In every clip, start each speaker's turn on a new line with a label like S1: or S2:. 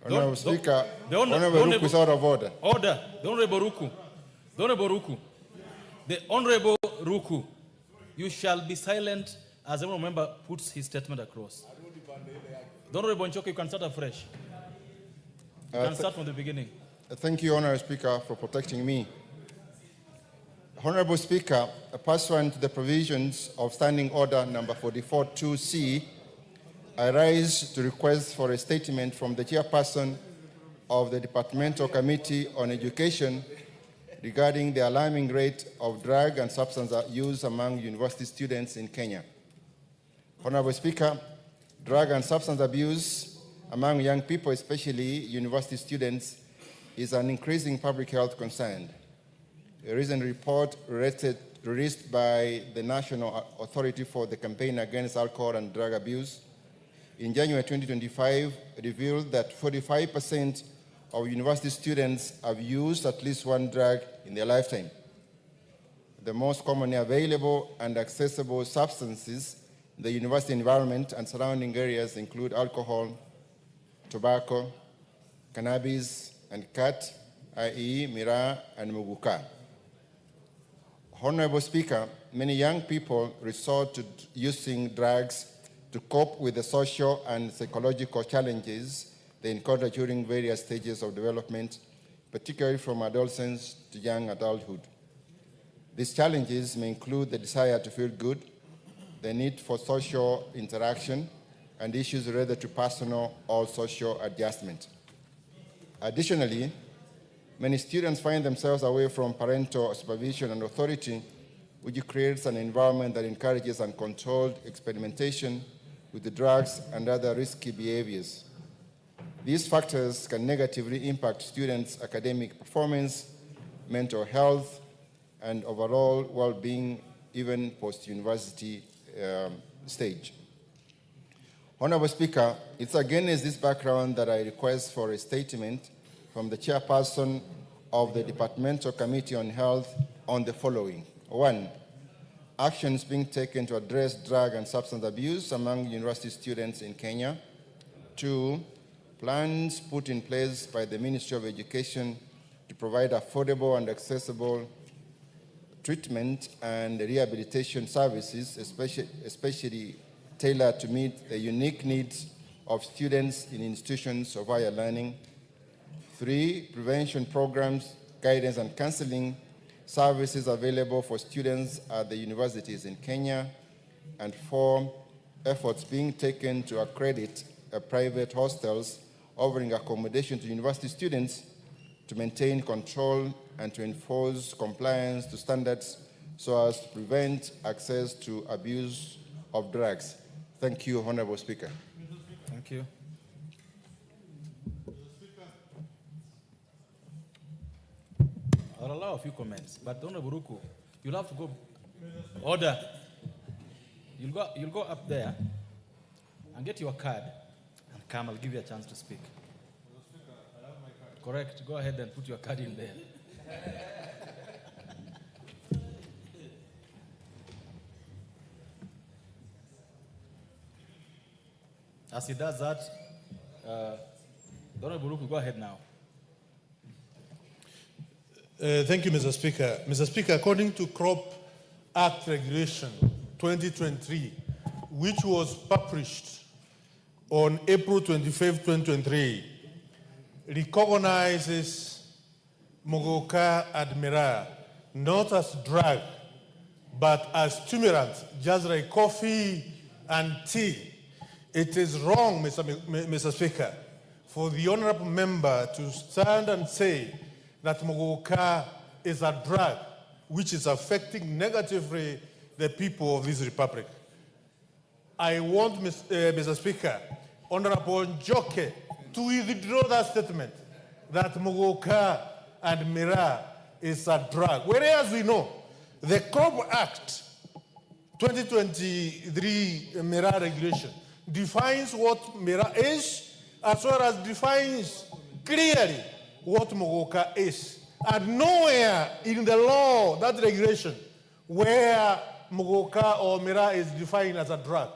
S1: Honorable Speaker, Honorable Ruku is out of order.
S2: Order. The Honorable Ruku. The Honorable Ruku. The Honorable Ruku. You shall be silent as every member puts his statement across. The Honorable Nchoke, you can start afresh. You can start from the beginning.
S1: Thank you, Honorable Speaker, for protecting me. Honorable Speaker, pursuant to the provisions of Standing Order number 44-2C, I rise to request for a statement from the chairperson of the Departmental Committee on Education regarding the alarming rate of drug and substance use among university students in Kenya. Honorable Speaker, drug and substance abuse among young people, especially university students, is an increasing public health concern. A recent report released by the National Authority for the Campaign Against Alcohol and Drug Abuse in January 2025 revealed that 45% of university students have used at least one drug in their lifetime. The most commonly available and accessible substances in the university environment and surrounding areas include alcohol, tobacco, cannabis, and cat, i.e. Miraa and Muka. Honorable Speaker, many young people resort to using drugs to cope with the social and psychological challenges they encounter during various stages of development, particularly from adolescence to young adulthood. These challenges may include the desire to feel good, the need for social interaction, and issues related to personal or social adjustment. Additionally, many students find themselves away from parental supervision and authority, which creates an environment that encourages uncontrolled experimentation with the drugs and other risky behaviors. These factors can negatively impact students' academic performance, mental health, and overall well-being, even post-university stage. Honorable Speaker, it's against this background that I request for a statement from the chairperson of the Departmental Committee on Health on the following. 1, actions being taken to address drug and substance abuse among university students in Kenya. 2, plans put in place by the Ministry of Education to provide affordable and accessible treatment and rehabilitation services, especially tailored to meet the unique needs of students in institutions of higher learning. 3, prevention programs, guidance and counseling services available for students at the universities in Kenya. And 4, efforts being taken to accredit private hostels offering accommodation to university students to maintain control and to enforce compliance to standards so as to prevent access to abuse of drugs. Thank you, Honorable Speaker.
S2: Thank you. I'll allow a few comments, but Honorable Ruku, you'll have to go. Order. You'll go up there and get your card and come. I'll give you a chance to speak. Correct. Go ahead and put your card in there. As he does that, Honorable Ruku, go ahead now.
S3: Thank you, Mr. Speaker. Mr. Speaker, according to Crop Act Regulation 2023, which was published on April 25, 2023, recognizes Muka and Miraa not as drug, but as stimulants, just like coffee and tea. It is wrong, Mr. Speaker, for the honorable member to stand and say that Muka is a drug which is affecting negatively the people of this republic. I want, Mr. Speaker, Honorable Njoke to withdraw that statement that Muka and Miraa is a drug. Whereas we know the Crop Act 2023 Miraa regulation defines what Miraa is, as well as defines clearly what Muka is. And nowhere in the law, that regulation, where Muka or Miraa is defined as a drug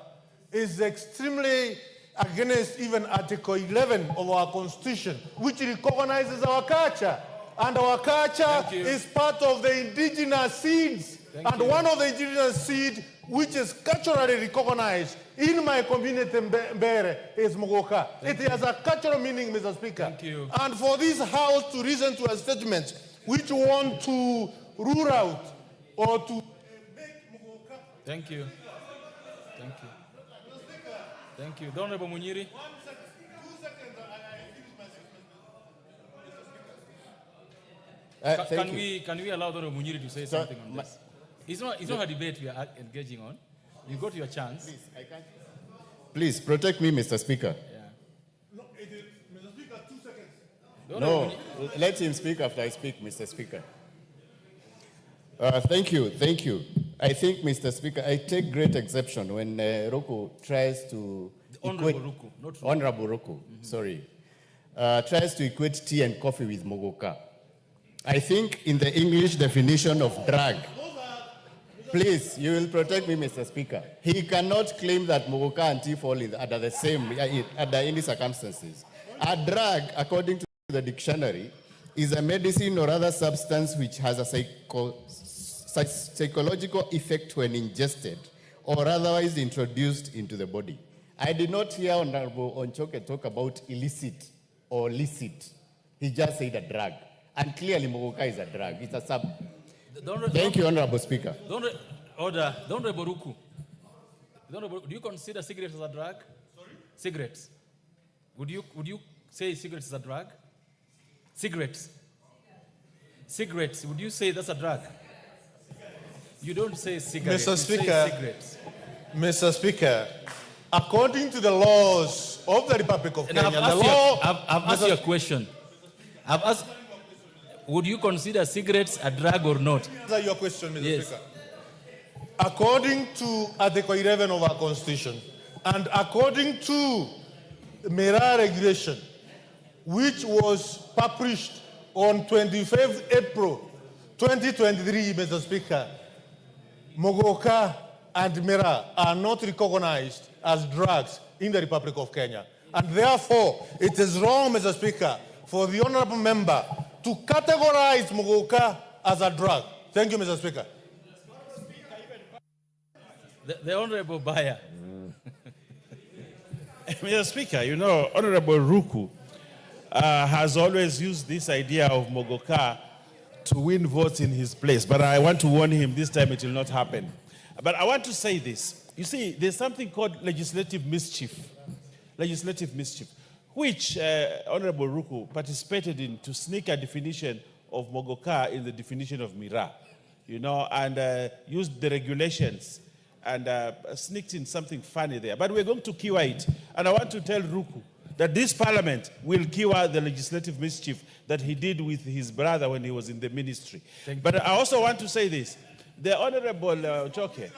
S3: is extremely against even Article 11 of our Constitution, which recognizes our culture. And our culture is part of the indigenous seeds. One of the indigenous seeds which is culturally recognized in my community Mbere is Muka. It has a cultural meaning, Mr. Speaker.
S2: Thank you.
S3: And for this House to listen to a statement which want to rule out or to make Muka.
S2: Thank you. Thank you. Thank you. The Honorable Munyiri.
S3: 2 seconds, I finish my statement.
S2: Can we allow the Honorable Munyiri to say something on this? It's not a debate we are engaging on. You got your chance.
S1: Please, I can't. Please, protect me, Mr. Speaker.
S2: Yeah.
S3: No, it is, Mr. Speaker, 2 seconds.
S1: No, let him speak after I speak, Mr. Speaker. Thank you. I think, Mr. Speaker, I take great exception when Roku tries to
S2: Honorable Ruku, not Ruku.
S1: Honorable Roku, sorry, tries to equate tea and coffee with mogoka. I think in the English definition of drug, please, you will protect me, Mr. Speaker. He cannot claim that mogoka and tea fall under the same, under any circumstances. A drug, according to the dictionary, is a medicine or other substance which has a psychological effect when ingested or otherwise introduced into the body. I did not hear Honorable Onchoke talk about illicit or licit. He just said a drug. And clearly mogoka is a drug. It's a sub. Thank you, Honorable Speaker.
S2: Order. The Honorable Ruku. Do you consider cigarettes as a drug? Sorry? Cigarettes. Would you say cigarettes is a drug? Cigarettes. Cigarettes. Would you say that's a drug? You don't say cigarettes.
S3: Mr. Speaker,
S2: say cigarettes.
S3: Mr. Speaker, according to the laws of the Republic of Kenya,
S2: I've asked you a question. I've asked, would you consider cigarettes a drug or not?
S3: Answer your question, Mr.
S2: Yes.
S3: Speaker. According to Article 11 of our Constitution, and according to Miraa regulation, which was published on 25th April 2023, Mr. Speaker, mogoka and Miraa are not recognized as drugs in the Republic of Kenya. And therefore, it is wrong, Mr. Speaker, for the honorable member to categorize mogoka as a drug. Thank you, Mr. Speaker.
S2: The Honorable Baya.
S4: Mr. Speaker, you know, Honorable Ruku has always used this idea of mogoka to win votes in his place. But I want to warn him, this time it will not happen. But I want to say this. You see, there's something called legislative mischief. Legislative mischief, which Honorable Ruku participated in to sneak a definition of mogoka in the definition of Miraa, you know, and used the regulations and sneaked in something funny there. But we're going to cure it. And I want to tell Ruku that this parliament will cure the legislative mischief that he did with his brother when he was in the ministry. But I also want to say this. The Honorable Choke,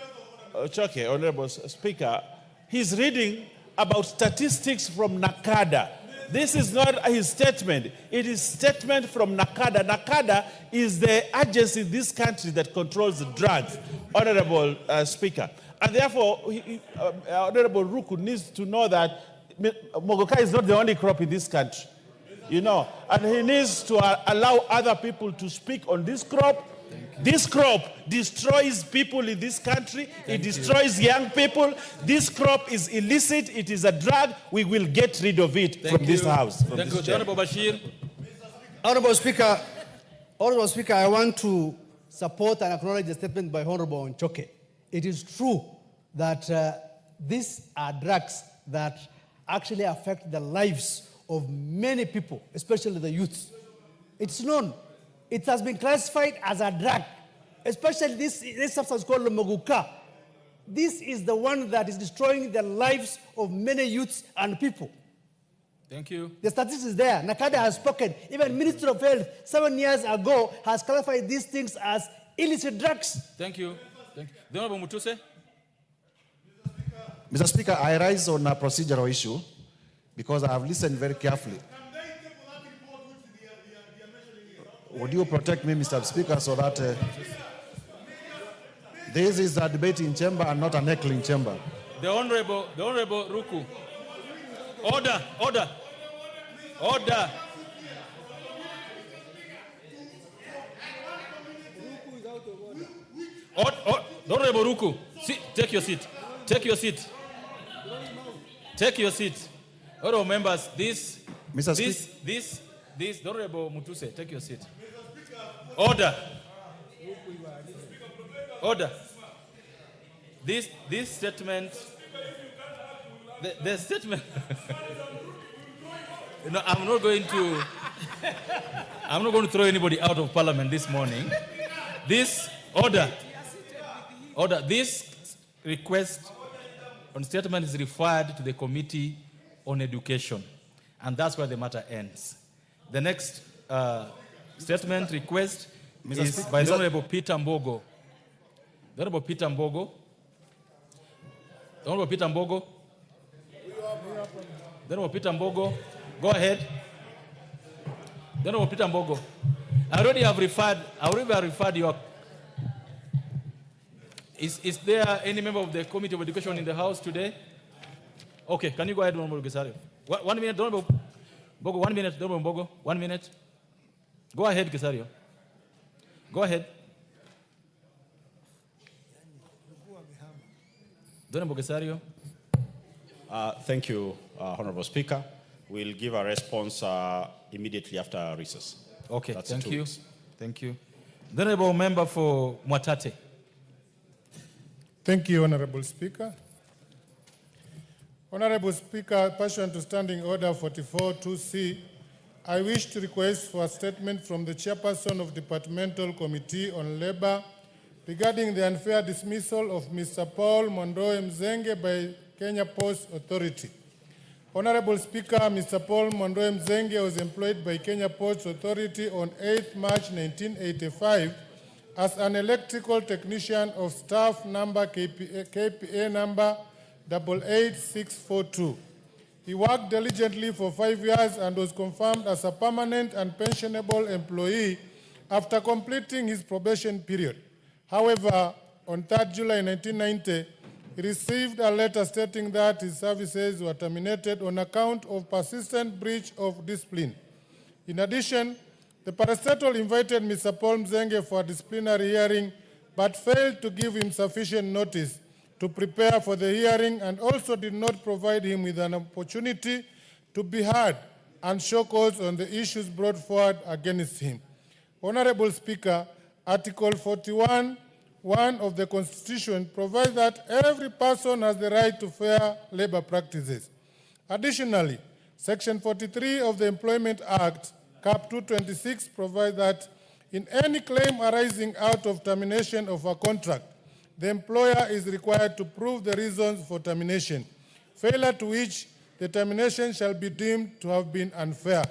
S4: Honorable Speaker, he's reading about statistics from NACADA. This is not his statement. It is statement from NACADA. NACADA is the agency in this country that controls the drugs, Honorable Speaker. And therefore, Honorable Ruku needs to know that mogoka is not the only crop in this country, you know, and he needs to allow other people to speak on this crop. This crop destroys people in this country. It destroys young people. This crop is illicit. It is a drug. We will get rid of it from this house.
S2: Thank you, Honorable Bashir.
S5: Honorable Speaker, I want to support and acknowledge the statement by Honorable Onchoke. It is true that these are drugs that actually affect the lives of many people, especially the youths. It's known. It has been classified as a drug, especially this substance called mogoka. This is the one that is destroying the lives of many youths and people.
S2: Thank you.
S5: The statistics is there. NACADA has spoken. Even Minister of Health 7 years ago has classified these things as illicit drugs.
S2: Thank you. The Honorable Mutuse.
S6: Mr. Speaker, I rise on a procedural issue because I have listened very carefully. Would you protect me, Mr. Speaker, so that... This is a debating chamber and not a heckling chamber.
S2: The Honorable Ruku. Order. The Honorable Ruku, take your seat. Honorable members, the Honorable Mutuse, take your seat. Order. This statement, the statement. No, I'm not going to throw anybody out of Parliament this morning. This order. This request on statement is referred to the Committee on Education, and that's where the matter ends. The next statement request is by the Honorable Peter Mbogo. The Honorable Peter Mbogo. Go ahead. The Honorable Peter Mbogo. I already have referred your. Is there any member of the Committee of Education in the House today? Okay, can you go ahead, Honorable Gesario? 1 minute, Honorable Mbogo, 1 minute, Honorable Mbogo, 1 minute. Go ahead, Gesario. Go ahead. Honorable Gesario.
S7: Thank you, Honorable Speaker. We'll give a response immediately after recess.
S2: Okay,
S7: That's
S2: thank
S7: 2
S2: you.
S7: weeks.
S2: Thank you. The Honorable Member for Mwatate.
S3: Thank you, Honorable Speaker. Honorable Speaker, pursuant to Standing Order 44-2C, I wish to request for a statement from the Chairperson of Departmental Committee on Labor regarding the unfair dismissal of Mr. Paul Mondoe Mzenge by Kenya Ports Authority. Honorable Speaker, Mr. Paul Mondoe Mzenge was employed by Kenya Ports Authority on 8th March 1985 as an electrical technician of staff number KPA number 88642. He worked diligently for 5 years and was confirmed as a permanent and pensionable employee after completing his probation period. However, on 3rd July 1990, he received a letter stating that his services were terminated on account of persistent breach of discipline. In addition, the parastatal invited Mr. Paul Mzenge for a disciplinary hearing, but failed to give him sufficient notice to prepare for the hearing and also did not provide him with an opportunity to be heard and show cause on the issues brought forward against him. Honorable Speaker, Article 41(1) of the Constitution provides that every person has the right to fair labor practices. Additionally, Section 43 of the Employment Act, Cap 226, provides that in any claim arising out of termination of a contract, the employer is required to prove the reasons for termination, failure to which the termination shall be deemed to have been unfair.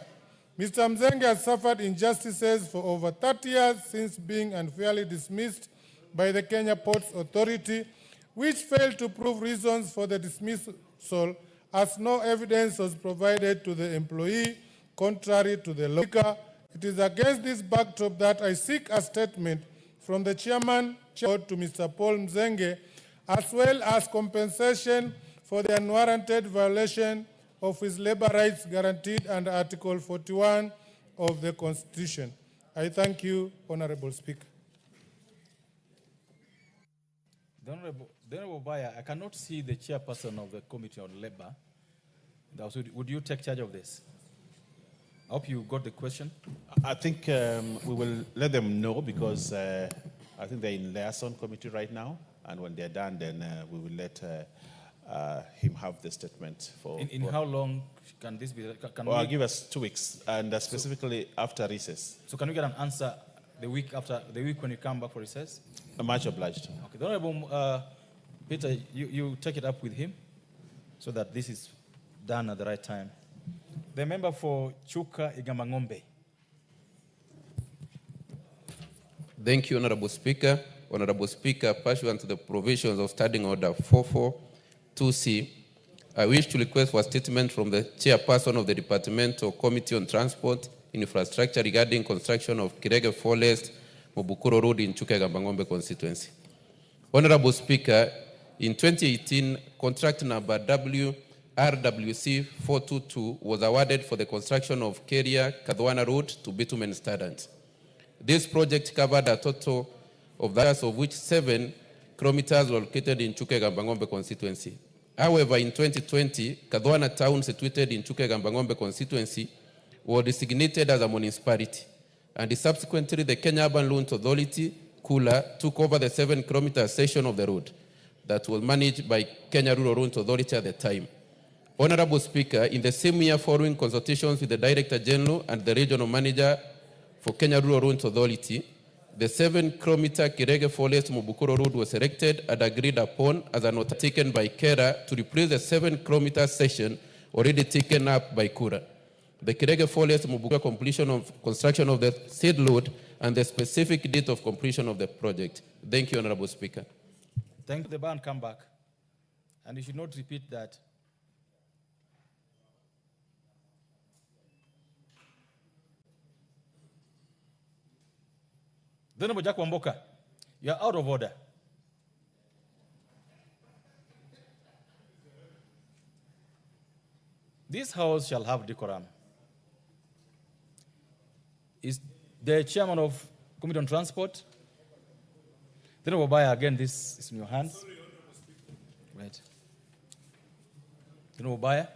S3: Mr. Mzenge has suffered injustices for over 30 years since being unfairly dismissed by the Kenya Ports Authority, which failed to prove reasons for the dismissal as no evidence was provided to the employee contrary to the law. It is against this backdrop that I seek a statement from the chairman to Mr. Paul Mzenge, as well as compensation for the unwarranted violation of his labor rights guaranteed under Article 41 of the Constitution. I thank you, Honorable Speaker.
S2: The Honorable Baya, I cannot see the chairperson of the Committee on Labor. Would you take charge of this? I hope you got the question.
S4: I think we will let them know because I think they're in liaison committee right now, and when they're done, then we will let him have the statement for.
S2: In how long can this be?
S4: Give us 2 weeks, and specifically after recess.
S2: So can we get an answer the week when you come back for recess?
S4: Much obliged.
S2: Okay, the Honorable Peter, you take it up with him so that this is done at the right time. The member for Chuka Igamangombe.
S8: Thank you, Honorable Speaker. Honorable Speaker, pursuant to the provisions of Standing Order 44-2C, I wish to request for a statement from the chairperson of the Departmental Committee on Transport and Infrastructure regarding construction of Kirege Forest, Mobukuro Road in Chuka Igamangombe constituency. Honorable Speaker, in 2018, contract number WRWC 422 was awarded for the construction of Keria-Kadhwana Road to bitumen standards. This project covered a total of that, of which 7 kilometers were located in Chuka-Gambangombe constituency. However, in 2020, Kadhwana town, situated in Chuka-Gambangombe constituency, was designated as a municipality, and subsequently the Kenya Urban Loans Authority, KULA, took over the 7-kilometer section of the road that was managed by Kenya Rural Loans Authority at the time. Honorable Speaker, in the same year, following consultations with the Director General and the Regional Manager for Kenya Rural Loans Authority, the 7-kilometer Kirege Forest Mubukuro Road was selected and agreed upon as an undertaken by KERA to replace the 7-kilometer section already taken up by KURA. The Kirege Forest Mubukuro completion of construction of the said road and the specific date of completion of the project. Thank you, Honorable Speaker.
S2: Thank you. The ban come back. And you should not repeat that. The Honorable Jack Wamboka, you are out of order. This house shall have decorum. Is the chairman of Committee on Transport? The Honorable Baya, again, this is in your hands. Right. The Honorable Baya,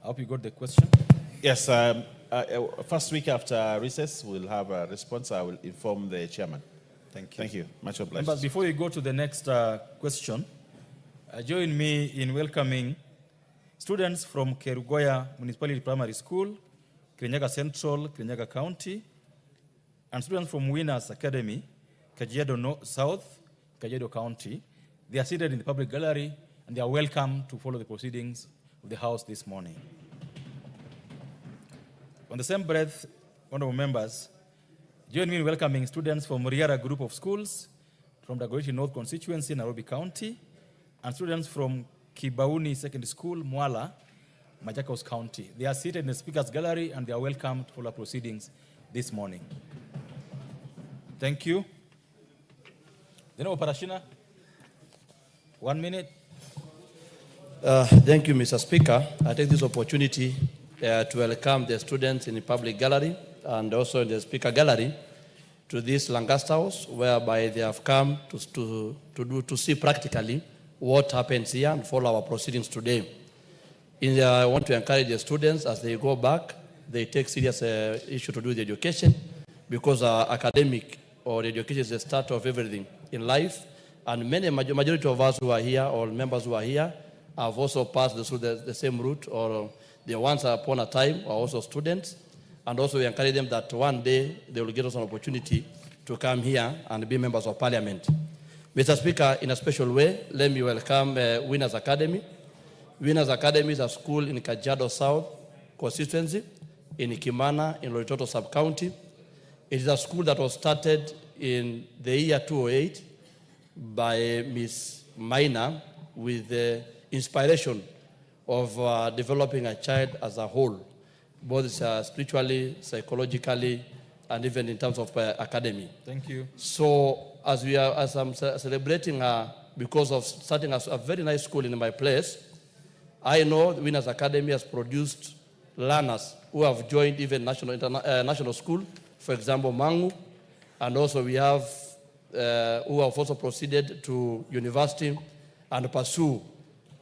S2: I hope you got the question.
S4: Yes, first week after recess, we'll have a response. I will inform the chairman.
S2: Thank you.
S4: Thank you. Much obliged.
S2: But before you go to the next question, join me in welcoming students from Kerugoya Municipality Primary School, Kirinyaga Central, Kirinyaga County, and students from Winners Academy, Kajiado South, Kajiado County. They are seated in the public gallery, and they are welcome to follow the proceedings of the House this morning. On the same breath, honorable members, join me in welcoming students from Miraa Group of Schools, from the Dagoretti North Constituency, Nairobi County, and students from Kibauni Secondary School, Mwala, Machakos County. They are seated in the Speaker's Gallery, and they are welcome to follow proceedings this morning. Thank you. Then Parashina, 1 minute.
S9: Thank you, Mr. Speaker. I take this opportunity to welcome the students in the public gallery and also in the Speaker Gallery to this Lancaster House, whereby they have come to see practically what happens here and follow our proceedings today. I want to encourage the students as they go back, they take serious issue to do with education, because academic or education is the start of everything in life. And majority of us who are here, or members who are here, have also passed through the same route, or they once upon a time are also students. And also we encourage them that one day they will get us an opportunity to come here and be members of parliament. Mr. Speaker, in a special way, let me welcome Winners Academy. Winners Academy is a school in Kajiado South constituency, in Kimana, in Loritoto sub-county. It is a school that was started in the year 2008 by Ms. Maina with the inspiration of developing a child as a whole, both spiritually, psychologically, and even in terms of academy.
S2: Thank you.
S9: So as I'm celebrating because of starting a very nice school in my place, I know the Winners Academy has produced learners who have joined even national school, for example, Mangu, and also we have who have also proceeded to university and pursue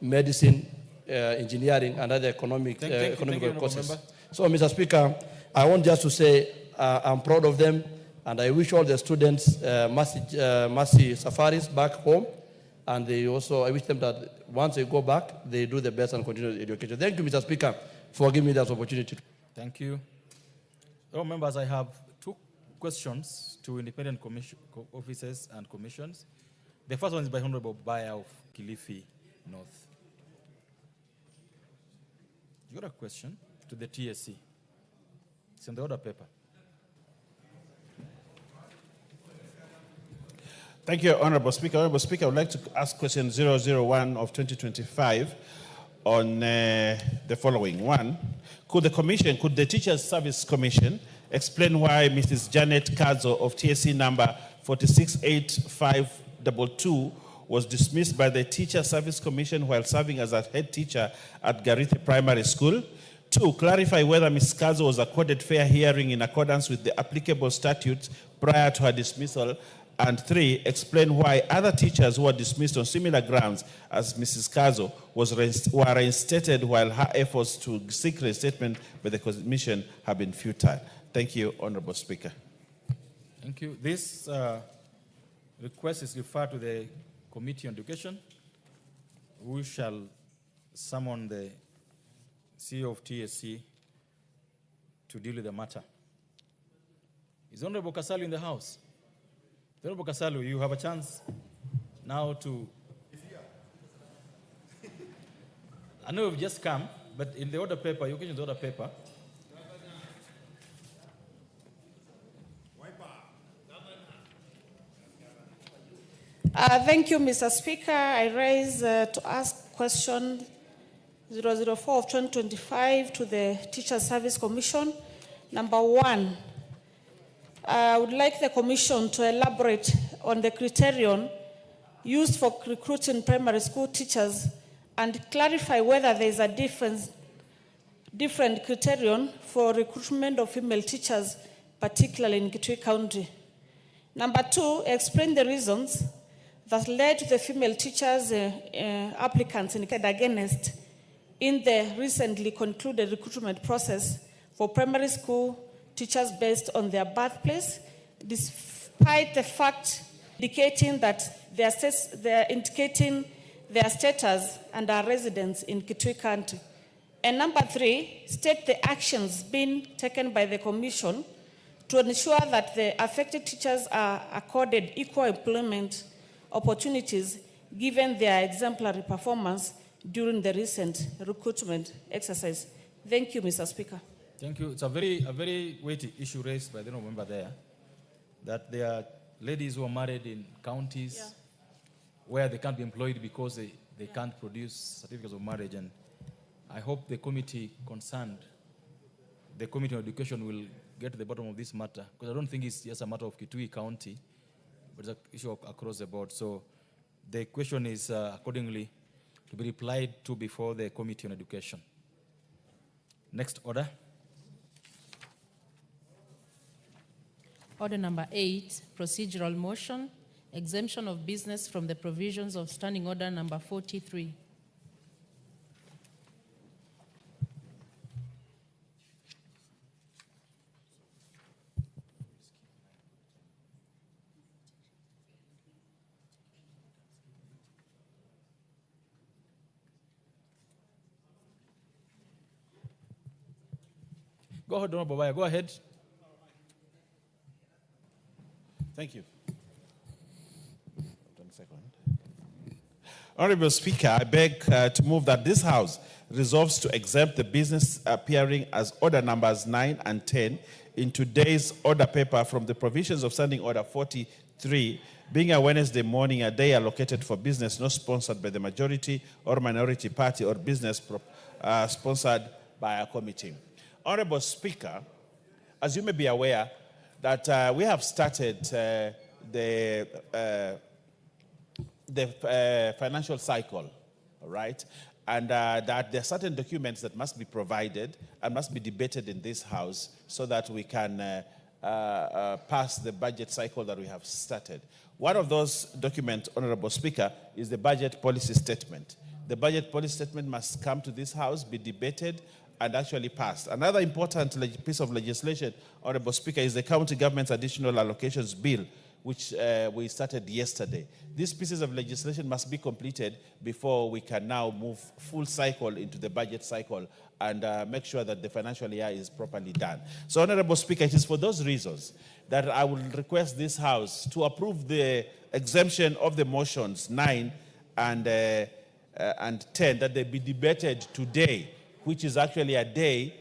S9: medicine, engineering, and other economic courses. So, Mr. Speaker, I want just to say I'm proud of them, and I wish all the students mercy safaris back home, and I wish them that once they go back, they do the best and continue education. Thank you, Mr. Speaker, for giving me that opportunity.
S2: Thank you. Well, members, I have 2 questions to independent officers and commissions. The first one is by Honorable Baya of Kilifi North. You got a question to the TSC? It's in the order paper.
S4: Thank you, Honorable Speaker. Honorable Speaker, I would like to ask question 001 of 2025 on the following. 1, could the Teachers Service Commission explain why Mrs. Janet Kadzo of TSC number 468522 was dismissed by the Teacher Service Commission while serving as a head teacher at Garithi Primary School. 2, clarify whether Ms. Kazo was accorded fair hearing in accordance with the applicable statutes prior to her dismissal. And 3, explain why other teachers who were dismissed on similar grounds as Mrs. Kazo were reinstated while her efforts to seek reinstatement by the Commission have been futile. Thank you, Honorable Speaker.
S2: Thank you. This request is referred to the Committee on Education, who shall summon the CEO of TSC to deal with the matter. Is Honorable Kasalu in the House? Honorable Kasalu, you have a chance now to... I know you've just come, but in the order paper, you can use the order paper.
S10: Thank you, Mr. Speaker. I raise to ask question 004 of 2025 to the Teacher Service Commission. Number 1, I would like the Commission to elaborate on the criterion used for recruiting primary school teachers and clarify whether there is a different criterion for recruitment of female teachers, particularly in Kitui County. Number 2, explain the reasons that led to the female teachers applicants indicated against in the recently concluded recruitment process for primary school teachers based on their birthplace, despite the fact indicating that they're indicating their status and are residents in Kitui County. And number 3, state the actions being taken by the Commission to ensure that the affected teachers are accorded equal employment opportunities given their exemplary performance during the recent recruitment exercise. Thank you, Mr. Speaker.
S2: Thank you. It's a very weighty issue raised by the member there, that there are ladies who are married in counties where they can't be employed because they can't produce certificates of marriage. And I hope the committee concerned, the Committee on Education, will get to the bottom of this matter, because I don't think it's just a matter of Kitui County, but it's an issue across the board. So the question is accordingly to be replied to before the Committee on Education. Next order.
S11: Order number 8, procedural motion, exemption of business from the provisions of Standing Order number 43.
S2: Go ahead, Honorable Baya. Go ahead.
S4: Thank you. 1 second. Honorable Speaker, I beg to move that this House resolves to exempt the business appearing as order numbers 9 and 10 in today's order paper from the provisions of Standing Order 43, being a Wednesday morning, a day allocated for business not sponsored by the majority or minority party or business sponsored by a committee. Honorable Speaker, as you may be aware, that we have started the financial cycle, right? And that there are certain documents that must be provided and must be debated in this House so that we can pass the budget cycle that we have started. One of those documents, Honorable Speaker, is the budget policy statement. The budget policy statement must come to this House, be debated, and actually passed. Another important piece of legislation, Honorable Speaker, is the County Government's Additional Allocations Bill, which we started yesterday. These pieces of legislation must be completed before we can now move full cycle into the budget cycle and make sure that the financial year is properly done. So, Honorable Speaker, it is for those reasons that I will request this House to approve the exemption of the motions 9 and 10, that they be debated today, which is actually a day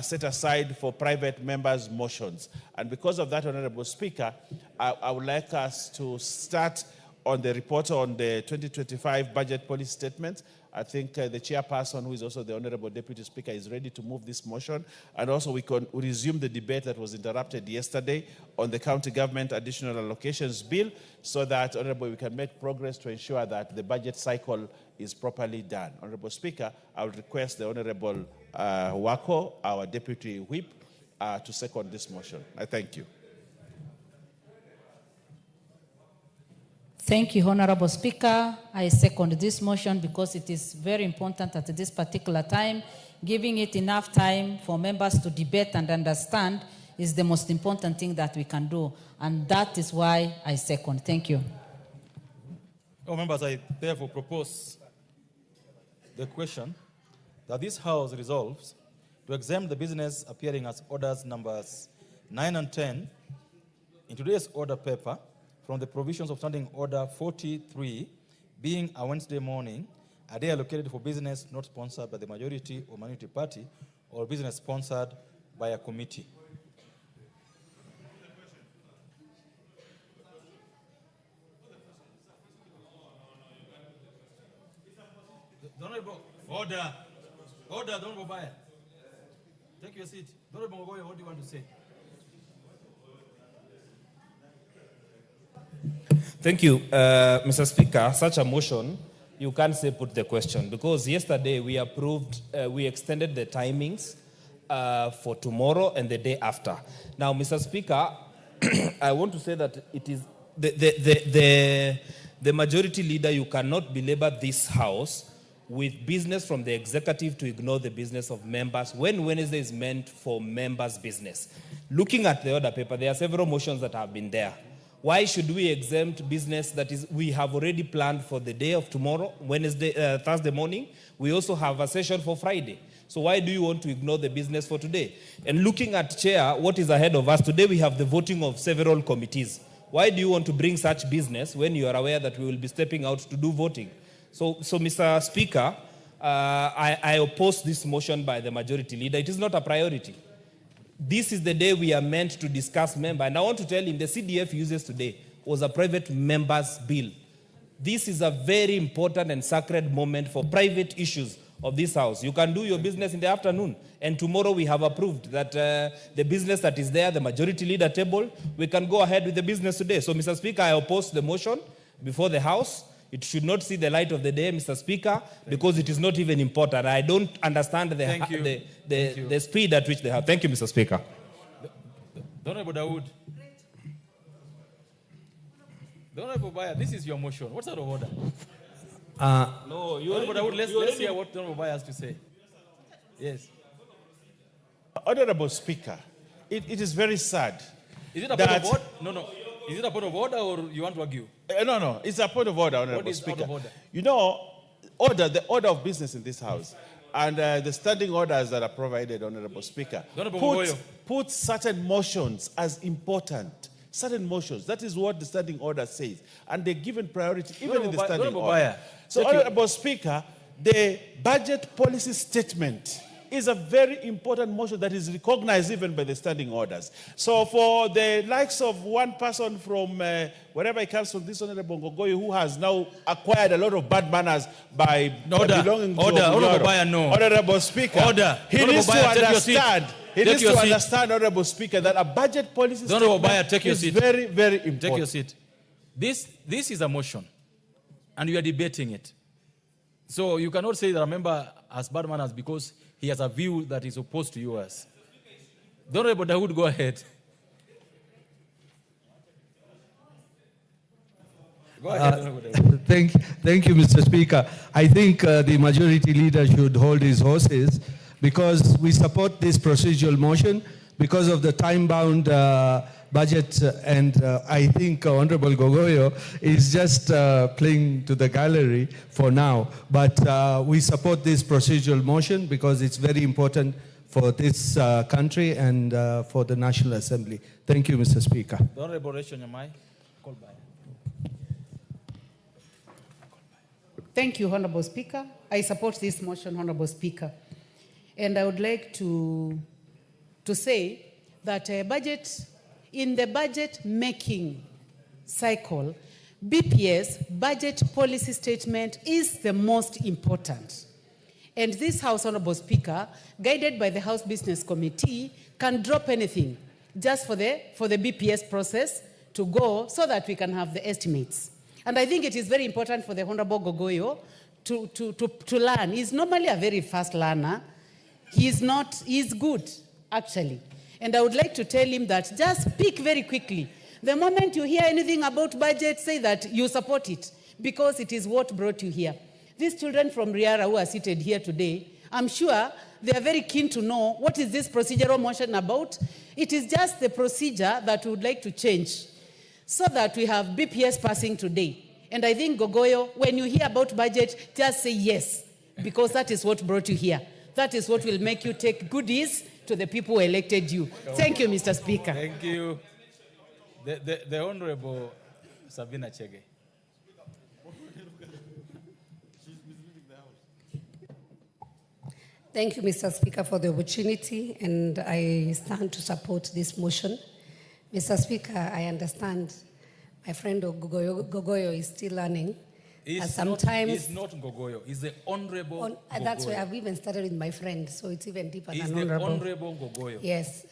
S4: set aside for private members' motions. And because of that, Honorable Speaker, I would like us to start on the report on the 2025 budget policy statement. I think the chairperson, who is also the Honorable Deputy Speaker, is ready to move this motion. And also we can resume the debate that was interrupted yesterday on the county government additional allocations bill, so that, Honorable, we can make progress to ensure that the budget cycle is properly done. Honorable Speaker, I will request the Honorable Wako, our Deputy Whip, to second this motion. I thank you.
S11: Thank you, Honorable Speaker. I second this motion because it is very important at this particular time. Giving it enough time for members to debate and understand is the most important thing that we can do. And that is why I second. Thank you.
S2: Oh, members, I therefore propose the question that this House resolves to exempt the business appearing as orders numbers 9 and 10 in today's order paper from the provisions of Standing Order 43, being a Wednesday morning, a day allocated for business not sponsored by the majority or minority party, or business sponsored by a committee. Order. Order, Honorable Baya. Take your seat. Honorable Mogoyo, what do you want to say?
S12: Thank you, Mr. Speaker. Such a motion, you can't say put the question, because yesterday we approved, we extended the timings for tomorrow and the day after. Now, Mr. Speaker, I want to say that it is the majority leader, you cannot belabor this House with business from the executive to ignore the business of members when Wednesday is meant for members' business. Looking at the order paper, there are several motions that have been there. Why should we exempt business that is we have already planned for the day of tomorrow, Thursday morning? We also have a session for Friday. So why do you want to ignore the business for today? And looking at, Chair, what is ahead of us, today we have the voting of several committees. Why do you want to bring such business when you are aware that we will be stepping out to do voting? So Mr. Speaker, I oppose this motion by the majority leader. It is not a priority. This is the day we are meant to discuss member. And I want to tell him the CDF uses today was a private member's bill. This is a very important and sacred moment for private issues of this House. You can do your business in the afternoon. And tomorrow we have approved that the business that is there, the majority leader table, we can go ahead with the business today. So, Mr. Speaker, I oppose the motion before the House. It should not see the light of the day, Mr. Speaker, because it is not even important. I don't understand the speed at which they have. Thank you, Mr. Speaker.
S2: Honorable Dawood. Honorable Baya, this is your motion. What's out of order? No, you Honorable Dawood, let's hear what Honorable Baya has to say. Yes.
S4: Honorable Speaker, it is very sad.
S2: Is it a point of order? No. Is it a point of order or you want to argue?
S4: No. It's a point of order, Honorable
S2: What is
S4: Speaker.
S2: out of order?
S4: You know, the order of business in this House and the standing orders that are provided, Honorable Speaker, put certain motions as important. Certain motions. That is what the standing order says. And they're given priority even in the standing order. So, Honorable Speaker, the budget policy statement is a very important motion that is recognized even by the standing orders. So for the likes of one person from wherever he comes from, this Honorable Ngogoyo, who has now acquired a lot of bad manners by belonging to Honorable Speaker, he needs to understand. He needs to understand, Honorable Speaker, that a budget policy statement is very, very important.
S2: Take your seat. This is a motion, and you are debating it. So you cannot say that a member has bad manners because he has a view that is opposed to yours. The Honorable Dawood, go ahead. Go ahead, Honorable Dawood.
S5: Thank you, Mr. Speaker. I think the majority leader should hold his horses because we support this procedural motion because of the time-bound budget, and I think Honorable Gogoyo is just playing to the gallery for now. But we support this procedural motion because it's very important for this country and for the National Assembly. Thank you, Mr. Speaker.
S2: The Honorable Rachel Nyamai. Call by.
S13: Thank you, Honorable Speaker. I support this motion, Honorable Speaker. And I would like to say that in the budget making cycle, BPS, budget policy statement, is the most important. And this House, Honorable Speaker, guided by the House Business Committee, can drop anything just for the BPS process to go so that we can have the estimates. And I think it is very important for the Honorable Gogoyo to learn. He's normally a very fast learner. He's good, actually. And I would like to tell him that just speak very quickly. The moment you hear anything about budget, say that you support it, because it is what brought you here. These children from Riara who are seated here today, I'm sure they are very keen to know what is this procedural motion about. It is just the procedure that we would like to change so that we have BPS passing today. And I think, Gogoyo, when you hear about budget, just say yes, because that is what brought you here. That is what will make you take goodies to the people who elected you. Thank you, Mr. Speaker.
S2: Thank you. The Honorable Sabina Chege.
S14: Thank you, Mr. Speaker, for the opportunity, and I stand to support this motion. Mr. Speaker, I understand my friend Gogoyo is still learning.
S2: He's not Gogoyo. He's the Honorable Gogoyo.
S14: That's why I've even started with my friend, so it's even deeper
S2: He's
S14: than
S2: the
S14: Honorable.
S2: Honorable Gogoyo.
S14: Yes,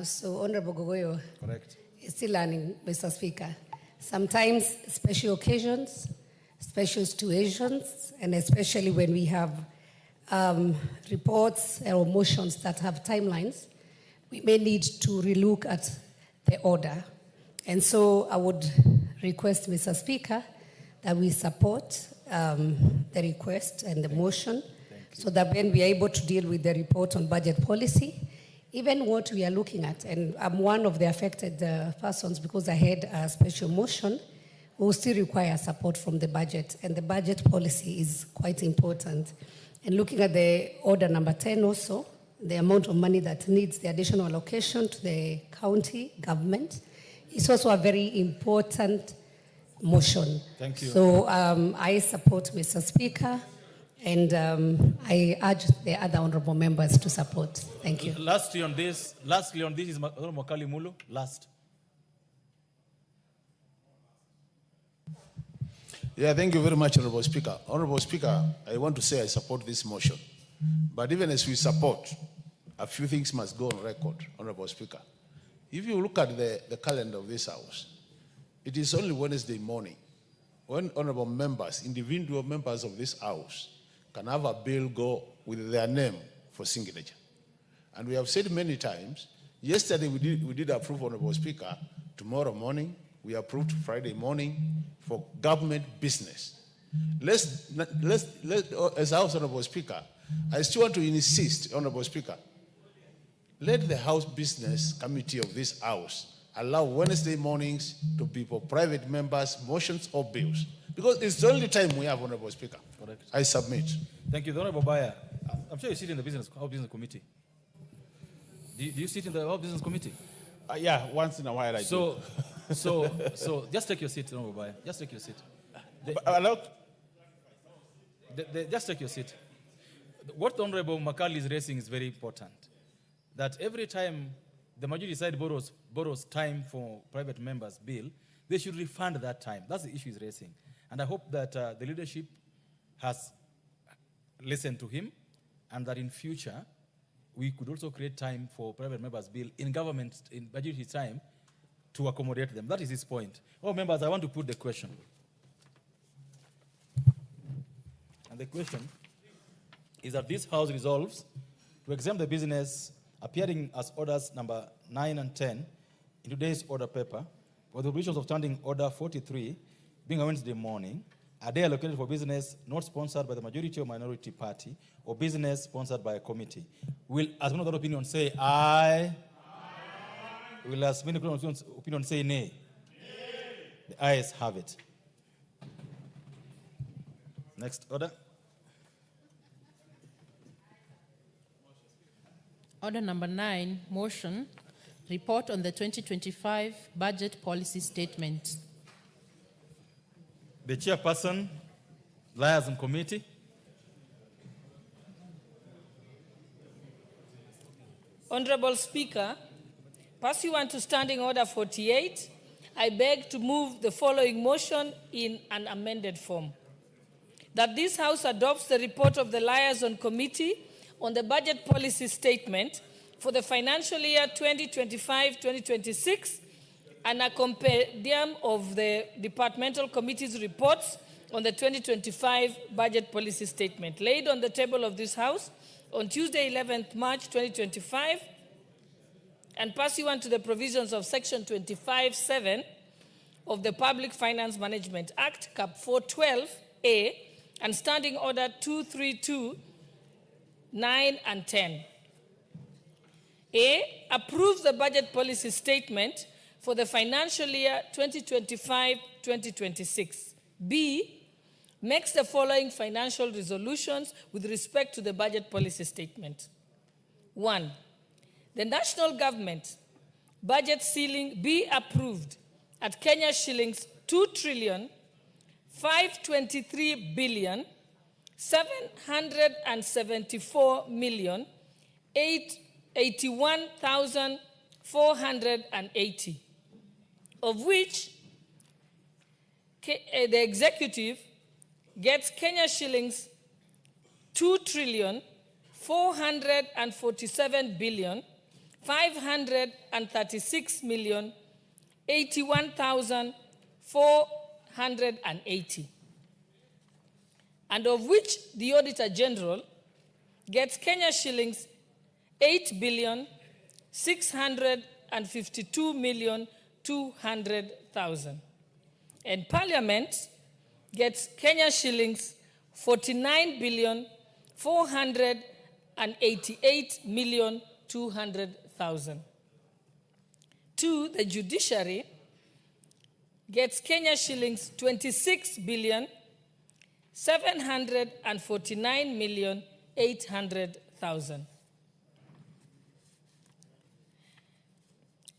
S14: so Honorable Gogoyo
S2: Correct.
S14: is still learning, Mr. Speaker. Sometimes special occasions, special situations, and especially when we have reports or motions that have timelines, we may need to relook at the order. And so I would request, Mr. Speaker, that we support the request and the motion so that when we are able to deal with the report on budget policy, even what we are looking at, and I'm one of the affected persons because I had a special motion, will still require support from the budget, and the budget policy is quite important. And looking at the order number 10 also, the amount of money that needs the additional allocation to the county government is also a very important motion.
S2: Thank you.
S14: So I support Mr. Speaker, and I urge the other honorable members to support. Thank you.
S2: Lastly on this is Honorable Makali Mulu. Last.
S15: Yeah, thank you very much, Honorable Speaker. Honorable Speaker, I want to say I support this motion. But even as we support, a few things must go on record, Honorable Speaker. If you look at the calendar of this House, it is only Wednesday morning when honorable members, individual members of this House, can have a bill go with their name for signature. And we have said many times, yesterday we did approve, Honorable Speaker, tomorrow morning, we approved Friday morning for government business. Let's as House, Honorable Speaker, I still want to insist, Honorable Speaker, let the House Business Committee of this House allow Wednesday mornings to be for private members, motions or bills. Because it's the only time we have, Honorable Speaker.
S2: Correct.
S15: I submit.
S2: Thank you. The Honorable Baya, I'm sure you sit in the House Business Committee. Do you sit in the House Business Committee?
S4: Yeah, once in a while I do.
S2: So just take your seat, Honorable Baya. Just take your seat. Just take your seat. What Honorable Makali is raising is very important. That every time the majority side borrows time for private members' bill, they should refund that time. That's the issue he's raising. And I hope that the leadership has listened to him, and that in future, we could also create time for private members' bill in government, in budgetary time, to accommodate them. That is his point. Oh, members, I want to put the question. And the question is that this House resolves to exempt the business appearing as orders number 9 and 10 in today's order paper, for the provisions of Standing Order 43, being a Wednesday morning, a day allocated for business not sponsored by the majority or minority party, or business sponsored by a committee. Will, as one of the opinion, say aye? Will, as many opinion, say nay? Nay. The ayes have it. Next order.
S11: Order number 9, motion, report on the 2025 budget policy statement.
S2: The chairperson, liaison committee.
S10: Honorable Speaker, pursuant to Standing Order 48,
S16: I beg to move the following motion in an amended form. That this House adopts the report of the Liaison Committee on the Budget Policy Statement for the financial year 2025-2026 and a compendium of the departmental committees' reports on the 2025 Budget Policy Statement laid on the table of this House on Tuesday, 11th March 2025, and pursuant to the provisions of Section 25(7) of the Public Finance Management Act, Cap 412A, and Standing Order 232, 9 and 10. A, approves the budget policy statement for the financial year 2025-2026. B, makes the following financial resolutions with respect to the budget policy statement. 1. The national government budget ceiling be approved at Kenya shillings 2,523,774,081,480, of which the executive gets Kenya shillings 2,447,536,081,480, and of which the Auditor General gets Kenya shillings 8,652,200,000, and Parliament gets Kenya shillings 49,488,200,000. 2, the judiciary gets Kenya shillings 26,749,800,000.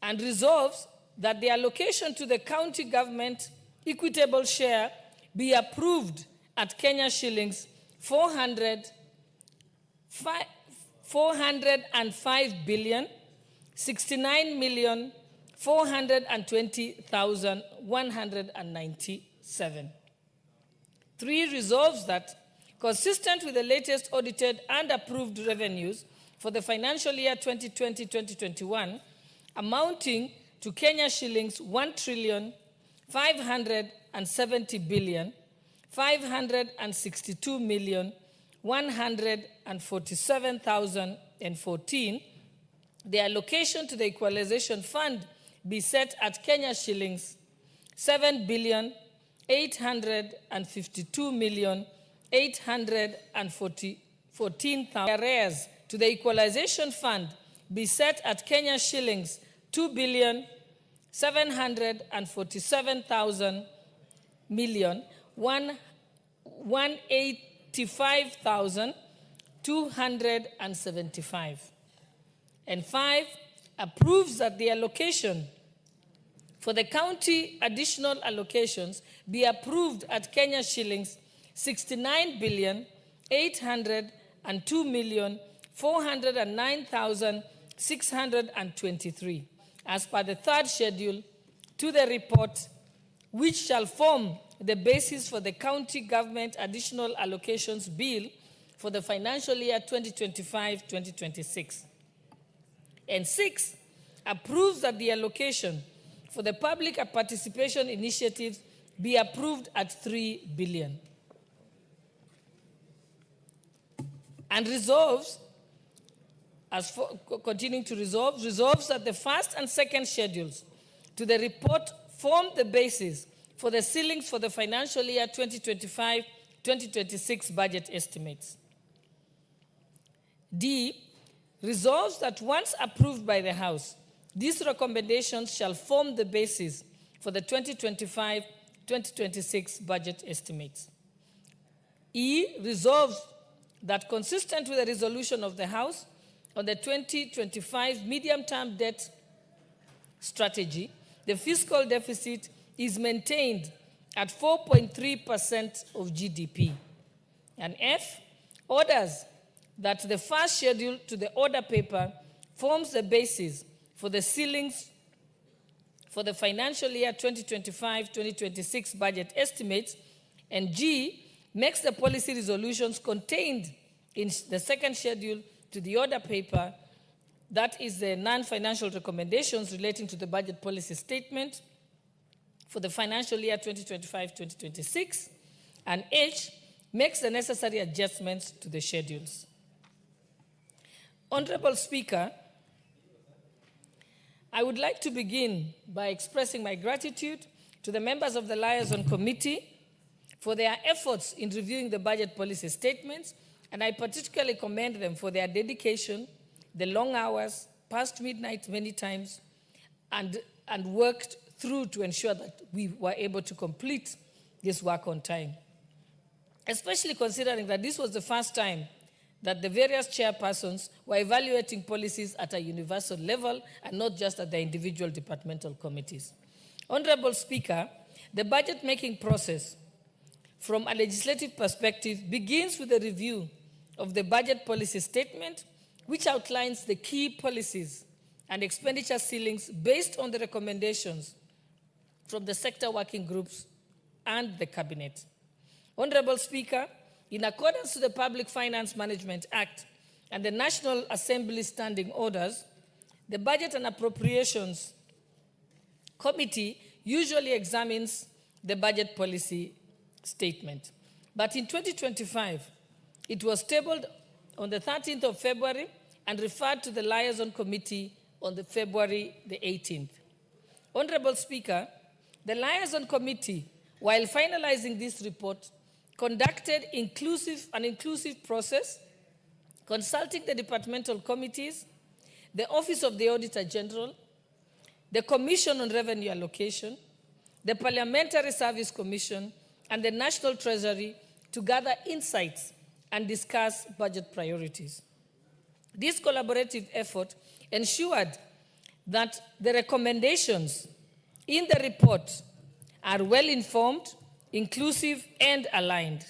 S16: And resolves that the allocation to the county government equitable share be approved at Kenya shillings 405,69,420,197. 3, resolves that, consistent with the latest audited and approved revenues for the financial year 2020-2021, amounting to Kenya shillings 1,570,562,147,014, the allocation to the Equalization Fund be set at Kenya shillings 7,852,814,000. Arrears to the Equalization Fund be set at Kenya shillings 2,747,185,275. And 5, approves that the allocation for the county additional allocations be approved at Kenya shillings 69,802,409,623 as per the third schedule to the report, which shall form the basis for the county government additional allocations bill for the financial year 2025-2026. And 6, approves that the allocation for the public participation initiatives be approved at 3 billion. And resolves, continuing to resolve, resolves that the first and second schedules to the report form the basis for the ceilings for the financial year 2025-2026 budget estimates. D, resolves that once approved by the House, these recommendations shall form the basis for the 2025-2026 budget estimates. E, resolves that consistent with the resolution of the House on the 2025 medium-term debt strategy, the fiscal deficit is maintained at 4.3% of GDP. And F, orders that the first schedule to the order paper forms the basis for the ceilings for the financial year 2025-2026 budget estimates, and G, makes the policy resolutions contained in the second schedule to the order paper, that is the non-financial recommendations relating to the budget policy statement for the financial year 2025-2026, and H, makes the necessary adjustments to the schedules. Honorable Speaker, I would like to begin by expressing my gratitude to the members of the Liaison Committee for their efforts in reviewing the budget policy statements, and I particularly commend them for their dedication, the long hours, past midnight many times, and worked through to ensure that we were able to complete this work on time. Especially considering that this was the first time that the various chairpersons were evaluating policies at a universal level and not just at the individual departmental committees. Honorable Speaker, the budget-making process from a legislative perspective begins with a review of the budget policy statement, which outlines the key policies and expenditure ceilings based on the recommendations from the sector working groups and the Cabinet. Honorable Speaker, in accordance to the Public Finance Management Act and the National Assembly Standing Orders, the Budget and Appropriations Committee usually examines the budget policy statement. But in 2025, it was tabled on the 13th of February and referred to the Liaison Committee on the February the 18th. Honorable Speaker, the Liaison Committee, while finalizing this report, conducted an inclusive process, consulting the departmental committees, the Office of the Auditor General, the Commission on Revenue Allocation, the Parliamentary Service Commission, and the National Treasury to gather insights and discuss budget priorities. This collaborative effort ensured that the recommendations in the report are well-informed, inclusive, and aligned,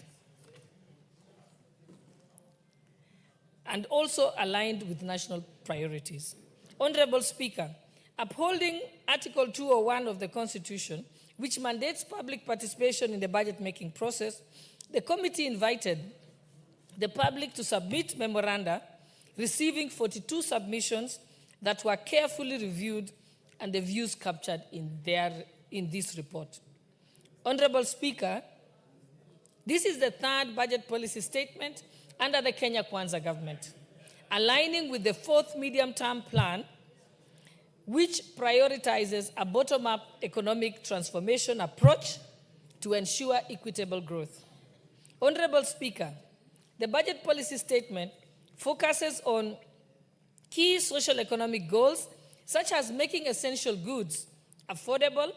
S16: and also aligned with national priorities. Honorable Speaker, upholding Article 201 of the Constitution, which mandates public participation in the budget-making process, the committee invited the public to submit memoranda, receiving 42 submissions that were carefully reviewed and the views captured in this report. Honorable Speaker, this is the third budget policy statement under the Kenya Kwanza government, aligning with the fourth medium-term plan, which prioritizes a bottom-up economic transformation approach to ensure equitable growth. Honorable Speaker, the budget policy statement focuses on key social economic goals, such as making essential goods affordable,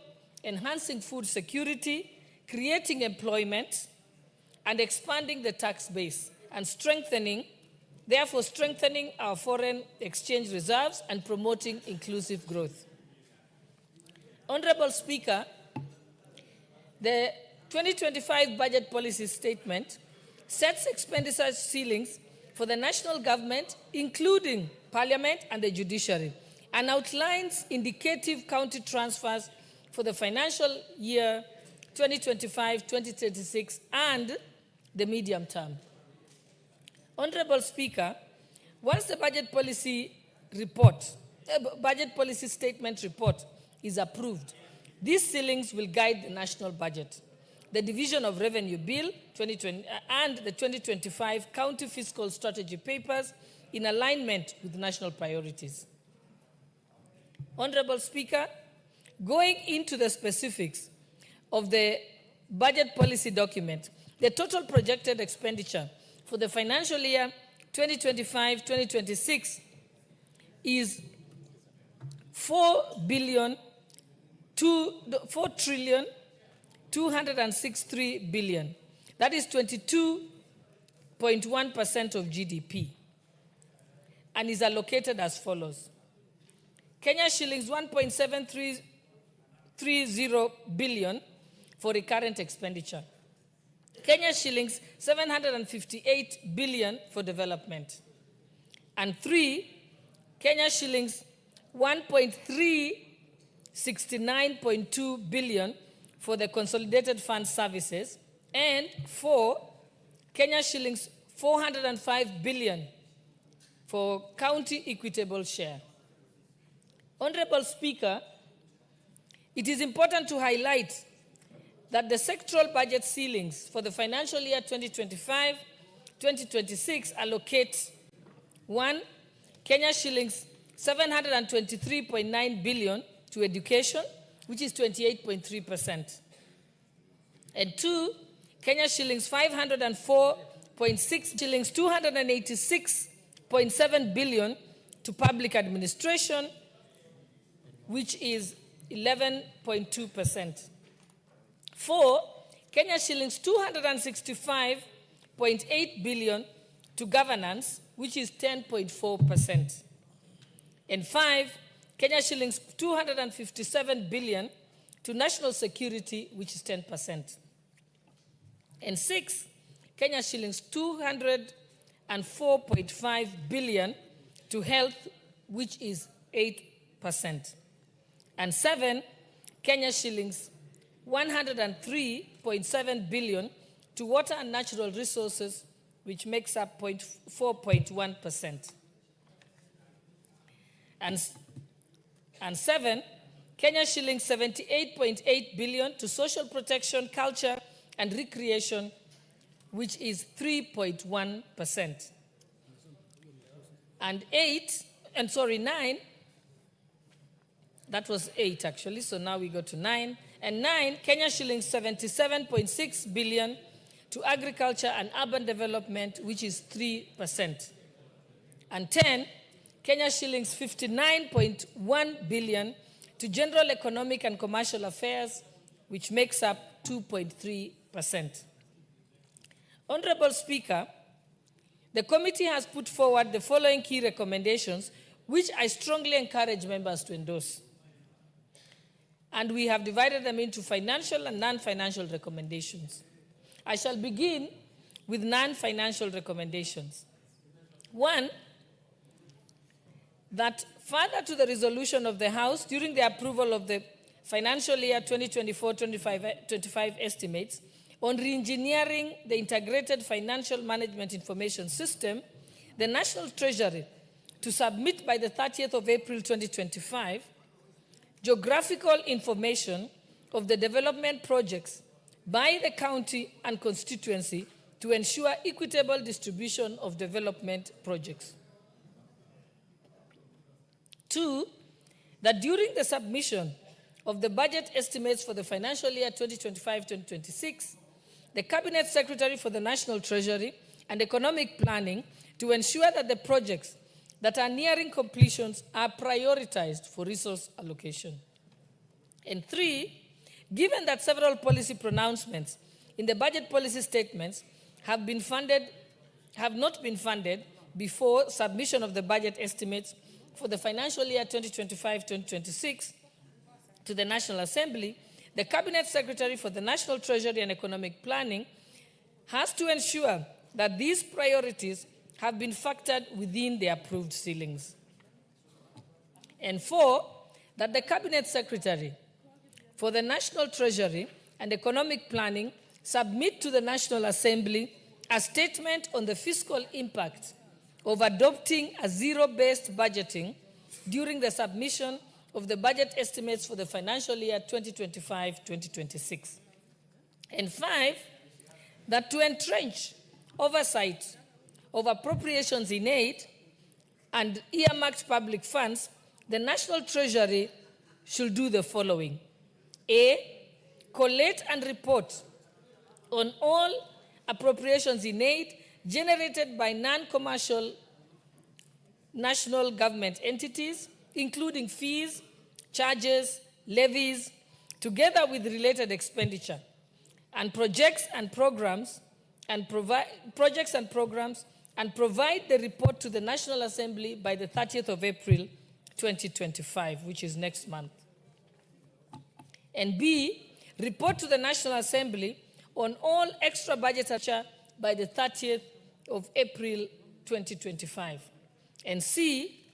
S16: enhancing food security, creating employment, and expanding the tax base, and strengthening our foreign exchange reserves and promoting inclusive growth. Honorable Speaker, the 2025 budget policy statement sets expenditure ceilings for the national government, including Parliament and the judiciary, and outlines indicative county transfers for the financial year 2025-2026 and the medium term. Honorable Speaker, once the budget policy statement report is approved, these ceilings will guide the national budget, the Division of Revenue Bill 2020, and the 2025 County Fiscal Strategy Papers in alignment with national priorities. Honorable Speaker, going into the specifics of the budget policy document, the total projected expenditure for the financial year 2025-2026 is 4,263 billion. That is 22.1% of GDP, and is allocated as follows. Kenya shillings 1.730 billion for recurrent expenditure. Kenya shillings 758 billion for development. And 3, Kenya shillings 1.3 69.2 billion for the consolidated fund services, and 4, Kenya shillings 405 billion for county equitable share. Honorable Speaker, it is important to highlight that the sectoral budget ceilings for the financial year 2025-2026 allocate 1, Kenya shillings 723.9 billion to education, which is 28.3%. And 2, Kenya shillings 504.6 shillings 286.7 billion to public administration, which is 11.2%. 4, Kenya shillings 265.8 billion to governance, which is 10.4%. And 5, Kenya shillings 257 billion to national security, which is 10%. And 6, Kenya shillings 204.5 billion to health, which is 8%. And 7, Kenya shillings 103.7 billion to water and natural resources, which makes up 4.1%. And 7, Kenya shillings 78.8 billion to social protection, culture, and recreation, which is 3.1%. And 9, that was 8 actually, so now we go to 9. And 9, Kenya shillings 77.6 billion to agriculture and urban development, which is 3%. And 10, Kenya shillings 59.1 billion to general economic and commercial affairs, which makes up 2.3%. Honorable Speaker, the committee has put forward the following key recommendations, which I strongly encourage members to endorse. And we have divided them into financial and non-financial recommendations. I shall begin with non-financial recommendations. 1, that further to the resolution of the House during the approval of the financial year 2024-25 estimates on re-engineering the integrated financial management information system, the National Treasury to submit by the 30th of April 2025 geographical information of the development projects by the county and constituency to ensure equitable distribution of development projects. 2, that during the submission of the budget estimates for the financial year 2025-2026, the Cabinet Secretary for the National Treasury and Economic Planning to ensure that the projects that are nearing completions are prioritized for resource allocation. And 3, given that several policy pronouncements in the budget policy statements have not been funded before submission of the budget estimates for the financial year 2025-2026 to the National Assembly, the Cabinet Secretary for the National Treasury and Economic Planning has to ensure that these priorities have been factored within the approved ceilings. And 4, that the Cabinet Secretary for the National Treasury and Economic Planning submit to the National Assembly a statement on the fiscal impact of adopting a zero-based budgeting during the submission of the budget estimates for the financial year 2025-2026. And 5, that to entrench oversight of appropriations in aid and earmarked public funds, the National Treasury should do the following. A, collate and report on all appropriations in aid generated by non-commercial national government entities, including fees, charges, levies, together with related expenditure, and projects and programs, and provide the report to the National Assembly by the 30th of April 2025, which is next month. And B, report to the National Assembly on all extra budget by the 30th of April 2025. And C,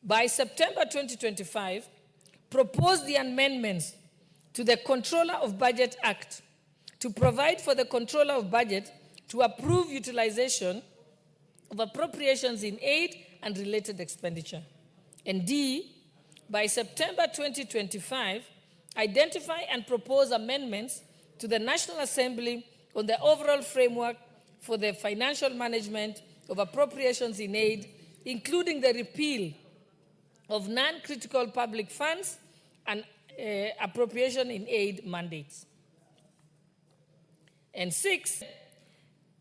S16: by September 2025, propose the amendments to the Controller of Budget Act to provide for the Controller of Budget to approve utilization of appropriations in aid and related expenditure. And D, by September 2025, identify and propose amendments to the National Assembly on the overall framework for the financial management of appropriations in aid, including the repeal of non-critical public funds and appropriation in aid mandates. And 6,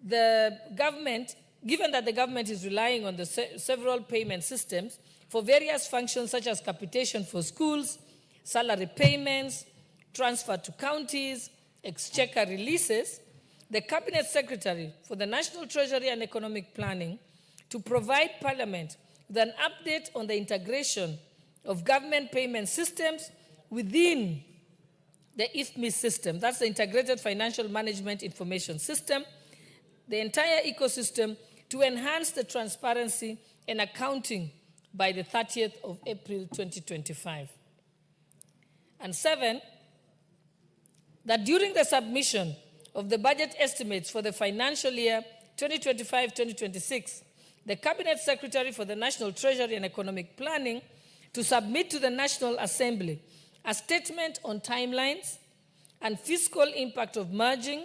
S16: the government, given that the government is relying on the several payment systems for various functions such as capitation for schools, salary payments, transfer to counties, exchequer releases, the Cabinet Secretary for the National Treasury and Economic Planning to provide Parliament with an update on the integration of government payment systems within the IFMI system, that's the Integrated Financial Management Information System, the entire ecosystem, to enhance the transparency and accounting by the 30th of April 2025. And 7, that during the submission of the budget estimates for the financial year 2025-2026, the Cabinet Secretary for the National Treasury and Economic Planning to submit to the National Assembly a statement on timelines and fiscal impact of merging,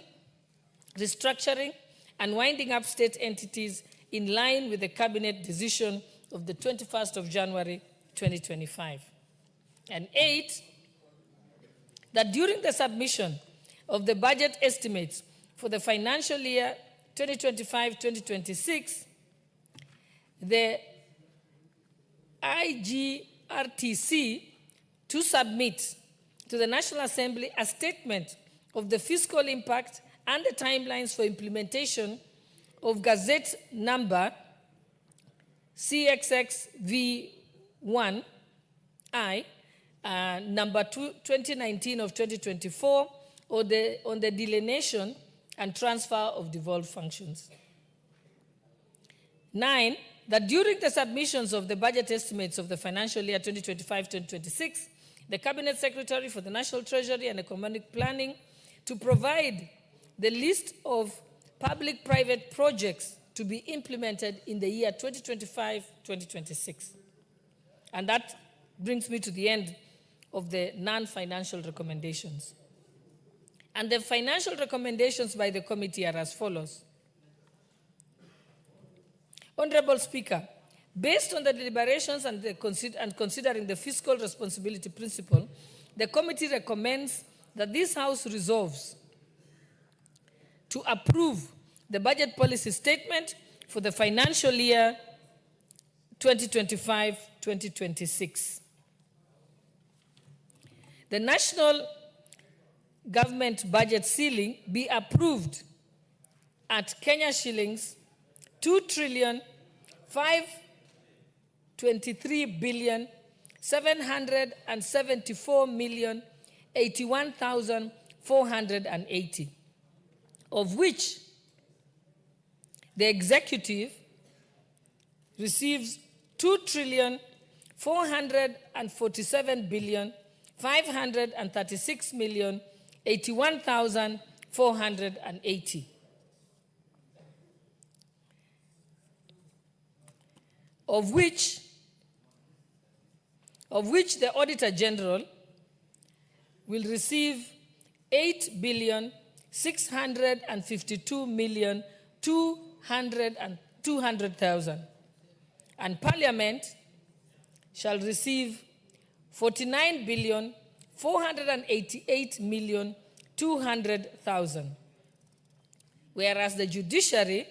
S16: restructuring, and winding up state entities in line with the Cabinet decision of the 21st of January 2025. And 8, that during the submission of the budget estimates for the financial year 2025-2026, the IGRTC to submit to the National Assembly a statement of the fiscal impact and the timelines for implementation of Gazette number CXXV1I, number 2019 of 2024, on the delineation and transfer of devolved functions. 9, that during the submissions of the budget estimates of the financial year 2025-2026, the Cabinet Secretary for the National Treasury and Economic Planning to provide the list of public-private projects to be implemented in the year 2025-2026. And that brings me to the end of the non-financial recommendations. And the financial recommendations by the committee are as follows. Honorable Speaker, based on the deliberations and considering the fiscal responsibility principle, the committee recommends that this House resolves to approve the budget policy statement for the financial year 2025-2026. The national government budget ceiling be approved at Kenya shillings 2,523,774,081,480, of which the executive receives 2,447,536,081,480. Of which the Auditor General will receive 8,652,200,000, and Parliament shall receive 49,488,200,000, whereas the judiciary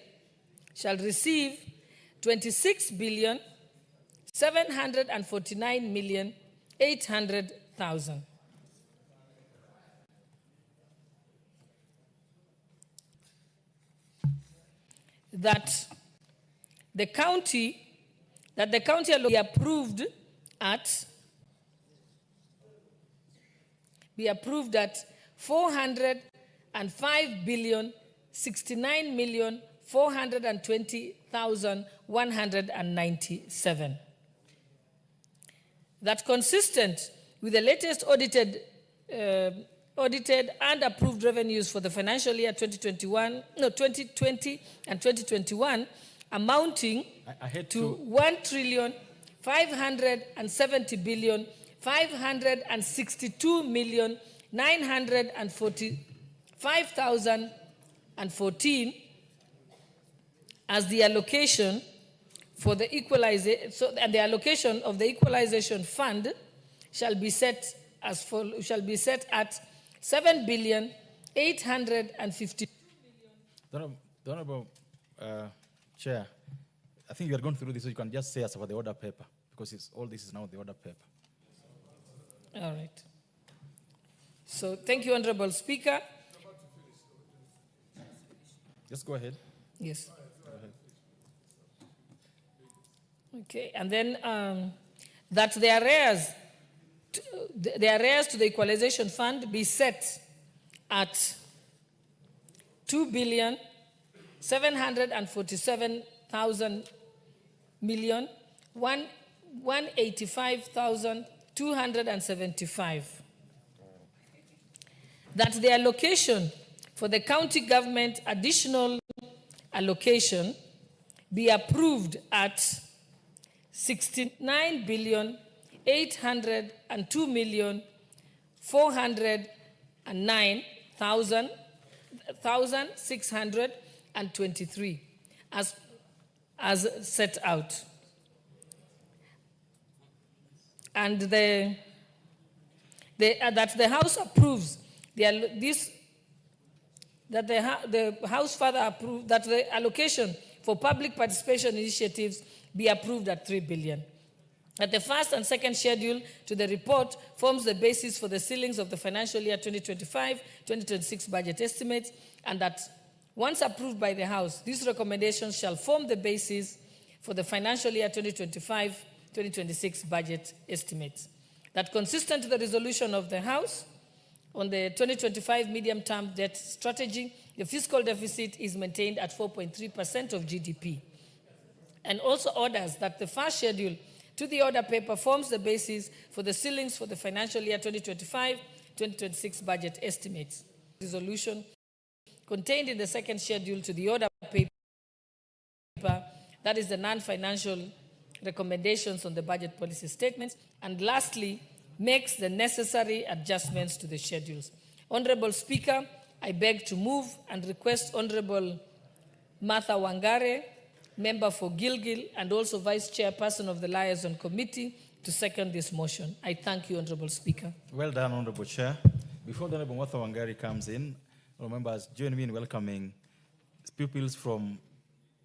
S16: shall receive 26,749,800,000. That the county be approved at 405,069,420,197. That consistent with the latest audited and approved revenues for the financial year 2020 and 2021 amounting to 1,570,545,945,014 as the allocation for the equalization, and the allocation of the equalization fund shall be set at 7,850.
S2: The Honorable Chair, I think you are going through this, so you can just say us about the order paper, because all this is now the order paper.
S16: All right. So thank you, Honorable Speaker.
S2: Just go ahead.
S16: Yes. Okay, and then that the arrears to the equalization fund be set at 2,747,185,275. That the allocation for the county government additional allocation be approved at 69,802,409,623 as set out. And that the House approves that the House further approves that the allocation for public participation initiatives be approved at 3 billion. That the first and second schedule to the report forms the basis for the ceilings of the financial year 2025-2026 budget estimates, and that once approved by the House, these recommendations shall form the basis for the financial year 2025-2026 budget estimates. That consistent to the resolution of the House on the 2025 medium-term debt strategy, the fiscal deficit is maintained at 4.3% of GDP. And also orders that the first schedule to the order paper forms the basis for the ceilings for the financial year 2025-2026 budget estimates. Resolution contained in the second schedule to the order paper, that is the non-financial recommendations on the budget policy statements, and lastly, makes the necessary adjustments to the schedules. Honorable Speaker, I beg to move and request Honorable Martha Wangare, member for Gilgil and also Vice Chairperson of the Liaison Committee, to second this motion. I thank you, Honorable Speaker.
S2: Well done, Honorable Chair. Before the Honorable Martha Wangari comes in, members, join me in welcoming pupils from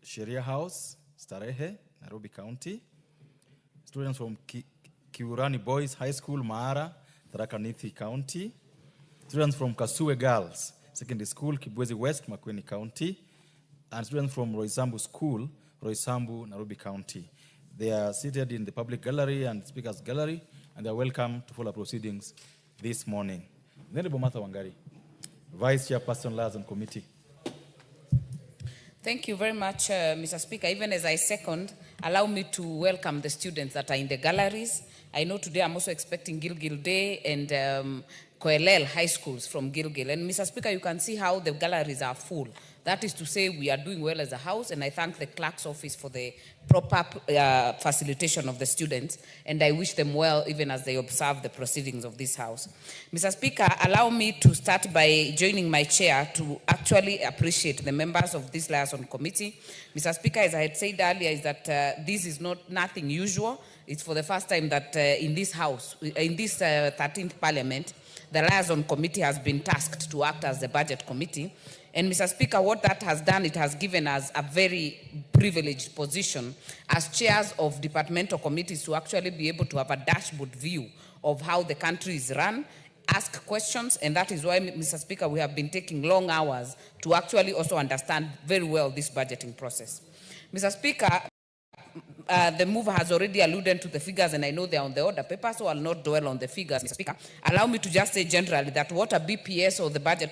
S2: Sheria House, Starehe, Nairobi County, students from Kiurani Boys High School, Mara, Tharaka Nithi County, students from Kasue Girls Secondary School, Kibwezi West, Makueni County, and students from Roysambu School, Roysambu, Nairobi County. They are seated in the public gallery and speakers gallery, and they are welcome to follow proceedings this morning. Honorable Martha Wangari, Vice Chairperson, Liaison Committee.
S17: Thank you very much, Mr. Speaker. Even as I second, allow me to welcome the students that are in the galleries. I know today I'm also expecting Gilgil Day and Koelel High Schools from Gilgil. And Mr. Speaker, you can see how the galleries are full. That is to say we are doing well as a House, and I thank the Clerk's Office for the proper facilitation of the students, and I wish them well even as they observe the proceedings of this House. Mr. Speaker, allow me to start by joining my chair to actually appreciate the members of this Liaison Committee. Mr. Speaker, as I had said earlier, is that this is nothing usual. It's for the first time that in this House, in this 13th Parliament, the Liaison Committee has been tasked to act as the Budget Committee. And Mr. Speaker, what that has done, it has given us a very privileged position as chairs of departmental committees to actually be able to have a dashboard view of how the country is run, ask questions, and that is why, Mr. Speaker, we have been taking long hours to actually also understand very well this budgeting process. Mr. Speaker, the mover has already alluded to the figures, and I know they are on the order paper, so I'll not dwell on the figures, Mr. Speaker. Allow me to just say generally that what a BPS or the budget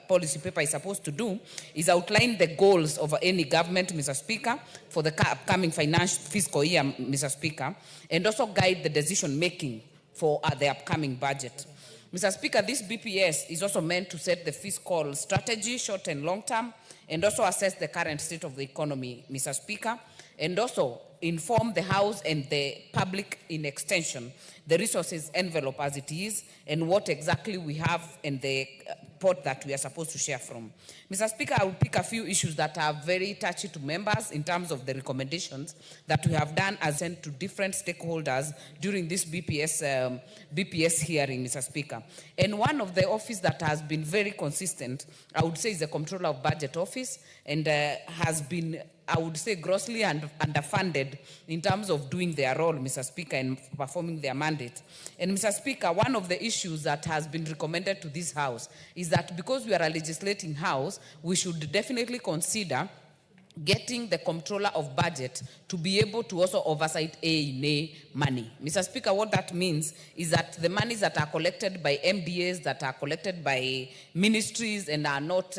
S17: policy paper is supposed to do is outline the goals of any government, Mr. Speaker, for the upcoming fiscal year, Mr. Speaker, and also guide the decision-making for the upcoming budget. Mr. Speaker, this BPS is also meant to set the fiscal strategy, short and long term, and also assess the current state of the economy, Mr. Speaker, and also inform the House and the public in extension the resources envelope as it is and what exactly we have in the pot that we are supposed to share from. Mr. Speaker, I will pick a few issues that are very touchy to members in terms of the recommendations that we have done as sent to different stakeholders during this BPS hearing, Mr. Speaker. And one of the offices that has been very consistent, I would say, is the Comptroller of Budget Office, and has been, I would say, grossly underfunded in terms of doing their role, Mr. Speaker, and performing their mandate. And Mr. Speaker, one of the issues that has been recommended to this House is that because we are a legislating House, we should definitely consider getting the Comptroller of Budget to be able to also oversight A&A money. Mr. Speaker, what that means is that the monies that are collected by MDAs, that are collected by ministries and are not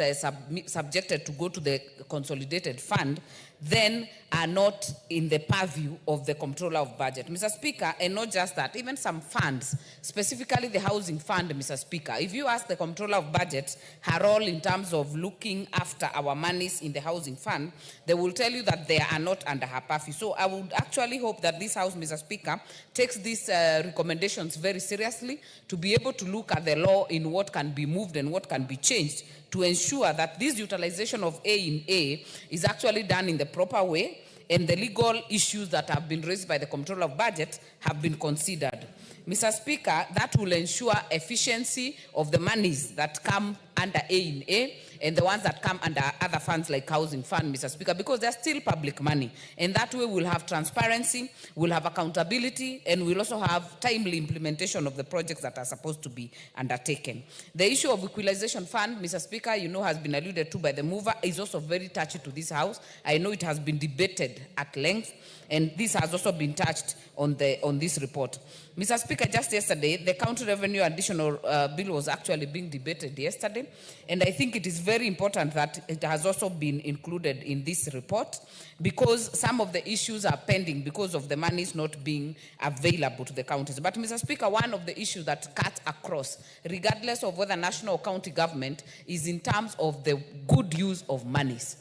S17: subjected to go to the consolidated fund, then are not in the purview of the Comptroller of Budget. Mr. Speaker, and not just that, even some funds, specifically the housing fund, Mr. Speaker, if you ask the Comptroller of Budget her role in terms of looking after our monies in the housing fund, they will tell you that they are not under her purview. So I would actually hope that this House, Mr. Speaker, takes these recommendations very seriously to be able to look at the law in what can be moved and what can be changed to ensure that this utilization of A&A is actually done in the proper way and the legal issues that have been raised by the Comptroller of Budget have been considered. Mr. Speaker, that will ensure efficiency of the monies that come under A&A and the ones that come under other funds like housing fund, Mr. Speaker, because they're still public money. And that way we'll have transparency, we'll have accountability, and we'll also have timely implementation of the projects that are supposed to be undertaken. The issue of equalization fund, Mr. Speaker, you know, has been alluded to by the mover, is also very touchy to this House. I know it has been debated at length, and this has also been touched on this report. Mr. Speaker, just yesterday, the county revenue additional bill was actually being debated yesterday, and I think it is very important that it has also been included in this report because some of the issues are pending because of the monies not being available to the counties. But Mr. Speaker, one of the issues that cuts across, regardless of whether national or county government, is in terms of the good use of monies.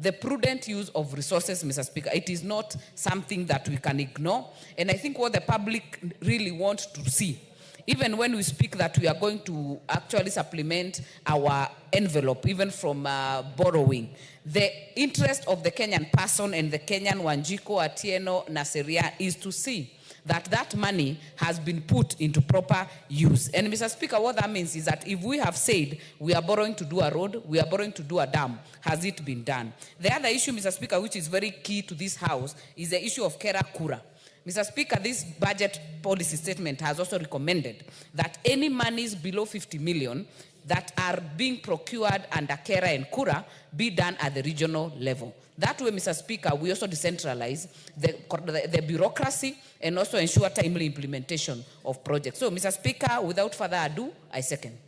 S17: The prudent use of resources, Mr. Speaker, it is not something that we can ignore. And I think what the public really wants to see, even when we speak that we are going to actually supplement our envelope, even from borrowing, the interest of the Kenyan person and the Kenyan Wanjiko, Atieno, Naseria is to see that that money has been put into proper use. And Mr. Speaker, what that means is that if we have said we are borrowing to do a road, we are borrowing to do a dam, has it been done? The other issue, Mr. Speaker, which is very key to this House, is the issue of Kera Kura. Mr. Speaker, this budget policy statement has also recommended that any monies below 50 million that are being procured under Kera and Kura be done at the regional level. That way, Mr. Speaker, we also decentralize the bureaucracy and also ensure timely implementation of projects. So, Mr. Speaker, without further ado, I second.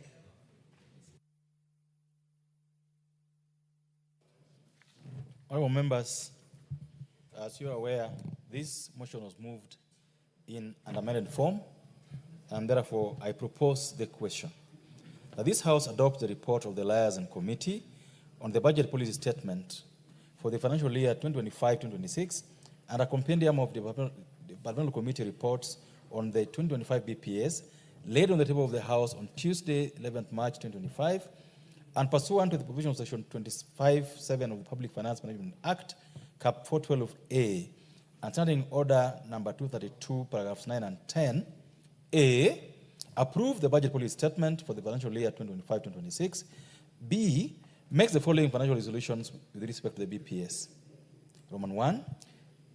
S2: Honorable members, as you are aware, this motion was moved in an amended form, and therefore I propose the question that this House adopt the report of the Liaison Committee on the budget policy statement for the financial year 2025-2026 and a compendium of departmental committee reports on the 2025 BPS laid on the table of the House on Tuesday, 11th March 2025, and pursuant to the provision of Section 25(7) of the Public Finance Management Act, Cap 412A, and standing order number 232, paragraphs 9 and 10, A, approve the budget policy statement for the financial year 2025-2026. B, makes the following financial resolutions with respect to the BPS. Roman 1,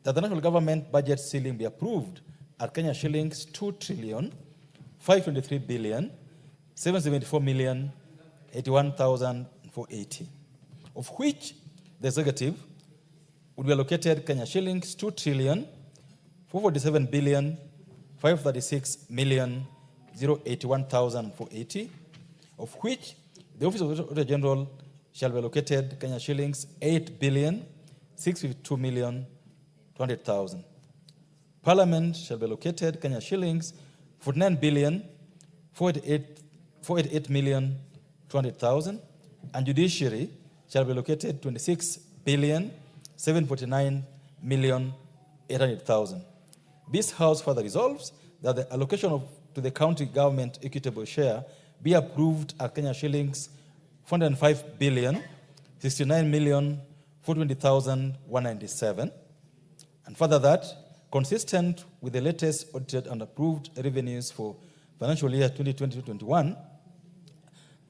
S2: that the national government budget ceiling be approved at Kenya shillings 2,523,774,081,480, of which the executive would be allocated Kenya shillings 2,447,536,081,480, of which the Office of the Auditor General shall be allocated Kenya shillings 8,652,200,000. Parliament shall be allocated Kenya shillings 49,488,200,000, and judiciary shall be allocated 26,749,800,000. This House further resolves that the allocation to the county government equitable share be approved at Kenya shillings 405,069,420,197, and further that, consistent with the latest audited and approved revenues for financial year 2020-21,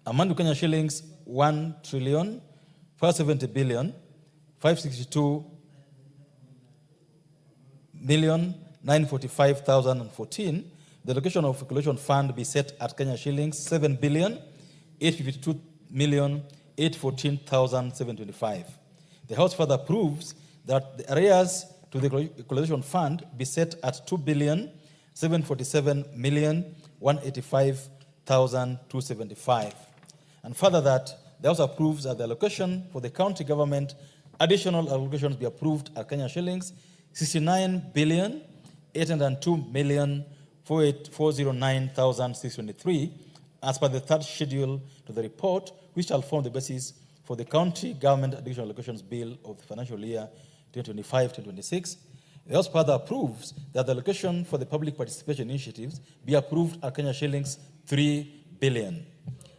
S2: amount to Kenya shillings 1,570,562,945,014, the allocation of calculation fund be set at Kenya shillings 7,852,814,725. The House further approves that the arrears to the equalization fund be set at 2,747,185,275. And further that, the House approves that the allocation for the county government additional allocations be approved at Kenya shillings 69,802,409,623 as per the third schedule to the report, which shall form the basis for the county government additional allocations bill of the financial year 2025-2026. The House further approves that the allocation for the public participation initiatives be approved at Kenya shillings 3 billion,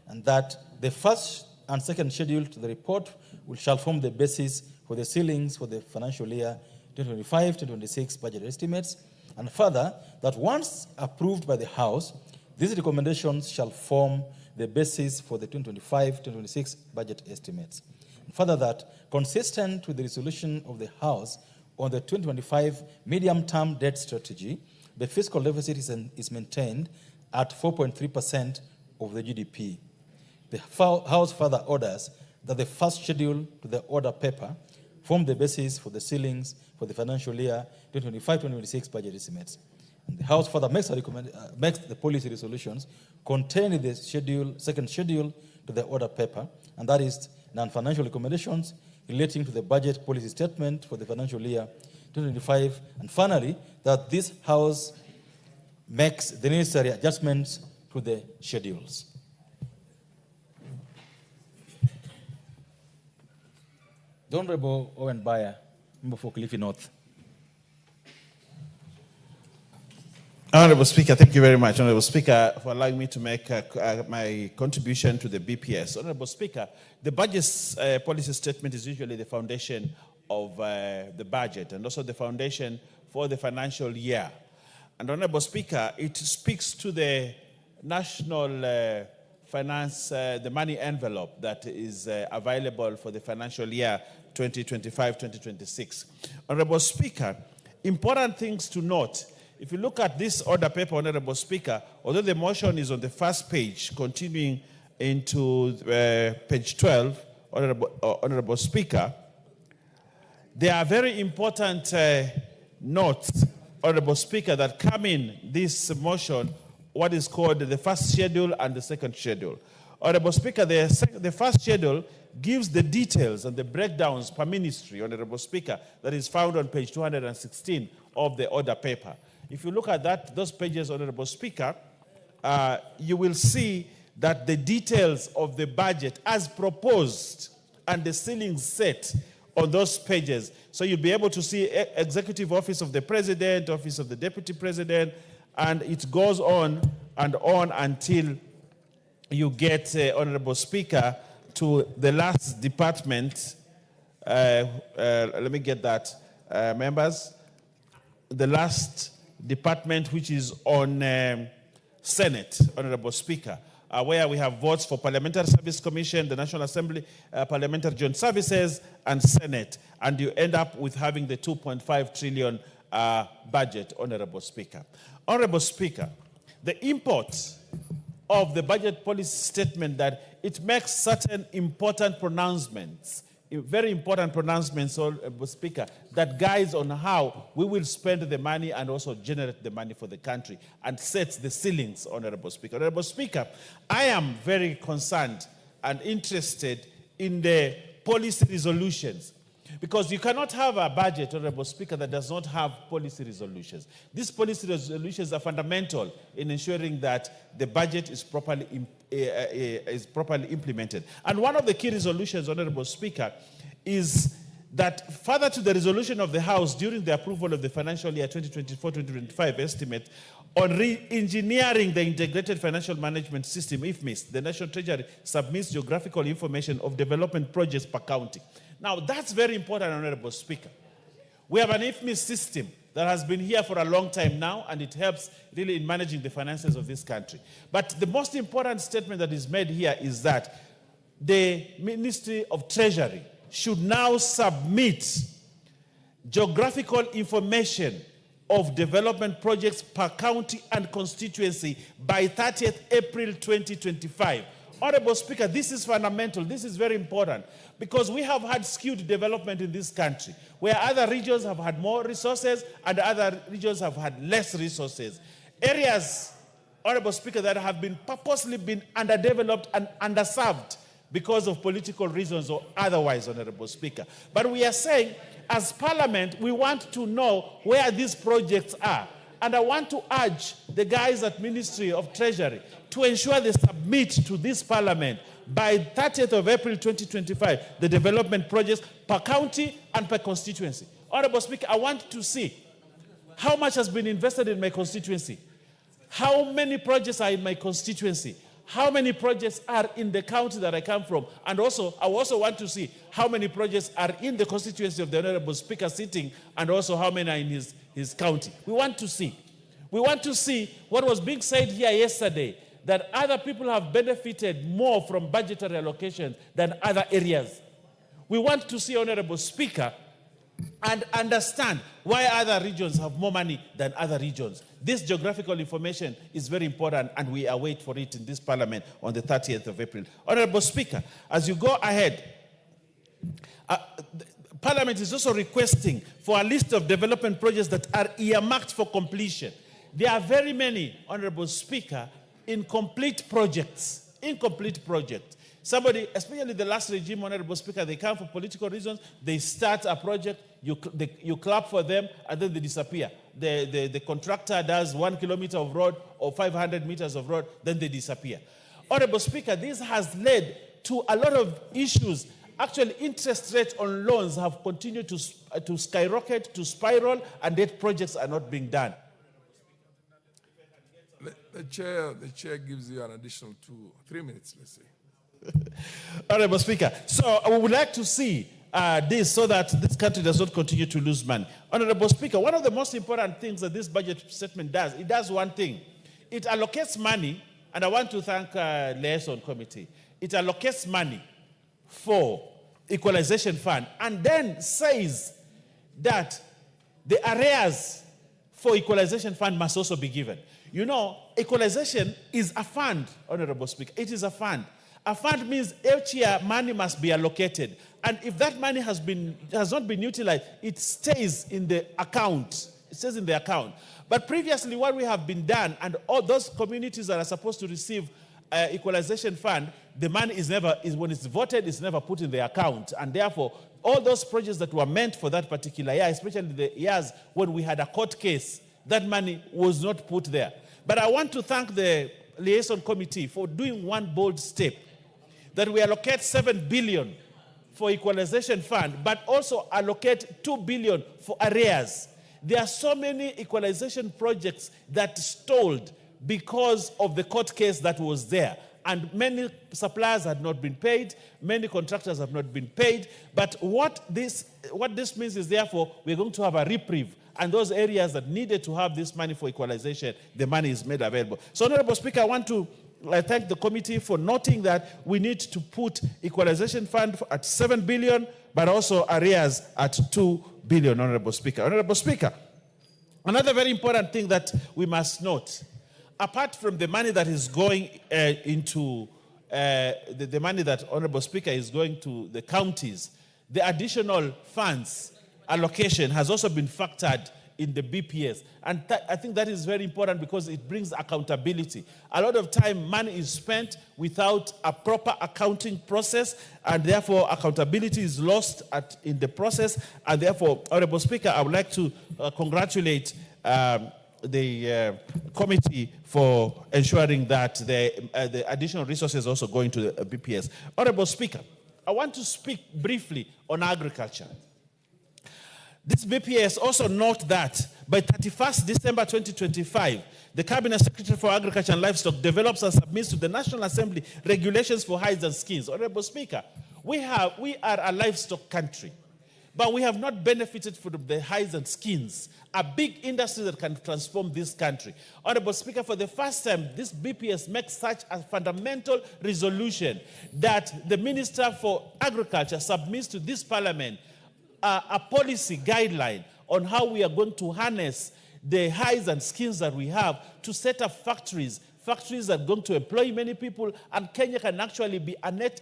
S2: and that the first and second schedule to the report shall form the basis for the ceilings for the financial year 2025-2026 budget estimates, and further that once approved by the House, these recommendations shall form the basis for the 2025-2026 budget estimates. And further that, consistent with the resolution of the House on the 2025 medium-term debt strategy, the fiscal deficit is maintained at 4.3% of the GDP. The House further orders that the first schedule to the order paper form the basis for the ceilings for the financial year 2025-2026 budget estimates. And the House further makes the policy resolutions contained in the second schedule to the order paper, and that is non-financial recommendations relating to the budget policy statement for the financial year 2025, and finally, that this House makes the necessary adjustments to the schedules. The Honorable Owen Bayer, member for Kilifi North.
S4: Honorable Speaker, thank you very much, Honorable Speaker, for allowing me to make my contribution to the BPS. Honorable Speaker, the budget policy statement is usually the foundation of the budget and also the foundation for the financial year. And Honorable Speaker, it speaks to the national finance, the money envelope that is available for the financial year 2025-2026. Honorable Speaker, important things to note. If you look at this order paper, Honorable Speaker, although the motion is on the first page, continuing into page 12, Honorable Speaker, there are very important notes, Honorable Speaker, that come in this motion, what is called the first schedule and the second schedule. Honorable Speaker, the first schedule gives the details and the breakdowns per ministry, Honorable Speaker, that is found on page 216 of the order paper. If you look at those pages, Honorable Speaker, you will see that the details of the budget as proposed and the ceilings set on those pages. So you'll be able to see Executive Office of the President, Office of the Deputy President, and it goes on until you get, Honorable Speaker, to the last department. Let me get that, members. The last department, which is on Senate, Honorable Speaker, where we have votes for Parliamentary Service Commission, the National Assembly, Parliamentary Joint Services, and Senate. And you end up with having the 2.5 trillion budget, Honorable Speaker. Honorable Speaker, the import of the budget policy statement that it makes certain important pronouncements, very important pronouncements, Honorable Speaker, that guides on how we will spend the money and also generate the money for the country and sets the ceilings, Honorable Speaker. Honorable Speaker, I am very concerned and interested in the policy resolutions Because you cannot have a budget, Honorable Speaker, that does not have policy resolutions. These policy resolutions are fundamental in ensuring that the budget is properly implemented. And one of the key resolutions, Honorable Speaker, is that further to the resolution of the House during the approval of the financial year 2024-2025 estimate on re-engineering the Integrated Financial Management System, IFMIS, the National Treasury submits geographical information of development projects per county. Now, that's very important, Honorable Speaker. We have an IFMIS system that has been here for a long time now, and it helps really in managing the finances of this country. But the most important statement that is made here is that the Ministry of Treasury should now submit geographical information of development projects per county and constituency by 30th April 2025. Honorable Speaker, this is fundamental. This is very important because we have had skewed development in this country where other regions have had more resources and other regions have had less resources. Areas, Honorable Speaker, that have been purposely been underdeveloped and underserved because of political reasons or otherwise, Honorable Speaker. But we are saying, as Parliament, we want to know where these projects are. And I want to urge the guys at Ministry of Treasury to ensure they submit to this Parliament by 30th of April 2025 the development projects per county and per constituency. Honorable Speaker, I want to see how much has been invested in my constituency, how many projects are in my constituency, how many projects are in the county that I come from, and also I also want to see how many projects are in the constituency of the Honorable Speaker sitting, and also how many are in his county. We want to see. We want to see what was being said here yesterday, that other people have benefited more from budgetary allocations than other areas. We want to see, Honorable Speaker, and understand why other regions have more money than other regions. This geographical information is very important, and we await for it in this Parliament on the 30th of April. Honorable Speaker, as you go ahead, Parliament is also requesting for a list of development projects that are earmarked for completion. There are very many, Honorable Speaker, incomplete projects. Somebody, especially the last regime, Honorable Speaker, they come for political reasons, they start a project, you clap for them, and then they disappear. The contractor does 1 kilometer of road or 500 meters of road, then they disappear. Honorable Speaker, this has led to a lot of issues. Actually, interest rates on loans have continued to skyrocket, to spiral, and yet projects are not being done.
S18: The chair gives you an additional 3 minutes, let's say.
S4: Honorable Speaker, so I would like to see this so that this country does not continue to lose money. Honorable Speaker, one of the most important things that this budget statement does, it does one thing. It allocates money, and I want to thank Liaison Committee. It allocates money for equalization fund and then says that the arrears for equalization fund must also be given. You know, equalization is a fund, Honorable Speaker. It is a fund. A fund means each year money must be allocated. And if that money has not been utilized, it stays in the account. It stays in the account. But previously, what we have been done, and all those communities that are supposed to receive equalization fund, the money when it's voted, it's never put in the account. And therefore, all those projects that were meant for that particular year, especially the years when we had a court case, that money was not put there. But I want to thank the Liaison Committee for doing one bold step, that we allocate 7 billion for equalization fund, but also allocate 2 billion for arrears. There are so many equalization projects that stalled because of the court case that was there. And many suppliers had not been paid, many contractors have not been paid. But what this means is, therefore, we're going to have a reprieve. And those areas that needed to have this money for equalization, the money is made available. So, Honorable Speaker, I want to thank the committee for noting that we need to put equalization fund at 7 billion, but also arrears at 2 billion, Honorable Speaker. Honorable Speaker, another very important thing that we must note, apart from the money that is going into the money that, Honorable Speaker, is going to the counties, the additional funds allocation has also been factored in the BPS. And I think that is very important because it brings accountability. A lot of time, money is spent without a proper accounting process, and therefore accountability is lost in the process. And therefore, Honorable Speaker, I would like to congratulate the committee for ensuring that the additional resources also go into the BPS. Honorable Speaker, I want to speak briefly on agriculture. This BPS also note that by 31st December 2025, the Cabinet Secretary for Agriculture and Livestock develops and submits to the National Assembly regulations for hides and skins. Honorable Speaker, we are a livestock country, but we have not benefited from the hides and skins, a big industry that can transform this country. Honorable Speaker, for the first time, this BPS makes such a fundamental resolution that the Minister for Agriculture submits to this Parliament a policy guideline on how we are going to harness the hides and skins that we have to set up factories that are going to employ many people, and Kenya can actually be a net.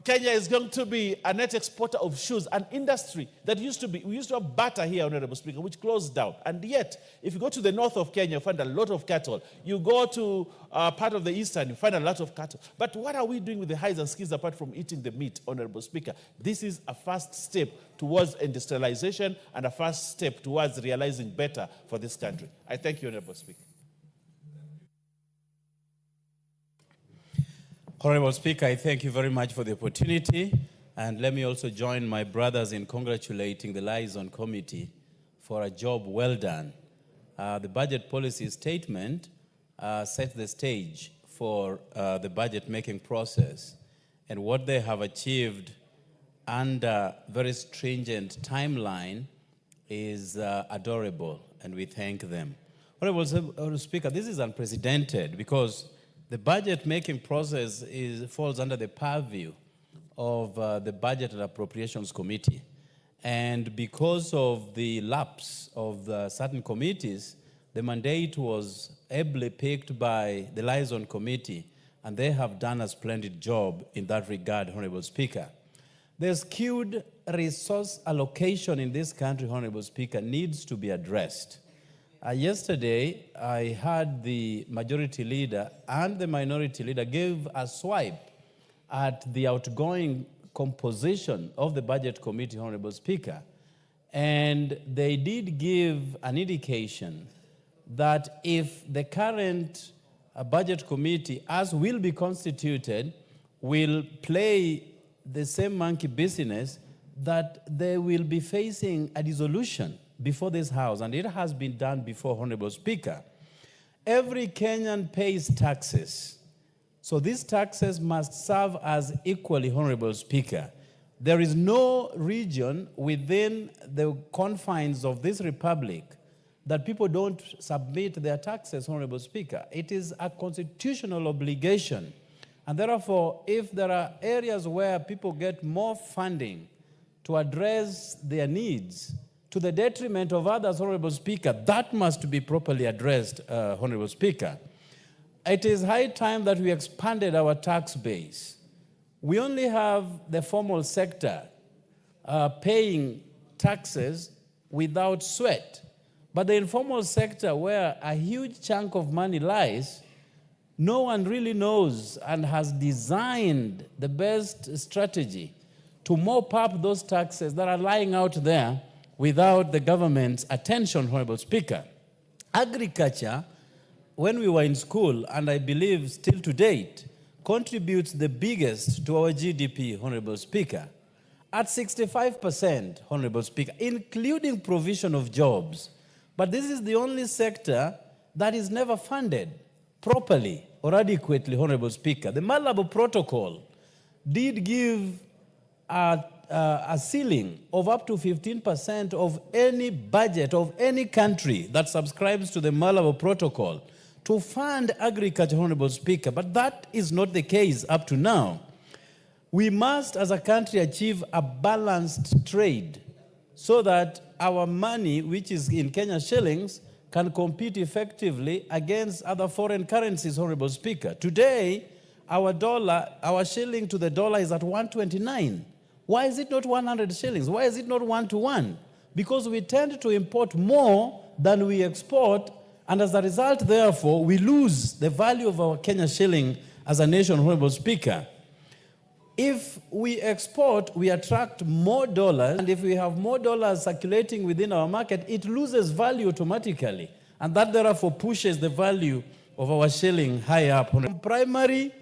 S4: Kenya is going to be a net exporter of shoes, an industry that we used to have butter here, Honorable Speaker, which closed down. And yet, if you go to the north of Kenya, you find a lot of cattle. You go to part of the eastern, you find a lot of cattle. But what are we doing with the hides and skins apart from eating the meat, Honorable Speaker? This is a first step towards industrialization and a first step towards realizing better for this country. I thank you, Honorable Speaker.
S19: Honorable Speaker, I thank you very much for the opportunity, and let me also join my brothers in congratulating the Liaison Committee for a job well done. The budget policy statement set the stage for the budget making process, and what they have achieved under very stringent timeline is adorable, and we thank them. Honorable Speaker, this is unprecedented because the budget-making process falls under the purview of the Budget and Appropriations Committee. And because of the lapse of certain committees, the mandate was ably picked by the Liaison Committee, and they have done a splendid job in that regard, Honorable Speaker. The skewed resource allocation in this country, Honorable Speaker, needs to be addressed. Yesterday, I heard the majority leader and the minority leader give a swipe at the outgoing composition of the Budget Committee, Honorable Speaker. And they did give an indication that if the current Budget Committee, as will be constituted, will play the same monkey business, that they will be facing a dissolution before this House, and it has been done before, Honorable Speaker. Every Kenyan pays taxes, so these taxes must serve as equally, Honorable Speaker. There is no region within the confines of this republic that people don't submit their taxes, Honorable Speaker. It is a constitutional obligation, and therefore, if there are areas where people get more funding to address their needs, to the detriment of others, Honorable Speaker, that must be properly addressed, Honorable Speaker. It is high time that we expanded our tax base. We only have the formal sector paying taxes without sweat. But the informal sector, where a huge chunk of money lies, no one really knows and has designed the best strategy to mop up those taxes that are lying out there without the government's attention, Honorable Speaker. Agriculture, when we were in school, and I believe still to date, contributes the biggest to our GDP, Honorable Speaker, at 65%, Honorable Speaker, including provision of jobs. But this is the only sector that is never funded properly or adequately, Honorable Speaker. The Malabo Protocol did give a ceiling of up to 15% of any budget of any country that subscribes to the Malabo Protocol to fund agriculture, Honorable Speaker. But that is not the case up to now. We must, as a country, achieve a balanced trade so that our money, which is in Kenya shillings, can compete effectively against other foreign currencies, Honorable Speaker. Today, our shilling to the dollar is at 129. Why is it not 100 shillings? Why is it not 1 to 1? Because we tend to import more than we export, and as a result, therefore, we lose the value of our Kenya shilling as a nation, Honorable Speaker. If we export, we attract more dollars, and if we have more dollars circulating within our market, it loses value automatically, and that therefore pushes the value of our shilling high up. From primary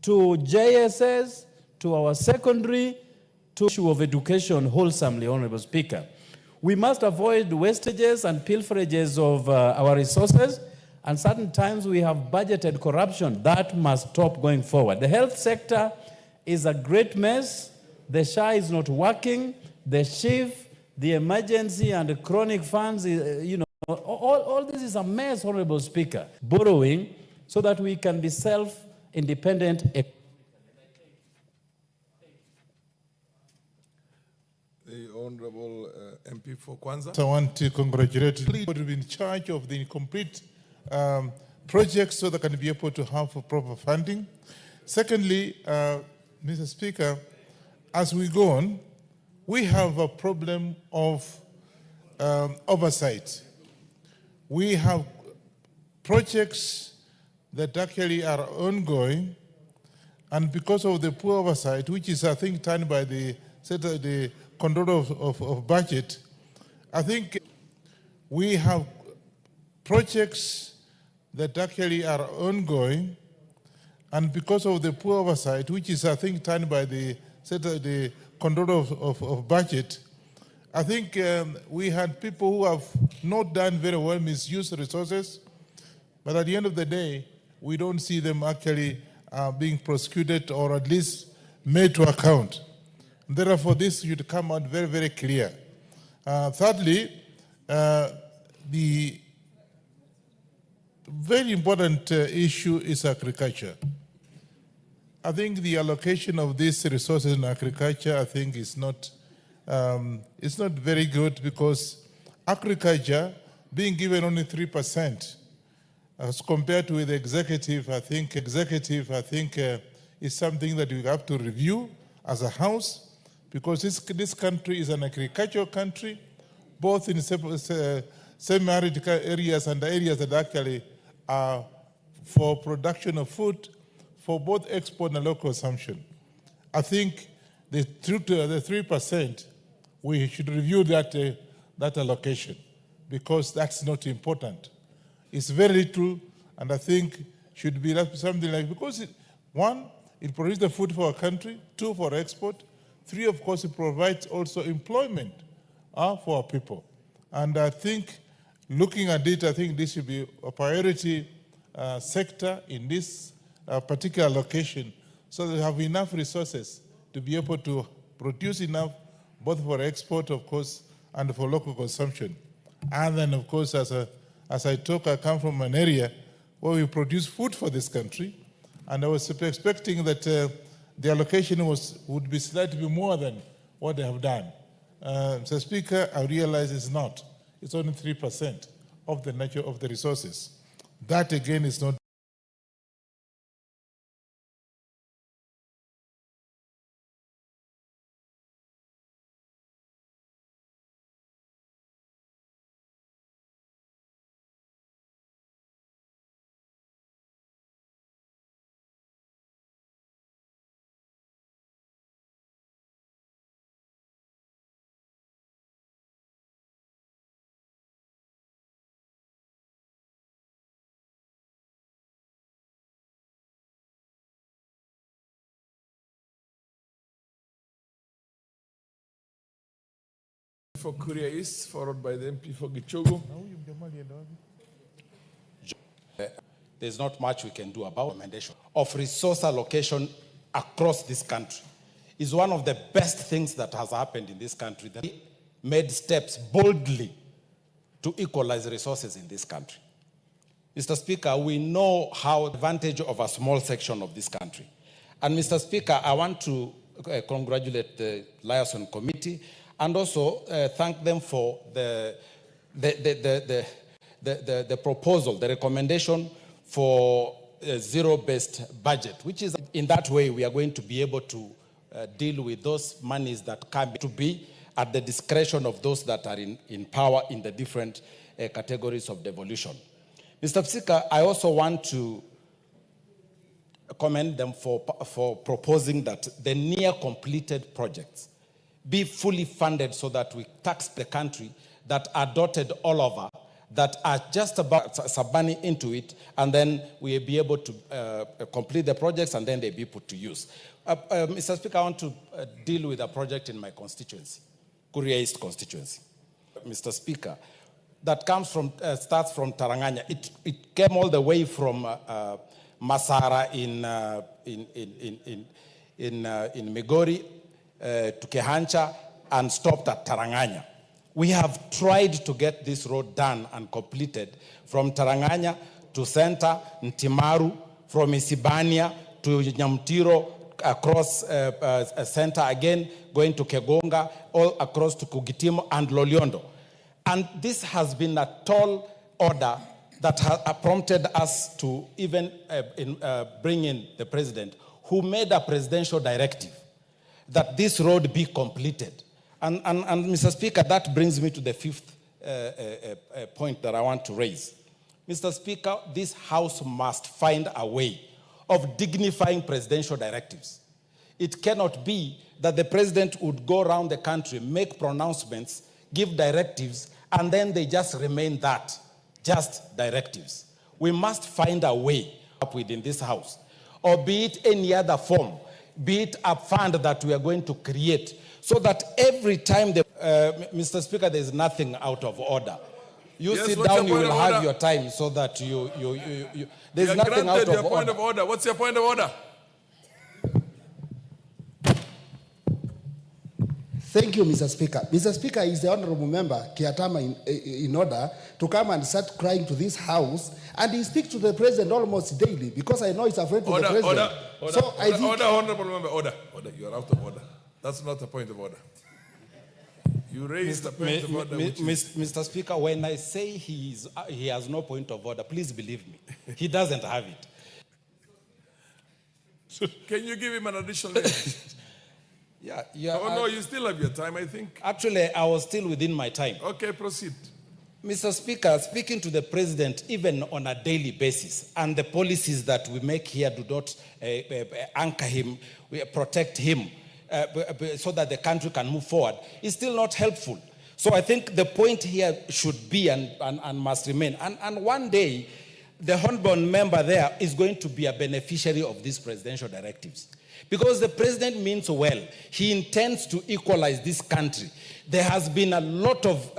S19: to JSS, to our secondary, to issue of education wholesomely, Honorable Speaker. We must avoid wastages and pilferages of our resources, and certain times we have budgeted corruption. That must stop going forward. The health sector is a great mess. The SHA is not working. The SHIF, the emergency and the chronic funds, all this is a mess, Honorable Speaker. Borrowing so that we can be self-independent.
S18: The Honorable MP for Kwanza.
S3: I want to congratulate the people who have been in charge of the incomplete projects so they can be able to have proper funding. Secondly, Mr. Speaker, as we go on, we have a problem of oversight. We have projects that actually are ongoing, and because of the poor oversight, which is, I think, done by the controller of budget, I think we have projects that actually are ongoing, and because of the poor oversight, which is, I think, done by the controller of budget, I think we had people who have not done very well, misused resources, but at the end of the day, we don't see them actually being prosecuted or at least made to account. Therefore, this should come out very, very clear. Thirdly, the very important issue is agriculture. I think the allocation of these resources in agriculture, I think, is not very good, because agriculture being given only 3% as compared to the executive, I think is something that we have to review as a house, because this country is an agricultural country, both in semi-arid areas and areas that actually are for production of food for both export and local consumption. I think the 3%, we should review that allocation, because that's not important. It's very little, and I think should be something like, because one, it produces the food for our country, two, for export, three, of course, it provides also employment for our people. And I think, looking at it, I think this should be a priority sector in this particular location, so that we have enough resources to be able to produce enough, both for export, of course, and for local consumption. And then, of course, as I talk, I come from an area where we produce food for this country, and I was expecting that the allocation would be slightly more than what they have done. Mr. Speaker, I realize it's not. It's only 3% of the nature of the resources. That, again, is not.
S18: For Korea East, followed by the MP for Gichogo.
S7: There's not much we can do about recommendation of resource allocation across this country. Is one of the best things that has happened in this country, that we made steps boldly to equalize resources in this country. Mr. Speaker, we know how advantage of a small section of this country. And Mr. Speaker, I want to congratulate the Liaison Committee, and also thank them for the proposal, the recommendation for zero-based budget, which is in that way we are going to be able to deal with those monies that can be at the discretion of those that are in power in the different categories of devolution. Mr. Speaker, I also want to commend them for proposing that the near completed projects be fully funded so that we tax the country, that are dotted all over, that are just about sub-money into it, and then we'll be able to complete the projects and then they be put to use. Mr. Speaker, I want to deal with a project in my constituency, Kuria East constituency. Mr. Speaker, that comes from, starts from Taranganya. It came all the way from Masara in Migori to Kehancha and stopped at Taranganya. We have tried to get this road done and completed from Taranganya to Center, Ntimaru, from Isibania to Nyamtiro, across Center again, going to Kegonga, all across to Kugitimo and Loliondo. And this has been a tall order that has prompted us to even bring in the president, who made a presidential directive that this road be completed. And Mr. Speaker, that brings me to the fifth point that I want to raise. Mr. Speaker, this House must find a way of dignifying presidential directives. It cannot be that the president would go around the country, make pronouncements, give directives, and then they just remain that, just directives. We must find a way up within this House, or be it any other form, be it a fund that we are going to create, so that every time, Mr. Speaker, there is nothing out of order. You
S18: Yes,
S7: sit
S18: what's
S7: down,
S18: your
S7: you
S18: point
S7: will
S18: of
S7: have
S18: order?
S7: your time so that there's
S18: You are
S7: nothing out
S18: granted your
S7: of
S18: point
S7: order.
S18: of order. What's your point of order?
S20: Thank you, Mr. Speaker. Mr. Speaker, is the honorable member, Kiatama, in order to come and start crying to this House, and he speaks to the president almost daily, because I know he's afraid to the president.
S18: Order, honorable member, order. You are out of order. That's not a point of order. You raised the point of order.
S7: Mr. Speaker, when I say he has no point of order, please believe me, he doesn't have it.
S18: Can you give him an additional minute?
S7: Yeah.
S18: Oh, no, you still have your time, I think.
S7: Actually, I was still within my time.
S18: Okay, proceed.
S7: Mr. Speaker, speaking to the president, even on a daily basis, and the policies that we make here do not anchor him, protect him, so that the country can move forward, is still not helpful. So I think the point here should be and must remain. And one day, the honorable member there is going to be a beneficiary of these presidential directives. Because the president means well. He intends to equalize this country. There has been a lot of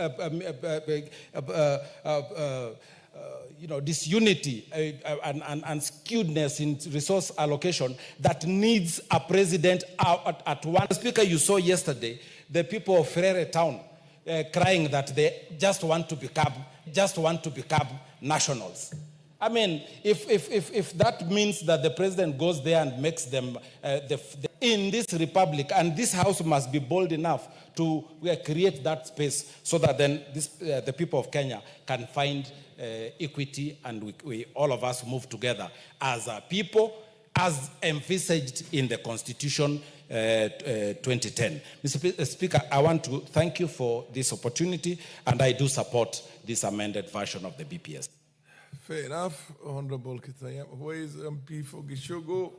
S7: disunity and skewedness in resource allocation that needs a president at one. Speaker, you saw yesterday the people of Frere Town crying that they just want to become nationals. I mean, if that means that the president goes there and makes them in this republic, and this House must be bold enough to create that space so that then the people of Kenya can find equity, and we all of us move together as a people, as envisaged in the Constitution 2010. Mr. Speaker, I want to thank you for this opportunity, and I do support this amended version of the BPS.
S18: Fair enough, Honorable Kitayama. Where is MP for Gishogo?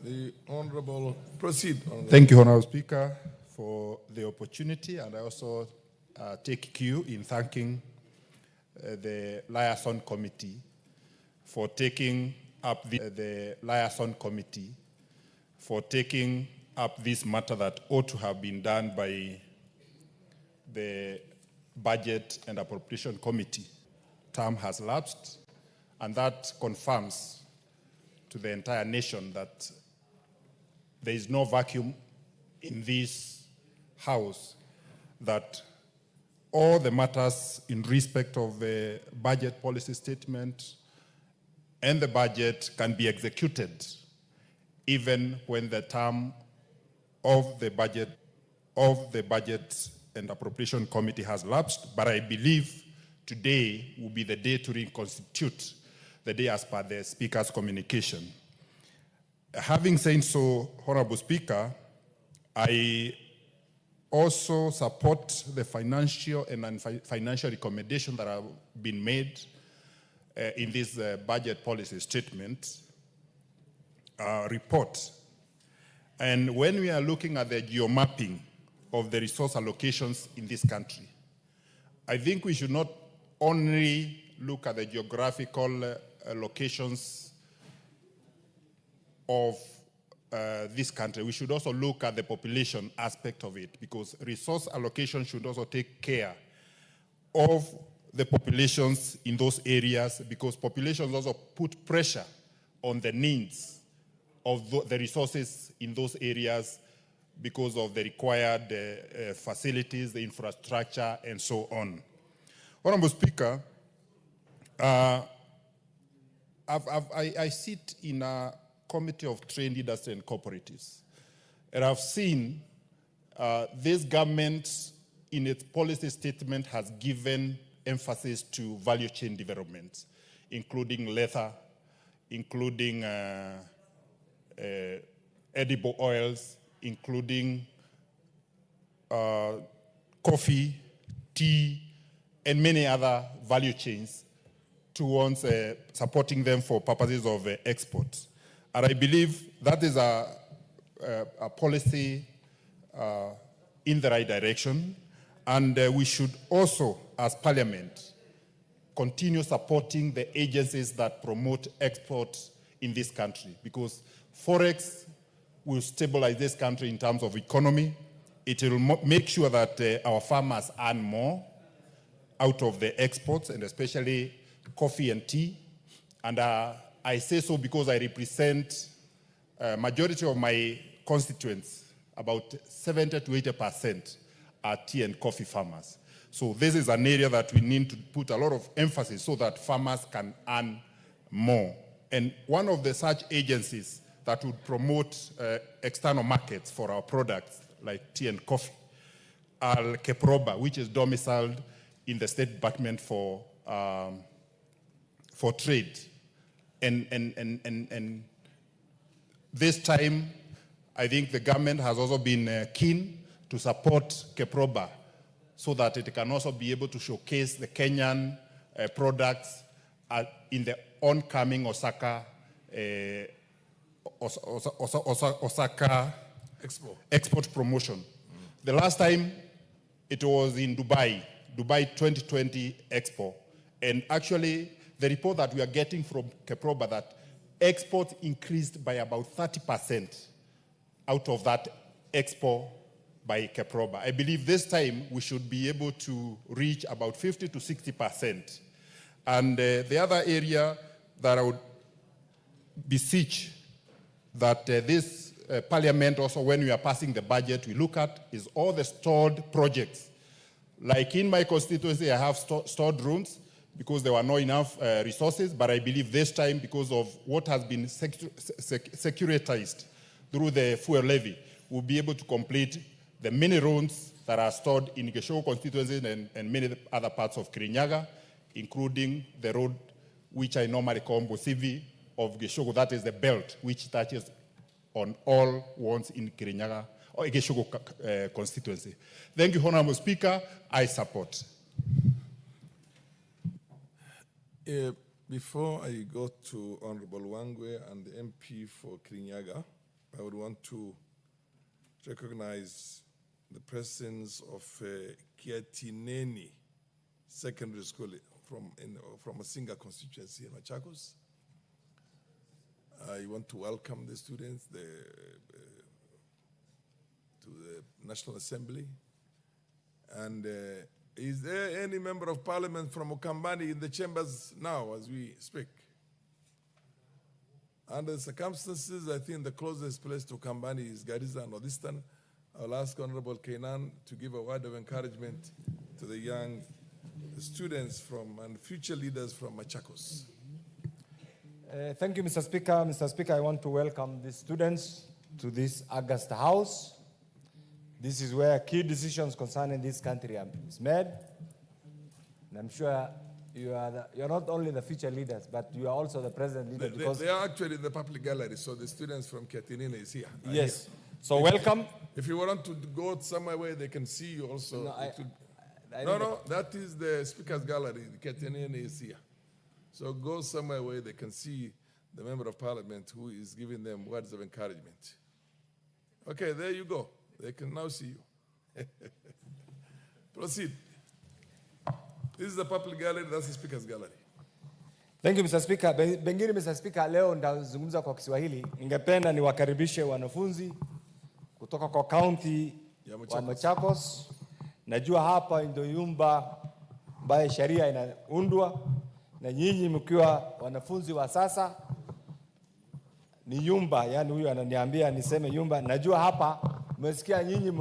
S18: The Honorable, proceed. Honorable.
S21: Thank you, Honorable Speaker, for the opportunity, and I also take cue in thanking the Liaison Committee for taking up the Liaison Committee for taking up this matter that ought to have been done by the Budget and Appropriation Committee. Term has lapsed, and that confirms to the entire nation that there is no vacuum in this House, that all the matters in respect of the budget policy statement and the budget can be executed even when the term of the budget and Appropriation Committee has lapsed. But I believe today will be the day to reconstitute the day as per the Speaker's communication. Having said so, Honorable Speaker, I also support the financial and non-financial recommendations that have been made in this budget policy statement report. And when we are looking at the geomapping of the resource allocations in this country, I think we should not only look at the geographical locations of this country. We should also look at the population aspect of it, because resource allocation should also take care of the populations in those areas, because populations also put pressure on the needs of the resources in those areas because of the required facilities, the infrastructure, and so on. Honorable Speaker, I sit in a committee of trade industry and cooperatives, and I've seen this government in its policy statement has given emphasis to value chain development, including leather, including edible oils, including coffee, tea, and many other value chains towards supporting them for purposes of export. And I believe that is a policy in the right direction. And we should also, as Parliament, continue supporting the agencies that promote exports in this country, because Forex will stabilize this country in terms of economy. It will make sure that our farmers earn more out of the exports, and especially coffee and tea. And I say so because I represent a majority of my constituents. About 70 to 80% are tea and coffee farmers. So this is an area that we need to put a lot of emphasis so that farmers can earn more. And one of the such agencies that would promote external markets for our products like tea and coffee are Keproba, which is domiciled in the State Department for Trade. And this time, I think the government has also been keen to support Keproba so that it can also be able to showcase the Kenyan products in the oncoming Osaka export promotion. The last time it was in Dubai 2020 Expo. And actually, the report that we are getting from Keproba that exports increased by about 30% out of that expo by Keproba. I believe this time we should be able to reach about 50 to 60%. And the other area that I would beseech that this Parliament also, when we are passing the budget, we look at is all the stored projects. Like in my constituency, I have stored rooms because there were not enough resources, but I believe this time, because of what has been securitized through the fuel levy, we'll be able to complete the many roads that are stored in Geshogo constituency and many other parts of Kirinyaga, including the road which I normally call Mbosivi of Geshogo, that is the belt which touches on all ones in Kirinyaga or Geshogo constituency. Thank you, Honorable Speaker. I support.
S18: Before I go to Honorable Wangwe and the MP for Kirinyaga, I would want to recognize the presence of Kiatineni Secondary School from a Singa constituency in Machakos. I want to welcome the students to the National Assembly. And is there any member of parliament from Ukambani in the chambers now as we speak? Under the circumstances, I think the closest place to Ukambani is Garissa, Northeastern. I'll ask Honorable Kainan to give a word of encouragement to the young students and future leaders from Machakos.
S1: Thank you, Mr. Speaker. Mr. Speaker, I want to welcome the students to this August House. This is where key decisions concerning this country is made. And I'm sure you're not only the future leaders, but you are also the present leader. Because
S18: They are actually in the public gallery, so the students from Kiatinini is here. are
S1: Yes.
S18: here.
S1: So welcome.
S18: If you want to go somewhere where they can see you also.
S1: No,
S18: that is the speaker's gallery. Kiatinini is here. So go somewhere where they can see the member of parliament who is giving them words of encouragement. Okay, there you go. They can now see you. Proceed. This is the public gallery, that's the speaker's gallery.
S1: Thank you, Mr. Speaker. Pengine Mr. Speaker, leo ndazungumza kwa Kiswahili. Ningependa niwakaribishe wanafunzi kutoka kwa county ya Machakos. Najua hapa ndio nyumba ambayo sheria inaundwa, na nyinyi mkiwa wanafunzi wa sasa ni nyumba, yani huyu ananiambia niseme nyumba. Najua hapa mmesikia nyinyi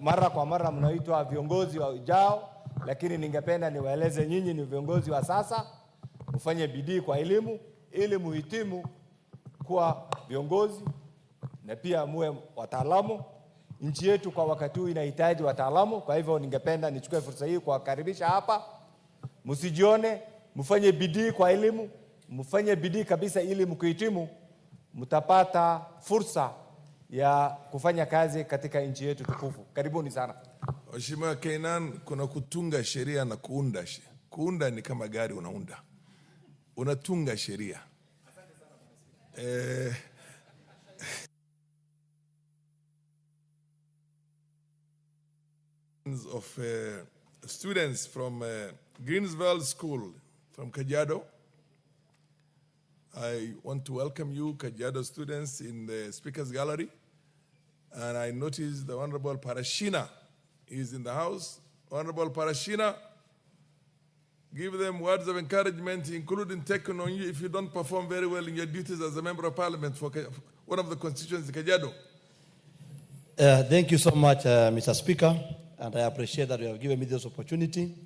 S1: mara kwa mara mnaitwa viongozi wa ujao, lakini ningependa niwaeleze nyinyi ni viongozi wa sasa. Mfanye bidii kwa elimu ili muhitimu kuwa viongozi na pia muwe wataalamu. Nchi yetu kwa wakati huu inahitaji wataalamu, kwa hivyo ningependa nichukue fursa hii kuwakaribisha hapa. Msijione, mfanye bidii kwa elimu, mfanye bidii kabisa ili mkihitimu mtapata fursa ya kufanya kazi katika nchi yetu tukufu. Karibuni sana.
S18: Mheshimiwa Kainan, kuna kutunga sheria na kuunda. Kuunda ni kama gari unaunda. Unatunga sheria. Of students from Greensville School from Kajiado. I want to welcome you, Kajiado students, in the Speaker's Gallery. And I noticed the Honorable Parashina is in the house. Honorable Parashina, give them words of encouragement, including taking on you if you don't perform very well in your duties as a member of parliament for one of the constituencies in Kajiado.
S9: Thank you so much, Mr. Speaker, and I appreciate that you have given me this opportunity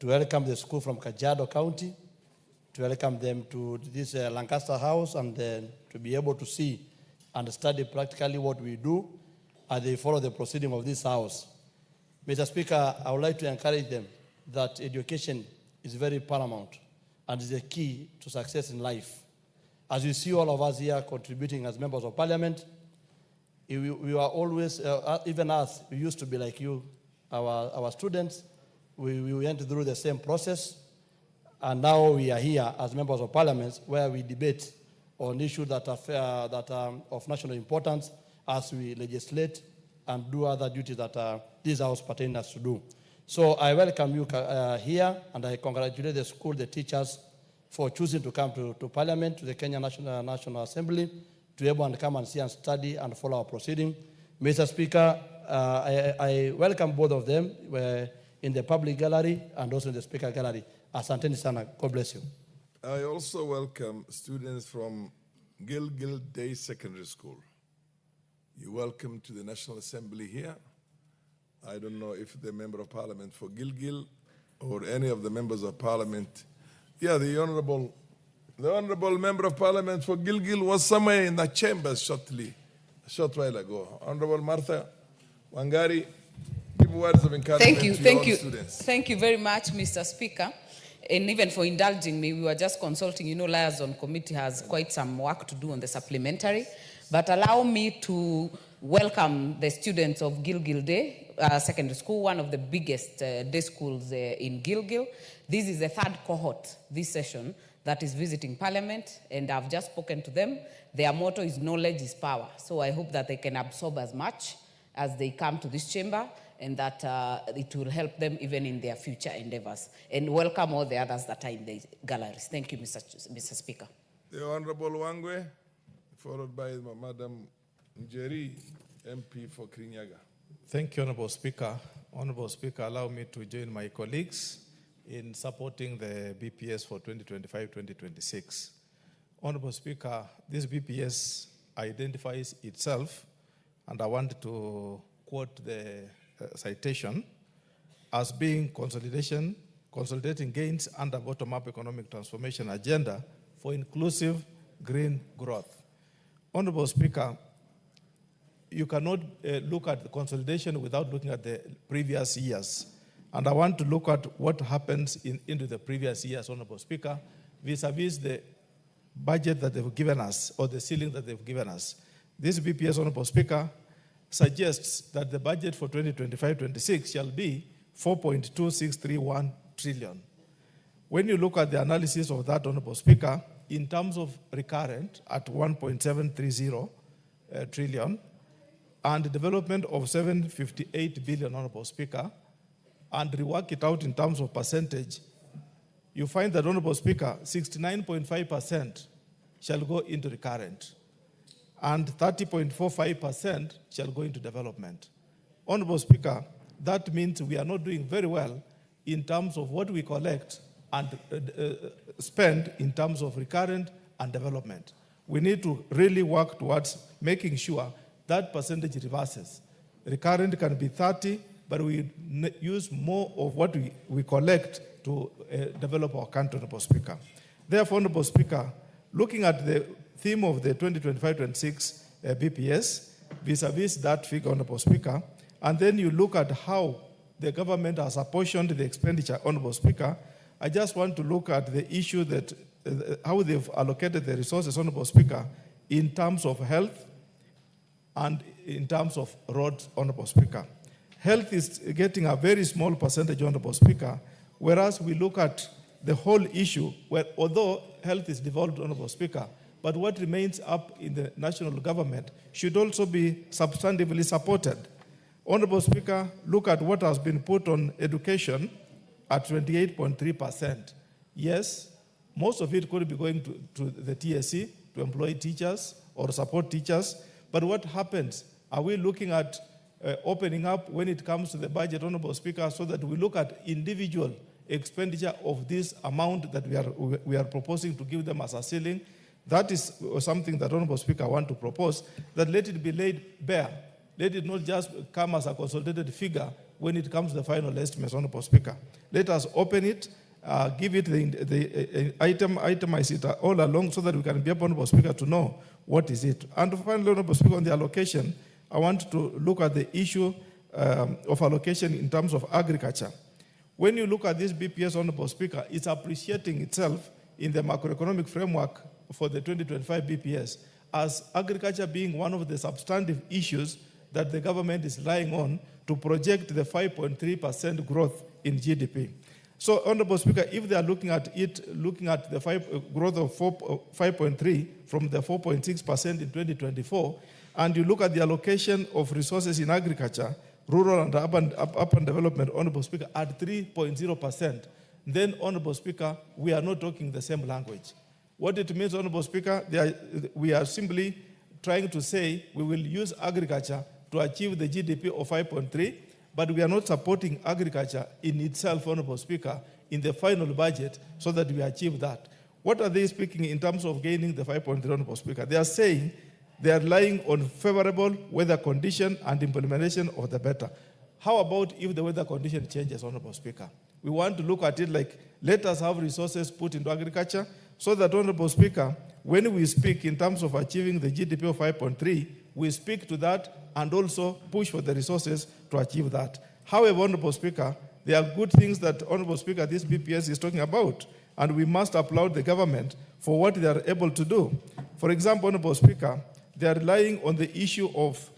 S9: to welcome the school from Kajiado County, to welcome them to this Lancaster House, and then to be able to see and study practically what we do as they follow the proceeding of this house. Mr. Speaker, I would like to encourage them that education is very paramount and is the key to success in life. As you see all of us here contributing as members of parliament, we are always, even us, we used to be like you, our students, we went through the same process, and now we are here as members of parliament where we debate on issues that are of national importance as we legislate and do other duties that this house pertains us to do. So I welcome you here, and I congratulate the school, the teachers, for choosing to come to Parliament, to the Kenya National Assembly, to be able to come and see and study and follow our proceeding. Mr. Speaker, I welcome both of them in the public gallery and also in the Speaker gallery. Asanteni sana. God bless you.
S18: I also welcome students from Gilgil Day Secondary School. You're welcome to the National Assembly here. I don't know if the member of parliament for Gilgil or any of the members of parliament. Yeah, the honorable member of parliament for Gilgil was somewhere in the chambers a short while ago. Honorable Martha Wangari, give words of encouragement to all students.
S17: Thank you very much, Mr. Speaker. And even for indulging me, we were just consulting, Liaison Committee has quite some work to do on the supplementary. But allow me to welcome the students of Gilgil Day Secondary School, one of the biggest day schools in Gilgil. This is the third cohort this session that is visiting Parliament, and I've just spoken to them. Their motto is knowledge is power. So I hope that they can absorb as much as they come to this chamber, and that it will help them even in their future endeavors. And welcome all the others that are in the galleries. Thank you, Mr. Speaker.
S18: The Honorable Wangwe, followed by Madam Njeri, MP for Kirinyaga.
S3: Thank you, Honorable Speaker. Honorable Speaker, allow me to join my colleagues in supporting the BPS for 2025-2026. Honorable Speaker, this BPS identifies itself, and I want to quote the citation, as being consolidating gains under bottom-up economic transformation agenda for inclusive green growth. Honorable Speaker, you cannot look at the consolidation without looking at the previous years.
S6: And I want to look at what happens into the previous years, Honorable Speaker, vis-a-vis the budget that they've given us, or the ceiling that they've given us. This BPS, Honorable Speaker, suggests that the budget for 2025-26 shall be 4.2631 trillion. When you look at the analysis of that, Honorable Speaker, in terms of recurrent at 1.730 trillion, and development of 758 billion, Honorable Speaker, and rework it out in terms of percentage, you find that, Honorable Speaker, 69.5% shall go into recurrent, and 30.45% shall go into development. Honorable Speaker, that means we are not doing very well in terms of what we collect and spend in terms of recurrent and development. We need to really work towards making sure that percentage reverses. Recurrent can be 30, but we use more of what we collect to develop our country, Honorable Speaker. Therefore, Honorable Speaker, looking at the theme of the 2025-26 BPS, vis-a-vis that figure, Honorable Speaker, and then you look at how the government has apportioned the expenditure, Honorable Speaker, I just want to look at the issue that how they've allocated the resources, Honorable Speaker, in terms of health and in terms of roads, Honorable Speaker. Health is getting a very small percentage, Honorable Speaker, whereas we look at the whole issue, where although health is devolved, Honorable Speaker, but what remains up in the national government should also be substantively supported. Honorable Speaker, look at what has been put on education at 28.3%. Yes, most of it could be going to the TSC to employ teachers or support teachers, but what happens? Are we looking at opening up when it comes to the budget, Honorable Speaker, so that we look at individual expenditure of this amount that we are proposing to give them as a ceiling? That is something that, Honorable Speaker, I want to propose, that let it be laid bare. Let it not just come as a consolidated figure when it comes to the final estimates, Honorable Speaker. Let us open it, give it the itemize it all along so that we can be able, Honorable Speaker, to know what is it. And finally, Honorable Speaker, on the allocation, I want to look at the issue of allocation in terms of agriculture. When you look at this BPS, Honorable Speaker, it's appreciating itself in the macroeconomic framework for the 2025 BPS as agriculture being one of the substantive issues that the government is relying on to project the 5.3% growth in GDP. So, Honorable Speaker, if they are looking at the growth of 5.3 from the 4.6% in 2024, and you look at the allocation of resources in agriculture, rural and urban development, Honorable Speaker, at 3.0%, then, Honorable Speaker, we are not talking the same language. What it means, Honorable Speaker, we are simply trying to say we will use agriculture to achieve the GDP of 5.3, but we are not supporting agriculture in itself, Honorable Speaker, in the final budget so that we achieve that. What are they speaking in terms of gaining the 5.3, Honorable Speaker? They are saying they are relying on favorable weather condition and implementation of the better. How about if the weather condition changes, Honorable Speaker? We want to look at it like, let us have resources put into agriculture so that, Honorable Speaker, when we speak in terms of achieving the GDP of 5.3, we speak to that and also push for the resources to achieve that. However, Honorable Speaker, there are good things that, Honorable Speaker, this BPS is talking about, and we must applaud the government for what they are able to do. For example, Honorable Speaker, they are relying on the issue of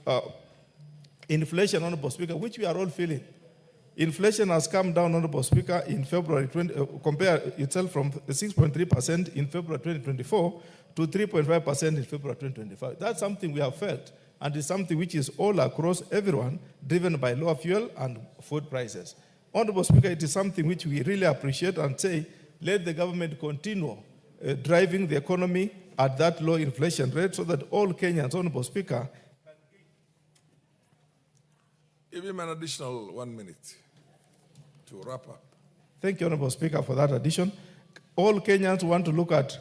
S6: inflation, Honorable Speaker, which we are all feeling. Inflation has come down, Honorable Speaker, in February, compare itself from 6.3% in February 2024 to 3.5% in February 2025. That's something we have felt, and it's something which is all across everyone, driven by lower fuel and food prices. Honorable Speaker, it is something which we really appreciate and say, let the government continue driving the economy at that low inflation rate so that all Kenyans, Honorable Speaker.
S18: Give him an additional 1 minute to wrap up.
S6: Thank you, Honorable Speaker, for that addition. All Kenyans want to look at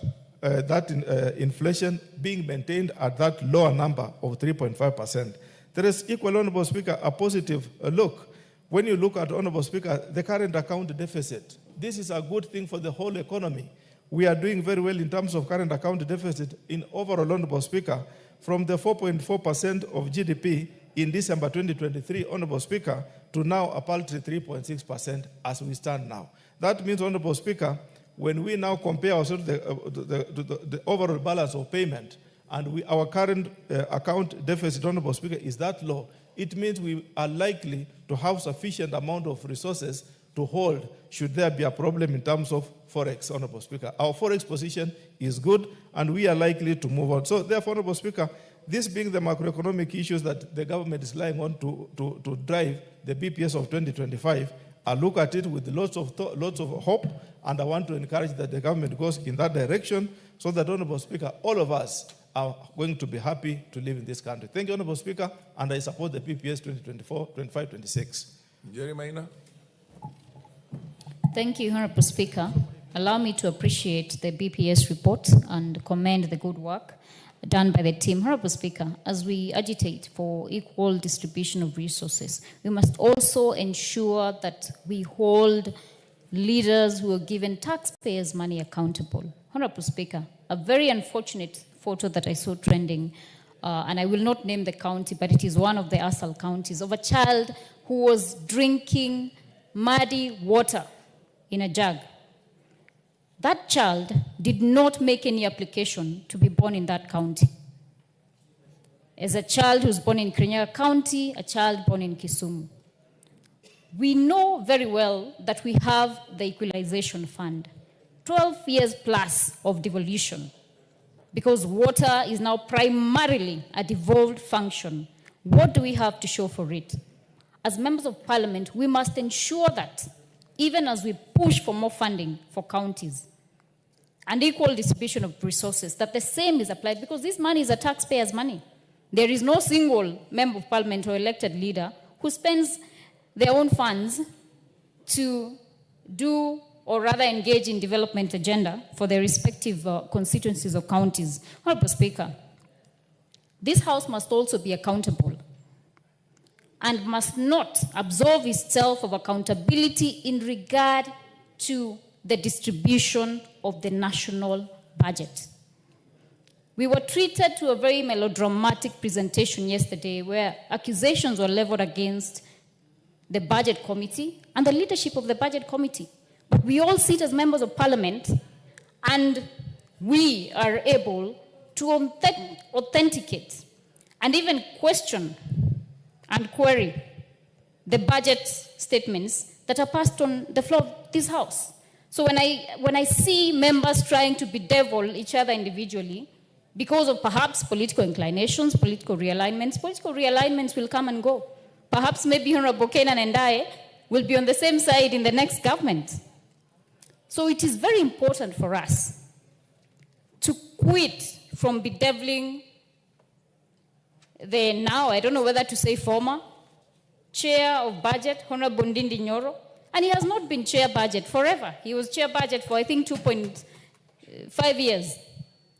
S6: inflation being maintained at that lower number of 3.5%. There is equal, Honorable Speaker, a positive look. When you look at, Honorable Speaker, the current account deficit, this is a good thing for the whole economy. We are doing very well in terms of current account deficit in overall, Honorable Speaker, from the 4.4% of GDP in December 2023, Honorable Speaker, to now a paltry 3.6% as we stand now. That means, Honorable Speaker, when we now compare ourselves to the overall balance of payment, and our current account deficit, Honorable Speaker, is that low, it means we are likely to have sufficient amount of resources to hold should there be a problem in terms of Forex, Honorable Speaker. Our Forex position is good, and we are likely to move on. So therefore, Honorable Speaker, this being the macroeconomic issues that the government is relying on to drive the BPS of 2025, I look at it with lots of hope, and I want to encourage that the government goes in that direction so that, Honorable Speaker, all of us are going to be happy to live in this country. Thank you, Honorable Speaker, and I support the PPS 2024, 25, 26.
S18: Jerry Maina.
S11: Thank you, Honorable Speaker. Allow me to appreciate the BPS report and commend the good work done by the team. Honorable Speaker, as we agitate for equal distribution of resources, we must also ensure that we hold leaders who are given taxpayers' money accountable. Honorable Speaker, a very unfortunate photo that I saw trending, and I will not name the county, but it is one of the ASAL counties, of a child who was drinking muddy water in a jug. That child did not make any application to be born in that county. As a child who's born in Kirinyaga County, a child born in Kisumu. We know very well that we have the Equalization Fund, 12 years plus of devolution, because water is now primarily a devolved function. What do we have to show for it? As members of parliament, we must ensure that even as we push for more funding for counties and equal distribution of resources, that the same is applied, because this money is a taxpayer's money. There is no single member of parliament or elected leader who spends their own funds to do or rather engage in development agenda for their respective constituencies or counties. Honorable Speaker, this House must also be accountable and must not absolve itself of accountability in regard to the distribution of the national budget. We were treated to a very melodramatic presentation yesterday where accusations were leveled against the budget committee and the leadership of the budget committee. But we all sit as members of parliament, and we are able to authenticate and even question and query the budget statements that are passed on the floor of this House. So when I see members trying to bedevil each other individually because of perhaps political inclinations, political realignments will come and go. Perhaps maybe Honorable Kenan and I will be on the same side in the next government. So it is very important for us to quit from bedeviling the now, I don't know whether to say former, chair of budget, Honorable Ndindi Nyoro, and he has not been chair budget forever. He was chair budget for, I think, 2.5 years.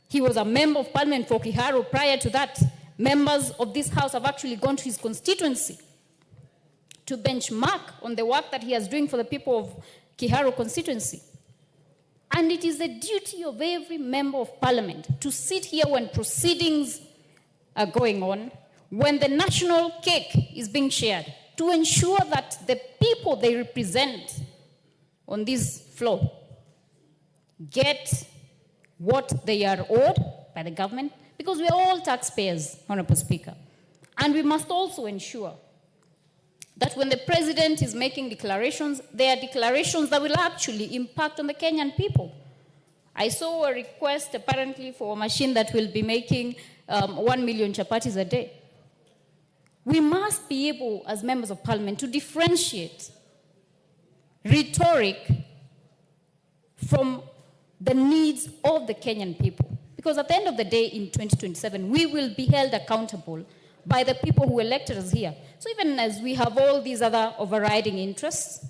S11: He was a member of parliament for Kiharu prior to that. Members of this House have actually gone to his constituency to benchmark on the work that he is doing for the people of Kiharu constituency. And it is the duty of every member of parliament to sit here when proceedings are going on, when the national cake is being shared, to ensure that the people they represent on this floor get what they are owed by the government, because we are all taxpayers, Honorable Speaker. And we must also ensure that when the president is making declarations, they are declarations that will actually impact on the Kenyan people. I saw a request apparently for a machine that will be making 1 million chapatis a day. We must be able, as members of parliament, to differentiate rhetoric from the needs of the Kenyan people. Because at the end of the day, in 2027, we will be held accountable by the people who elected us here. So even as we have all these other overriding interests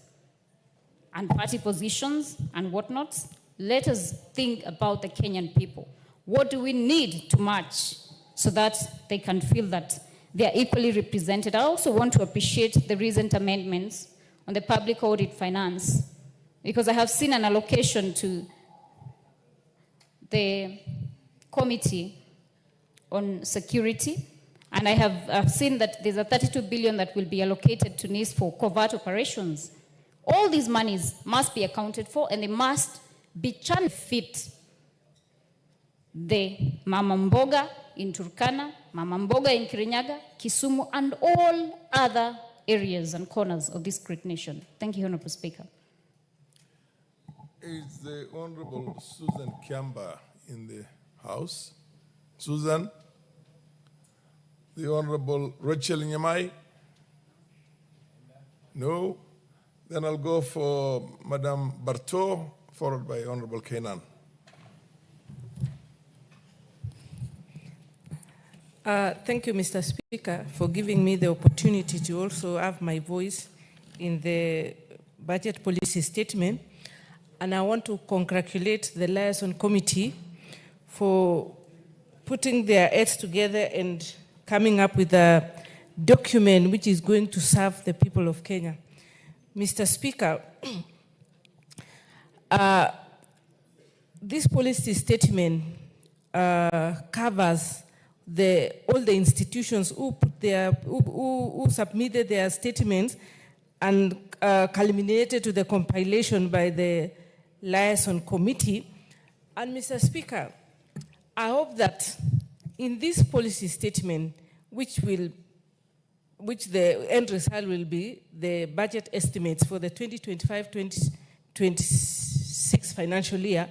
S11: and party positions and whatnot, let us think about the Kenyan people. What do we need to match so that they can feel that they are equally represented? I also want to appreciate the recent amendments on the public audit finance, because I have seen an allocation to the Committee on Security,
S8: And I have seen that there's a 32 billion that will be allocated to NIS for covert operations. All these monies must be accounted for, and they must be channel fit the Mama Mboga in Turkana, Mama Mboga in Kirinyaga, Kisumu, and all other areas and corners of this great nation. Thank you, Honorable Speaker.
S18: Is the Honorable Susan Kiamba in the House? Susan? The Honorable Rachel Nyamai? No? Then I'll go for Madame Barteau, followed by Honorable Kenan.
S22: Thank you, Mr. Speaker, for giving me the opportunity to also have my voice in the budget policy statement. And I want to congratulate the Liaison Committee for putting their heads together and coming up with a document which is going to serve the people of Kenya. Mr. Speaker, this policy statement covers all the institutions who submitted their statements and culminated to the compilation by the Liaison Committee. And Mr. Speaker, I hope that in this policy statement, which the end result will be the budget estimates for the 2025-2026 financial year,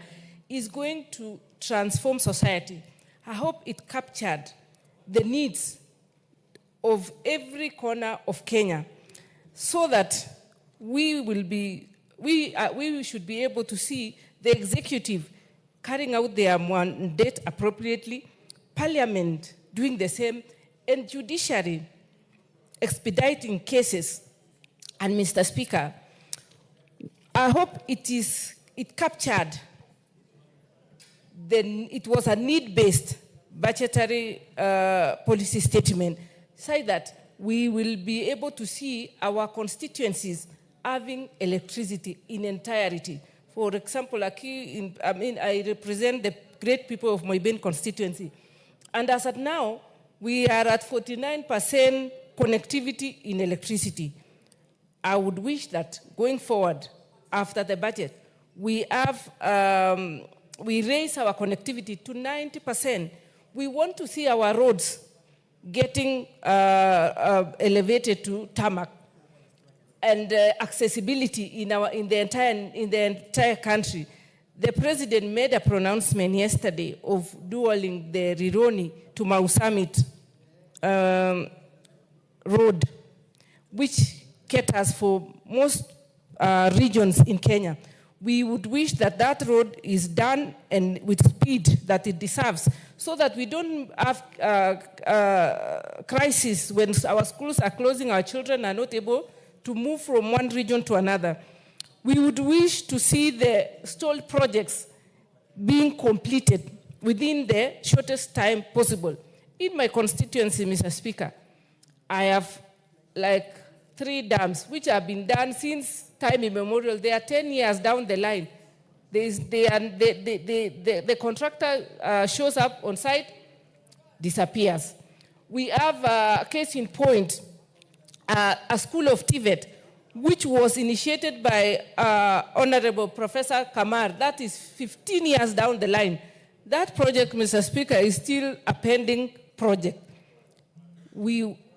S22: is going to transform society. I hope it captured the needs of every corner of Kenya, so that we should be able to see the executive carrying out their mandate appropriately, Parliament doing the same, and judiciary expediting cases. And Mr. Speaker, I hope it captured it was a need-based budgetary policy statement, so that we will be able to see our constituencies having electricity in entirety. For example, I represent the great people of Moibin constituency. And as at now, we are at 49% connectivity in electricity. I would wish that going forward, after the budget, we raise our connectivity to 90%. We want to see our roads getting elevated to tarmac, and accessibility in the entire country. The president made a pronouncement yesterday of dualing the Rironi to Mau Summit road, which caters for most regions in Kenya. We would wish that that road is done and with speed that it deserves, so that we don't have crisis when our schools are closing, our children are not able to move from one region to another. We would wish to see the stalled projects being completed within the shortest time possible. In my constituency, Mr. Speaker, I have like 3 dams which have been done since time immemorial. They are 10 years down the line. The contractor shows up on site, disappears. We have a case in point, a school of TVET, which was initiated by Honorable Professor Kamar. That is 15 years down the line. That project, Mr. Speaker, is still a pending project.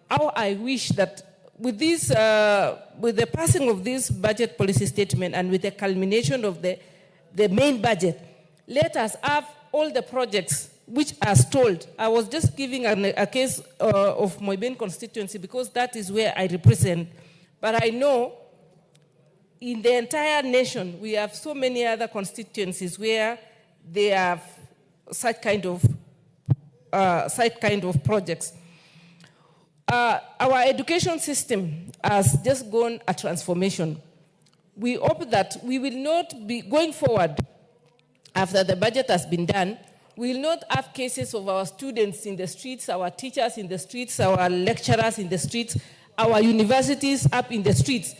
S22: I wish that with the passing of this budget policy statement and with the culmination of the main budget, let us have all the projects which are stalled. I was just giving a case of Moibin constituency because that is where I represent. But I know in the entire nation, we have so many other constituencies where they have such kind of projects. Our education system has just gone a transformation. We hope that we will not be going forward after the budget has been done. We will not have cases of our students in the streets, our teachers in the streets, our lecturers in the streets, our universities up in the streets,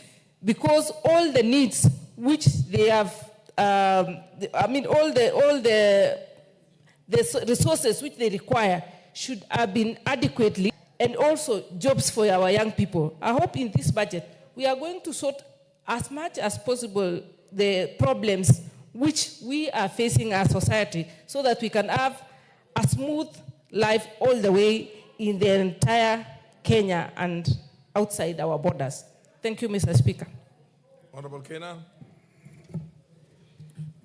S22: because all the needs which they have, all the resources which they require should have been adequately and also jobs for our young people. I hope in this budget, we are going to sort as much as possible the problems which we are facing as society so that we can have a smooth life all the way in the entire Kenya and outside our borders. Thank you, Mr. Speaker.
S18: Honorable Kenan.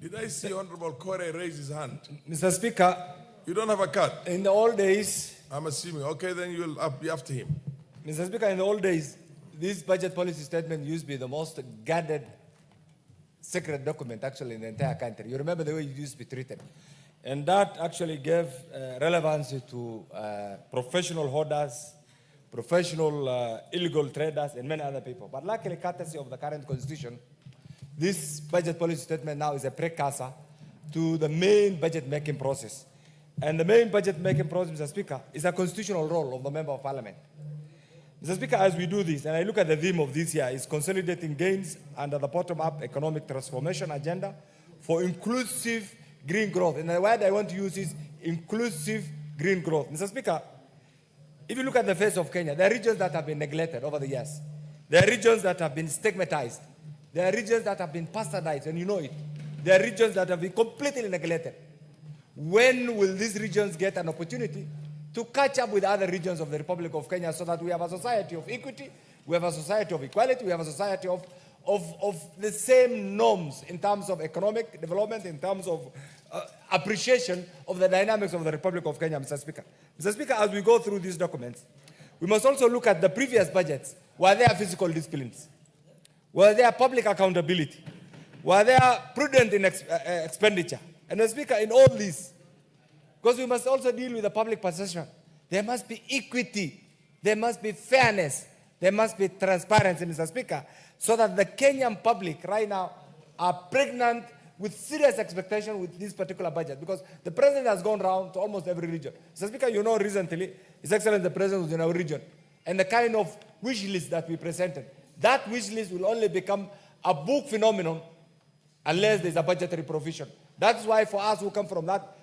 S18: Did I see Honorable Kore raise his hand?
S1: Mr. Speaker,
S18: you don't have a card?
S1: In the old days,
S18: I'm assuming. Okay, then you'll be after him.
S1: Mr. Speaker, in the old days, this budget policy statement used to be the most guarded secret document actually in the entire country. You remember the way it used to be treated. And that actually gave relevancy to professional hoarders, professional illegal traders, and many other people. But luckily, courtesy of the current constitution, this budget policy statement now is a precursor to the main budget-making process. And the main budget-making process, Mr. Speaker, is a constitutional role of the Member of Parliament. Mr. Speaker, as we do this, and I look at the theme of this year, is consolidating gains under the bottom-up economic transformation agenda for inclusive green growth. And the word I want to use is inclusive green growth. Mr. Speaker, if you look at the face of Kenya, there are regions that have been neglected over the years. There are regions that have been stigmatized. There are regions that have been bastardized, and you know it. There are regions that have been completely neglected. When will these regions get an opportunity to catch up with other regions of the Republic of Kenya so that we have a society of equity, we have a society of equality, we have a society of the same norms in terms of economic development, in terms of appreciation of the dynamics of the Republic of Kenya, Mr. Speaker. Mr. Speaker, as we go through these documents, we must also look at the previous budgets. Were there physical disciplines? Were there public accountability? Were there prudent in expenditure? And Mr. Speaker, in all this, because we must also deal with the public perception, there must be equity, there must be fairness, there must be transparency, Mr. Speaker, so that the Kenyan public right now are pregnant with serious expectation with this particular budget, because the president has gone around to almost every region. Mr. Speaker, you know recently, His Excellency the President was in our region, and the kind of wish list that we presented, that wish list will only become a book phenomenon unless there's a budgetary provision. That's why for us who come from that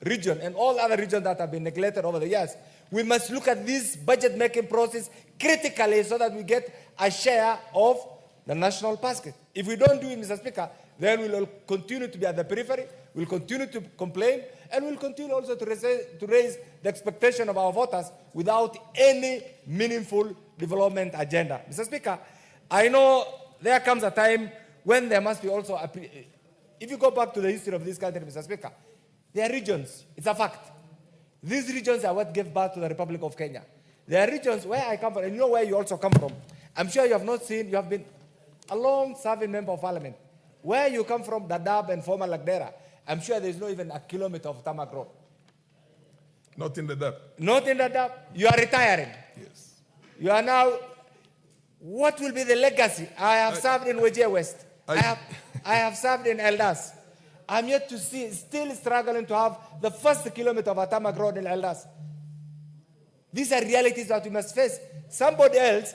S1: region and all other regions that have been neglected over the years, we must look at this budget-making process critically so that we get a share of the national basket. If we don't do it, Mr. Speaker, then we will continue to be at the periphery, we'll continue to complain, and we'll continue also to raise the expectation of our voters without any meaningful development agenda. Mr. Speaker, I know there comes a time when there must be also, if you go back to the history of this country, Mr. Speaker, there are regions, it's a fact. These regions are what gave birth to the Republic of Kenya. There are regions where I come from, and you know where you also come from. I'm sure you have not seen, you have been a long-serving member of parliament. Where you come from, Dadaab and former Lagdera, I'm sure there's not even a kilometer of tarmac road.
S18: Not in Dadaab.
S1: Not in Dadaab. You are retiring.
S18: Yes.
S1: You are now, what will be the legacy? I have served in Wajir West. I have served in Eldas. I'm yet to see, still struggling to have the first kilometer of a tarmac road in Eldas. These are realities that we must face. Somebody else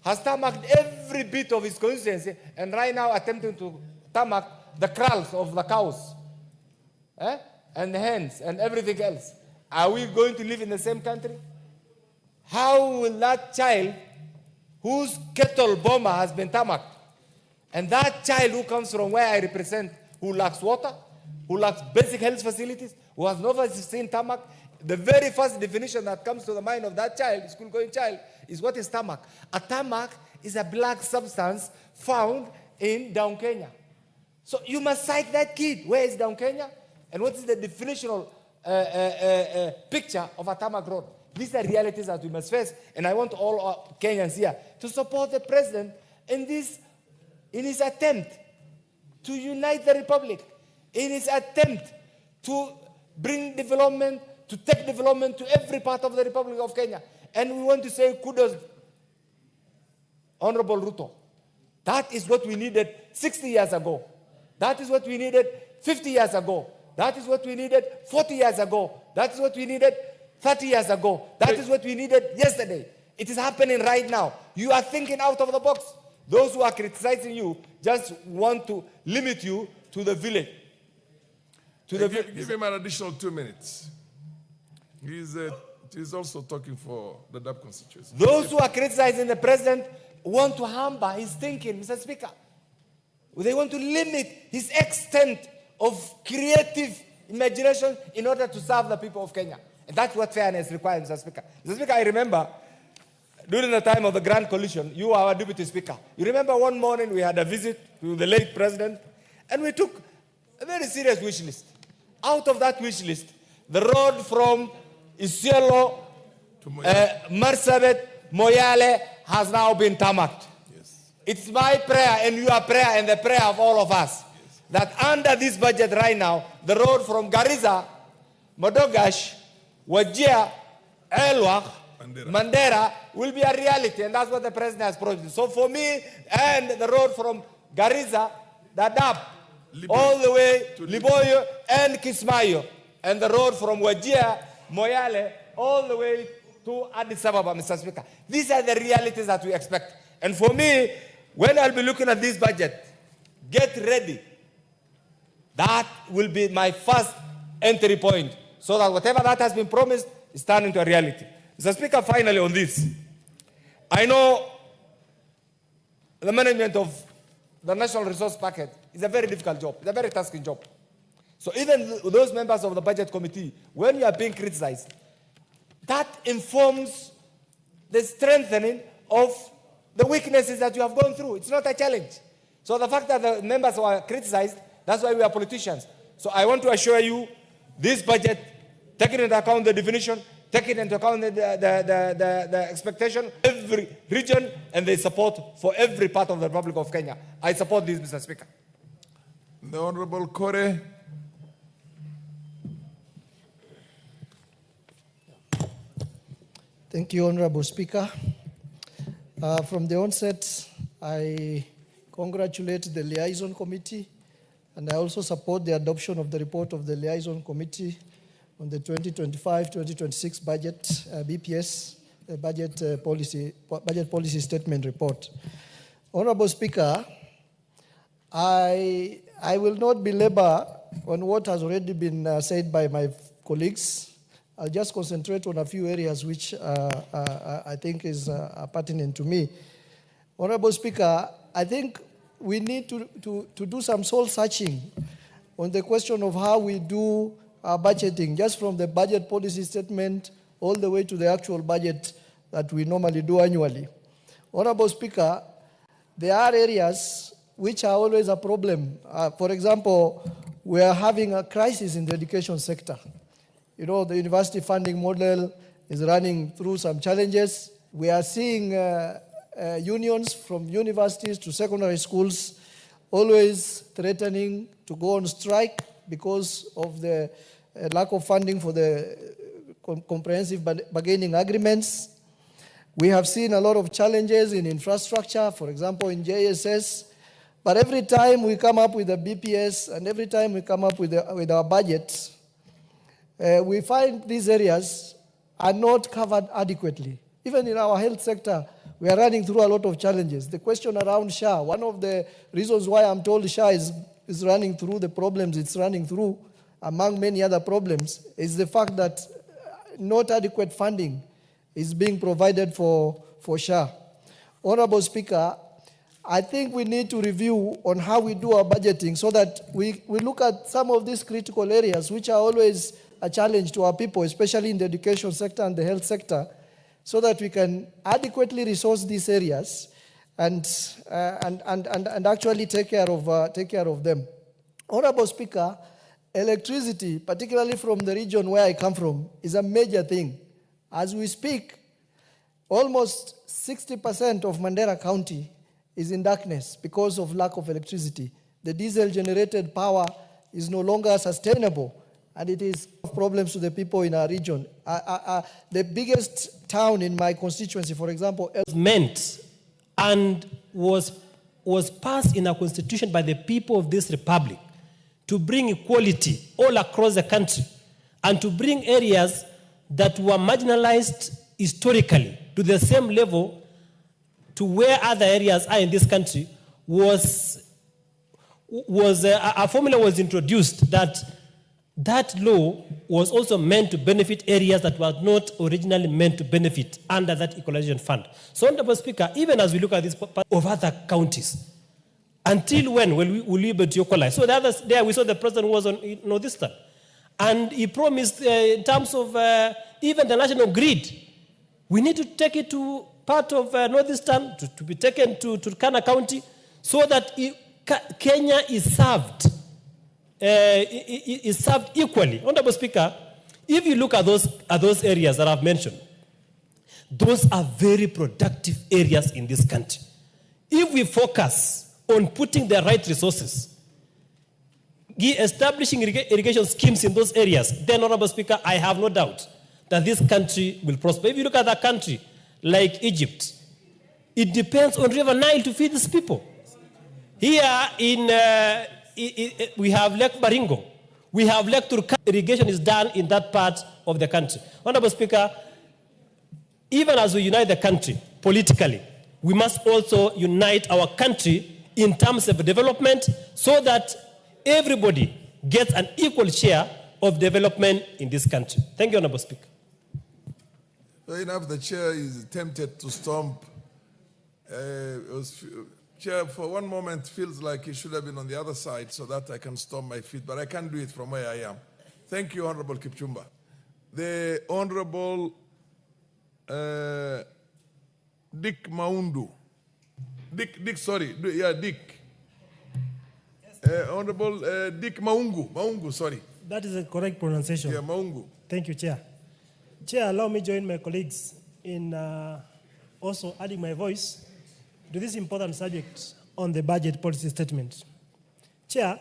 S1: has tarmacked every bit of his constituency and right now attempting to tarmac the kraals of the cows and the hens and everything else. Are we going to live in the same country? How will that child whose kettle bomber has been tarmacked, and that child who comes from where I represent, who lacks water, who lacks basic health facilities, who has never seen tarmac, the very first definition that comes to the mind of that child, school-going child, is what is tarmac. A tarmac is a black substance found in down Kenya. So you must cite that kid. Where is down Kenya? And what is the definitional picture of a tarmac road? These are realities that we must face. And I want all Kenyans here to support the president in his attempt to unite the republic, in his attempt to bring development, to take development to every part of the Republic of Kenya. And we want to say kudos, Honorable Ruto. That is what we needed 60 years ago. That is what we needed 50 years ago. That is what we needed 40 years ago. That is what we needed 30 years ago. That is what we needed yesterday. It is happening right now. You are thinking out of the box. Those who are criticizing you just want to limit you to the village.
S18: Give him an additional 2 minutes. He's it is also talking for the DAP constituency.
S1: Those who are criticizing the president want to hamper his thinking, Mr. Speaker. They want to limit his extent of creative imagination in order to serve the people of Kenya. And that's what fairness requires, Mr. Speaker. Mr. Speaker, I remember during the time of the Grand Coalition, you were our Deputy Speaker. You remember one morning we had a visit to the late president, and we took a very serious wish list. Out of that wish list, the road from Isiolo, Marsabit, Moyale has now been tarmacked. Yes. It's my prayer and your prayer and the prayer of all of us that under this budget right now, the road from Garissa, Modogash, Wajir, Elwak, Mandera will be a reality, and that's what the president has promised. So for me, and the road from Garissa, Dadaab, all the way to Liboyo and Kismayo, and the road from Wajir, Moyale, all the way to Addis Ababa, Mr. Speaker. These are the realities that we expect. And for me, when I'll be looking at this budget, get ready. That will be my first entry point, so that whatever that has been promised is turned into a reality. Mr. Speaker, finally on this, I know the management of the National Resource Packet is a very difficult job. It's a very tasking job. So even those members of the Budget Committee, when you are being criticized, that informs the strengthening of the weaknesses that you have gone through. It's not a challenge. So the fact that the members were criticized, that's why we are politicians. So I want to assure you, this budget, taking into account the definition, taking into account the expectation, every region and the support for every part of the Republic of Kenya. I support this, Mr. Speaker.
S18: The Honorable Kore.
S5: Thank you, Honorable Speaker. From the onset, I congratulate the Liaison Committee, and I also support the adoption of the report of the Liaison Committee on the 2025-2026 budget, BPS, budget policy statement report. Honorable Speaker, I will not belabor on what has already been said by my colleagues. I'll just concentrate on a few areas which I think is pertinent to me. Honorable Speaker, I think we need to do some soul searching on the question of how we do our budgeting, just from the budget policy statement all the way to the actual budget that we normally do annually. Honorable Speaker, there are areas which are always a problem. For example, we are having a crisis in the education sector. You know, the university funding model is running through some challenges. We are seeing unions from universities to secondary schools always threatening to go on strike because of the lack of funding for the comprehensive bargaining agreements. We have seen a lot of challenges in infrastructure, for example, in JSS. But every time we come up with a BPS and every time we come up with our budget, we find these areas are not covered adequately. Even in our health sector, we are running through a lot of challenges. The question around SHA, one of the reasons why I'm told SHA is running through the problems it's running through, among many other problems, is the fact that not adequate funding is being provided for SHA. Honorable Speaker, I think we need to review on how we do our budgeting so that we look at some of these critical areas which are always a challenge to our people, especially in the education sector and the health sector, so that we can adequately resource these areas and actually take care of them. Honorable Speaker, electricity, particularly from the region where I come from, is a major thing. As we speak, almost 60% of Mandera County is in darkness because of lack of electricity. The diesel-generated power is no longer sustainable, and it is problems to the people in our region. The biggest town in my constituency, for example,
S12: meant and was passed in a constitution by the people of this republic to bring equality all across the country and to bring areas that were marginalized historically to the same level to where other areas are in this country. A formula was introduced that that law was also meant to benefit areas that were not originally meant to benefit under that equalization fund. So, Honorable Speaker, even as we look at this of other counties, until when will we be able to equalize? So the others there, we saw the president was on Northeastern, and he promised in terms of even the national grid, we need to take it to part of Northeastern, to be taken to Turkana County, so that Kenya is served. Is served equally. Honorable Speaker, if you look at those areas that I've mentioned, those are very productive areas in this country. If we focus on putting the right resources, establishing irrigation schemes in those areas, then, Honorable Speaker, I have no doubt that this country will prosper. If you look at that country, like Egypt, it depends on River Nile to feed these people. Here in we have Lake Baringo, we have Lake Turkana. Irrigation is done in that part of the country. Honorable Speaker, even as we unite the country politically, we must also unite our country in terms of development so that everybody gets an equal share of development in this country. Thank you, Honorable Speaker.
S18: Fair enough, the chair is tempted to stomp. Chair, for one moment, feels like he should have been on the other side so that I can stomp my feet, but I can't do it from where I am. Thank you, Honorable Kipchumba. The Honorable Dick Maundu. Dick. Honorable Dick Maungu, sorry.
S13: That is a correct pronunciation.
S18: Yeah, Maungu.
S13: Thank you, Chair. Chair, allow me to join my colleagues in also adding my voice to this important subject on the budget policy statement. Chair,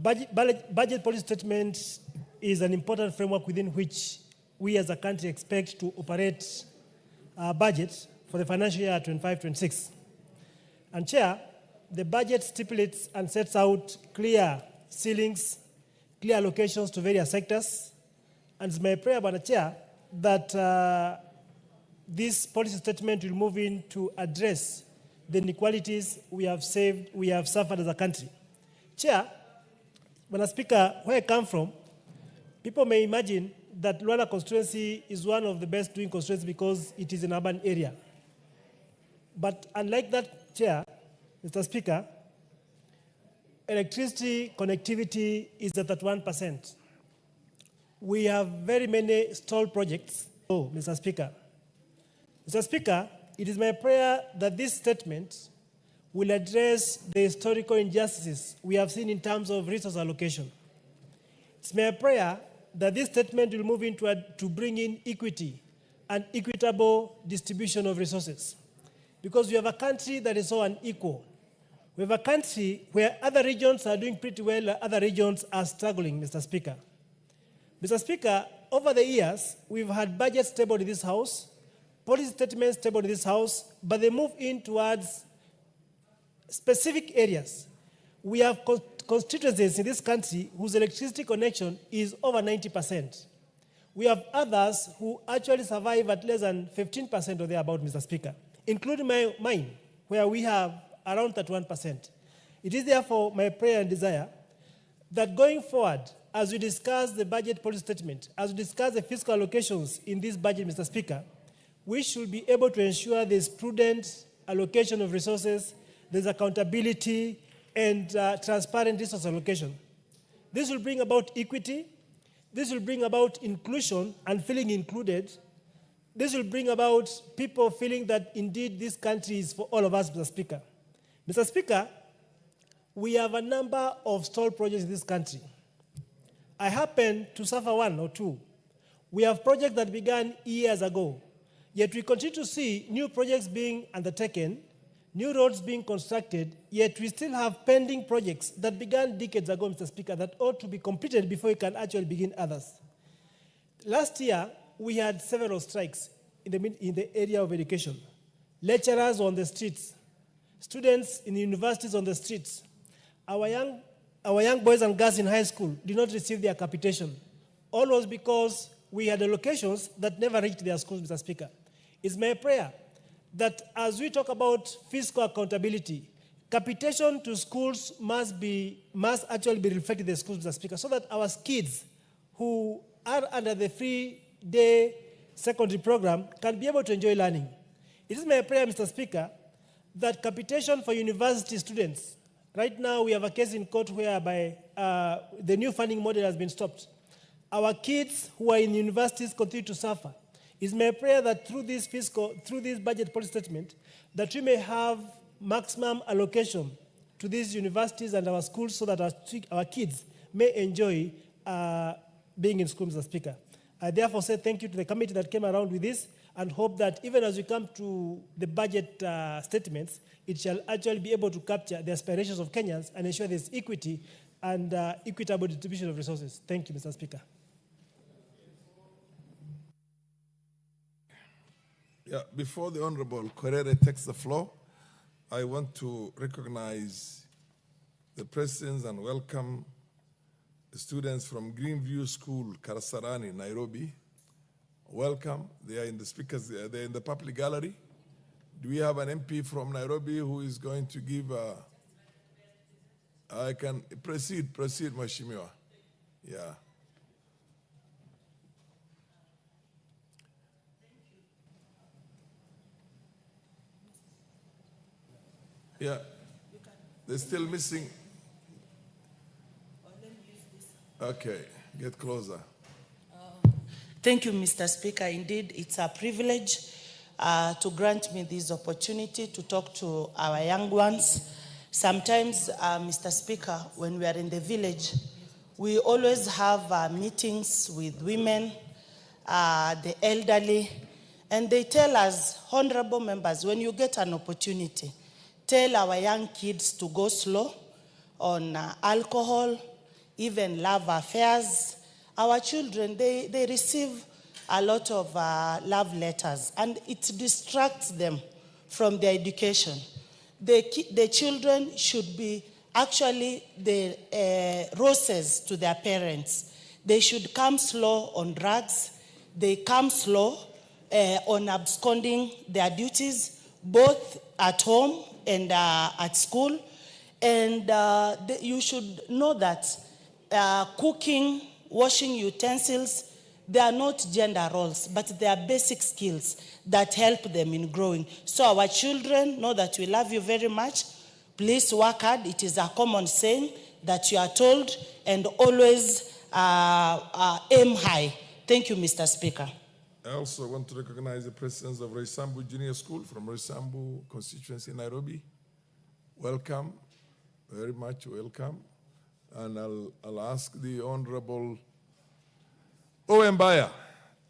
S13: budget policy statement is an important framework within which we as a country expect to operate our budget for the financial year 25-26. And Chair, the budget stipulates and sets out clear ceilings, clear allocations to various sectors. And it's my prayer, Madam Chair, that this policy statement will move in to address the inequalities we have suffered as a country. Chair, Madam Speaker, where I come from, people may imagine that Luanda constituency is one of the best doing constituencies because it is an urban area. But unlike that, Chair, Mr. Speaker, electricity connectivity is at 1%. We have very many stalled projects. Oh, Mr. Speaker. Mr. Speaker, it is my prayer that this statement will address the historical injustices we have seen in terms of resource allocation. It's my prayer that this statement will move into to bring in equity and equitable distribution of resources. Because we have a country that is so unequal. We have a country where other regions are doing pretty well, other regions are struggling, Mr. Speaker. Mr. Speaker, over the years, we've had budgets tabled in this House, policy statements tabled in this House, but they move in towards specific areas. We have constituencies in this country whose electricity connection is over 90%. We have others who actually survive at less than 15% or thereabout, Mr. Speaker, including mine, where we have around 31%. It is therefore my prayer and desire that going forward, as we discuss the budget policy statement, as we discuss the fiscal allocations in this budget, Mr. Speaker, we should be able to ensure there's prudent allocation of resources, there's accountability, and transparent resource allocation. This will bring about equity. This will bring about inclusion and feeling included. This will bring about people feeling that indeed this country is for all of us, Mr. Speaker. Mr. Speaker, we have a number of stalled projects in this country. I happen to suffer one or two. We have projects that began years ago, yet we continue to see new projects being undertaken, new roads being constructed, yet we still have pending projects that began decades ago, Mr. Speaker, that ought to be completed before we can actually begin others. Last year, we had several strikes in the area of education. Lecturers on the streets, students in the universities on the streets. Our young boys and girls in high school did not receive their capitation. All was because we had allocations that never reached their schools, Mr. Speaker. It's my prayer that as we talk about fiscal accountability, capitation to schools must actually be reflected in the schools, Mr. Speaker, so that our kids who are under the free day secondary program can be able to enjoy learning. It is my prayer, Mr. Speaker, that capitation for university students, right now we have a case in court whereby the new funding model has been stopped. Our kids who are in universities continue to suffer. It's my prayer that through this budget policy statement, that we may have maximum allocation to these universities and our schools so that our kids may enjoy being in school, Mr. Speaker. I therefore say thank you to the committee that came around with this and hope that even as we come to the budget statements, it shall actually be able to capture the aspirations of Kenyans and ensure there's equity and equitable distribution of resources. Thank you, Mr. Speaker.
S18: Yeah, before the Honorable Korere takes the floor, I want to recognize the presence and welcome the students from Greenview School, Karasarani, Nairobi. Welcome. They are in the speakers, they're in the public gallery. Do we have an MP from Nairobi who is going to give I can proceed, Mheshimiwa. Yeah. Yeah, they're still missing. Okay, get closer.
S14: Thank you, Mr. Speaker. Indeed, it's a privilege to grant me this opportunity to talk to our young ones. Sometimes, Mr. Speaker, when we are in the village, we always have meetings with women, the elderly, and they tell us, honorable members, when you get an opportunity, tell our young kids to go slow on alcohol, even love affairs. Our children, they receive a lot of love letters, and it distracts them from their education. The children should be actually the roses to their parents. They should come slow on drugs. They come slow on absconding their duties, both at home and at school. And you should know that cooking, washing utensils, they are not gender roles, but they are basic skills that help them in growing. So our children know that we love you very much. Please work hard. It is a common saying that you are told, and always aim high. Thank you, Mr. Speaker.
S18: I also want to recognize the presence of Roysambu Junior School from Roysambu constituency in Nairobi. Welcome, very much welcome. And I'll ask the Honorable Owembaya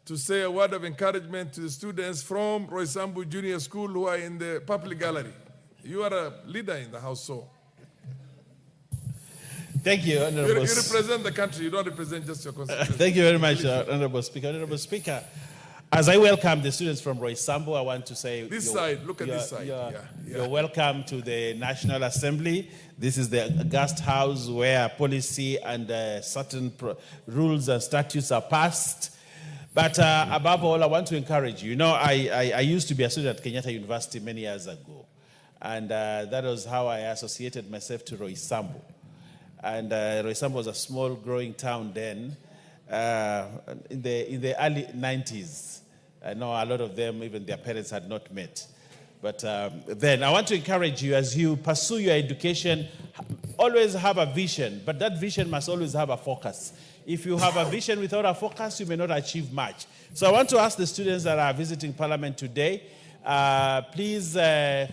S18: to say a word of encouragement to the students from Roysambu Junior School who are in the public gallery. You are a leader in the house, so.
S4: Thank you, Honorable.
S18: You represent the country, you don't represent just your constituency.
S4: Thank you very much, Honorable Speaker. Honorable Speaker, as I welcome the students from
S18: Roysambu,
S4: I want to say...
S18: This side, look at this side.
S4: You're welcome to the National Assembly. This is the guest house where policy and certain rules and statutes are passed. But above all, I want to encourage you. You know, I used to be a student at Kenyatta University many years ago. And that was how I associated myself to Roysambu. And Roysambu was a small growing town then. In the early 90s. I know a lot of them, even their parents had not met. But then I want to encourage you as you pursue your education, always have a vision, but that vision must always have a focus. If you have a vision without a focus, you may not achieve much. So I want to ask the students that are visiting Parliament today, please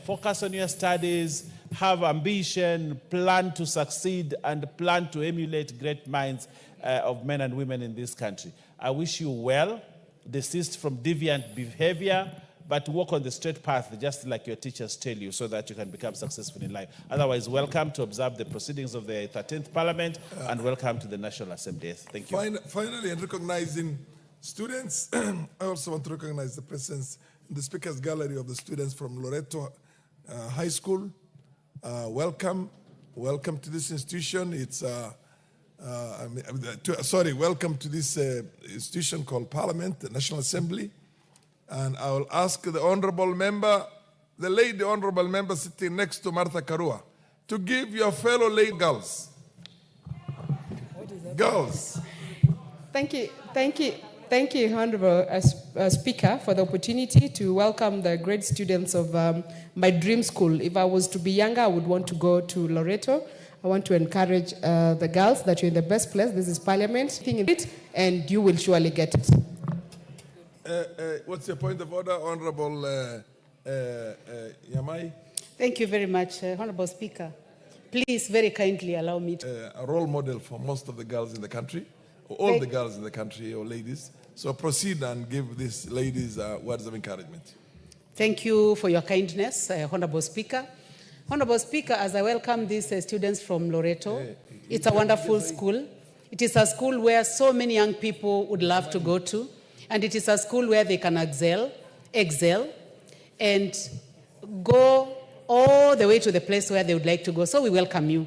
S4: focus on your studies, have ambition, plan to succeed, and plan to emulate great minds of men and women in this country. I wish you well, desist from deviant behavior, but walk on the straight path just like your teachers tell you so that you can become successful in life. Otherwise, welcome to observe the proceedings of the 13th Parliament and welcome to the National Assembly. Thank you.
S18: Finally, in recognizing students, I also want to recognize the presence in the Speaker's Gallery of the students from Loreto High School. Welcome to this institution. It's welcome to this institution called Parliament, the National Assembly. And I will ask the honorable member, the lady honorable member sitting next to Martha Karua, to give your fellow lady girls. Girls.
S10: Thank you, Honorable Speaker, for the opportunity to welcome the great students of my dream school. If I was to be younger, I would want to go to Loreto. I want to encourage the girls that you're in the best place. This is Parliament, and you will surely get it.
S18: What's your point of order, Honorable Yamai?
S15: Thank you very much, Honorable Speaker. Please very kindly allow me to...
S18: A role model for most of the girls in the country, or all the girls in the country, or ladies. So proceed and give these ladies words of encouragement.
S15: Thank you for your kindness, Honorable Speaker. Honorable Speaker, as I welcome these students from Loreto, it's a wonderful school. It is a school where so many young people would love to go to, and it is a school where they can excel, and go all the way to the place where they would like to go. So we welcome you.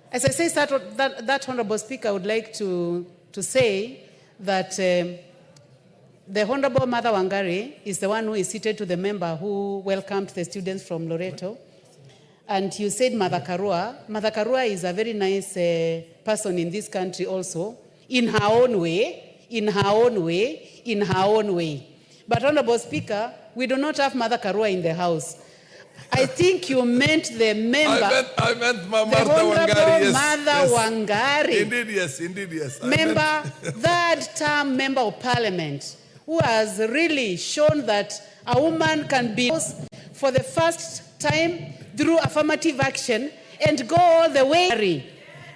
S15: As I say that Honorable Speaker, I would like to say that the Honorable Mother Wangari is the one who is seated to the member who welcomed the students from Loreto. And you said Mother Karua. Mother Karua is a very nice person in this country also, in her own way. But Honorable Speaker, we do not have Mother Karua in the house. I think you meant the member.
S18: I meant Martha
S15: Wangari, yes.
S18: Mother
S15: Wangari.
S18: Indeed, yes.
S15: Member, third-term member of Parliament, who has really shown that a woman can be for the first time through affirmative action and go all the way.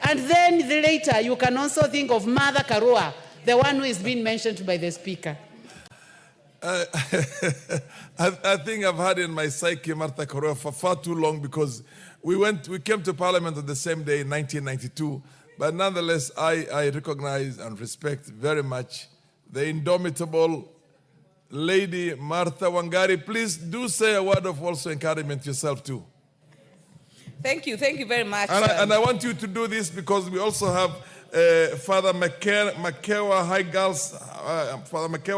S15: And then later, you can also think of Mother Karua, the one who is being mentioned by the Speaker.
S18: I think I've had in my psyche Martha Karua for far too long, because we came to Parliament on the same day in 1992. But nonetheless, I recognize and respect very much the indomitable lady Martha Wangari. Please do say a word of also encouragement yourself too.
S17: Thank you very much.
S18: And I want you to do this because we also have Father Makewa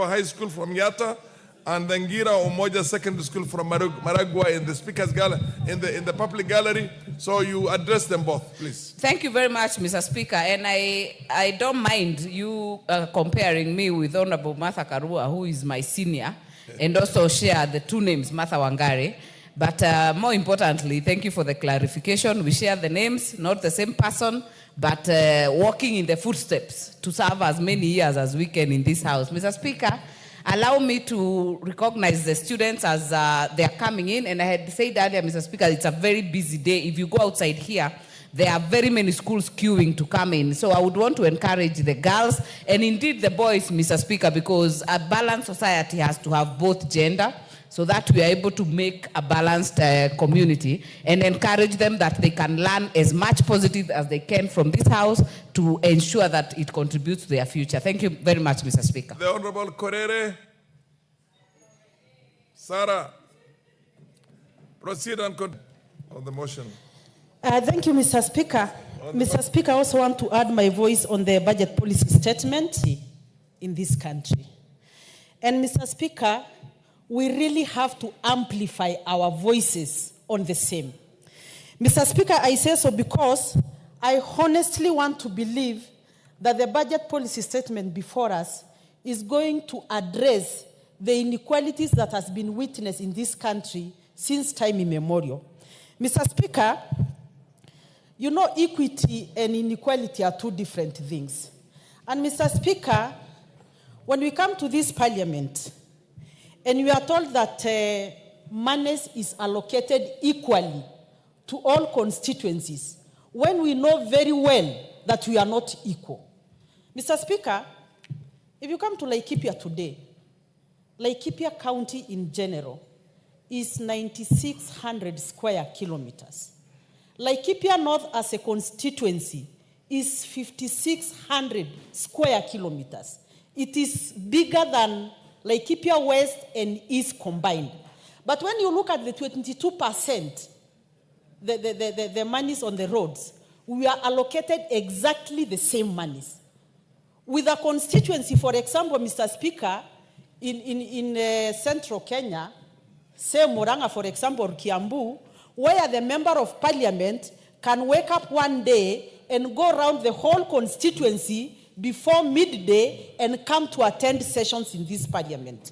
S18: High School from Yatta, and the Ngira Umoja Secondary School from Maragua in the Speaker's Gallery, in the public gallery. So you address them both, please.
S17: Thank you very much, Mr. Speaker. And I don't mind you comparing me with Honorable Martha Karua, who is my senior, and also share the two names, Martha Wangari. But more importantly, thank you for the clarification. We share the names, not the same person, but walking in the footsteps to serve as many years as we can in this house. Mr. Speaker, allow me to recognize the students as they are coming in. And I had said earlier, Mr. Speaker, it's a very busy day. If you go outside here, there are very many schools queuing to come in. So I would want to encourage the girls and indeed the boys, Mr. Speaker, because a balanced society has to have both gender, so that we are able to make a balanced community, and encourage them that they can learn as much positive as they can from this house to ensure that it contributes to their future. Thank you very much, Mr. Speaker.
S18: The Honorable Korere. Sarah, proceed on the motion.
S22: Thank you, Mr. Speaker. Mr. Speaker, I also want to add my voice on the budget policy statement in this country. And Mr. Speaker, we really have to amplify our voices on the same. Mr. Speaker, I say so because I honestly want to believe that the budget policy statement before us is going to address the inequalities that has been witnessed in this country since time immemorial. Mr. Speaker, you know, equity and inequality are two different things. And Mr. Speaker, when we come to this parliament, and we are told that money is allocated equally to all constituencies, when we know very well that we are not equal. Mr. Speaker, if you come to Laikipia today, Laikipia County in general is 9,600 square kilometers. Laikipia North as a constituency is 5,600 square kilometers. It is bigger than Laikipia West and East combined. But when you look at the 22%, the monies on the roads, we are allocated exactly the same monies. With a constituency, for example, Mr. Speaker, in central Kenya, say Murang'a, for example, Kiambu, where the member of parliament
S2: can wake up one day and go around the whole constituency before midday and come to attend sessions in this parliament.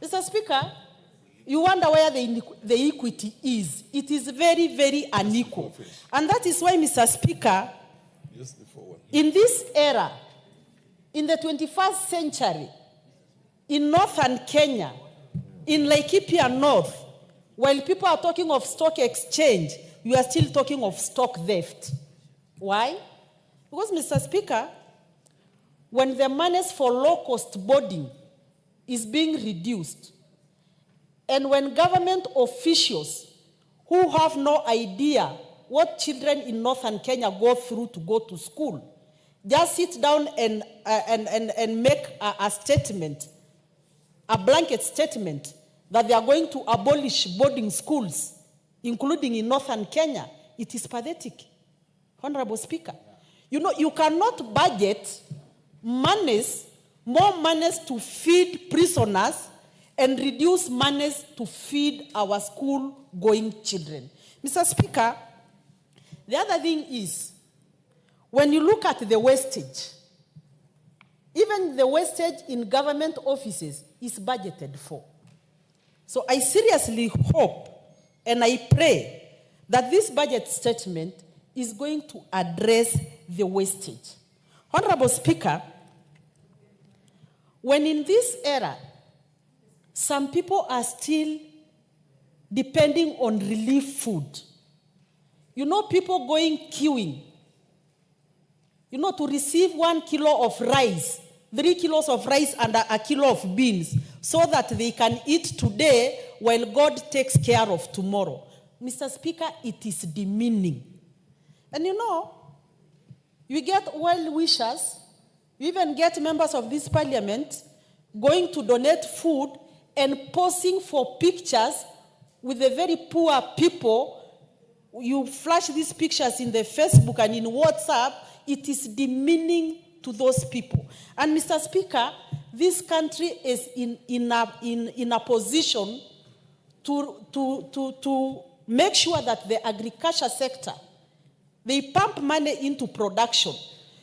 S2: Mr. Speaker, you wonder where the equity is. It is very, very unequal. And that is why, Mr. Speaker, in this era, in the 21st century, in northern Kenya, in Laikipia North, while people are talking of stock exchange, we are still talking of stock theft. Why? Because, Mr. Speaker, when the monies for low-cost boarding is being reduced, and when government officials who have no idea what children in northern Kenya go through to go to school just sit down and make a statement, a blanket statement, that they are going to abolish boarding schools, including in northern Kenya, it is pathetic. Honorable Speaker, you know, you cannot budget monies, more monies to feed prisoners and reduce monies to feed our school-going children. Mr. Speaker, the other thing is, when you look at the wastage, even the wastage in government offices is budgeted for. So I seriously hope and I pray that this budget statement is going to address the wastage. Honorable Speaker, when in this era, some people are still depending on relief food. You know, people going queuing, you know, to receive 1 kilo of rice, 3 kilos of rice and a kilo of beans, so that they can eat today while God takes care of tomorrow. Mr. Speaker, it is demeaning. And you know, you get well-wishers, you even get members of this parliament going to donate food and posing for pictures with the very poor people. You flash these pictures in the Facebook and in WhatsApp, it is demeaning to those people. And Mr. Speaker, this country is in a position to make sure that the agriculture sector, they pump money into production.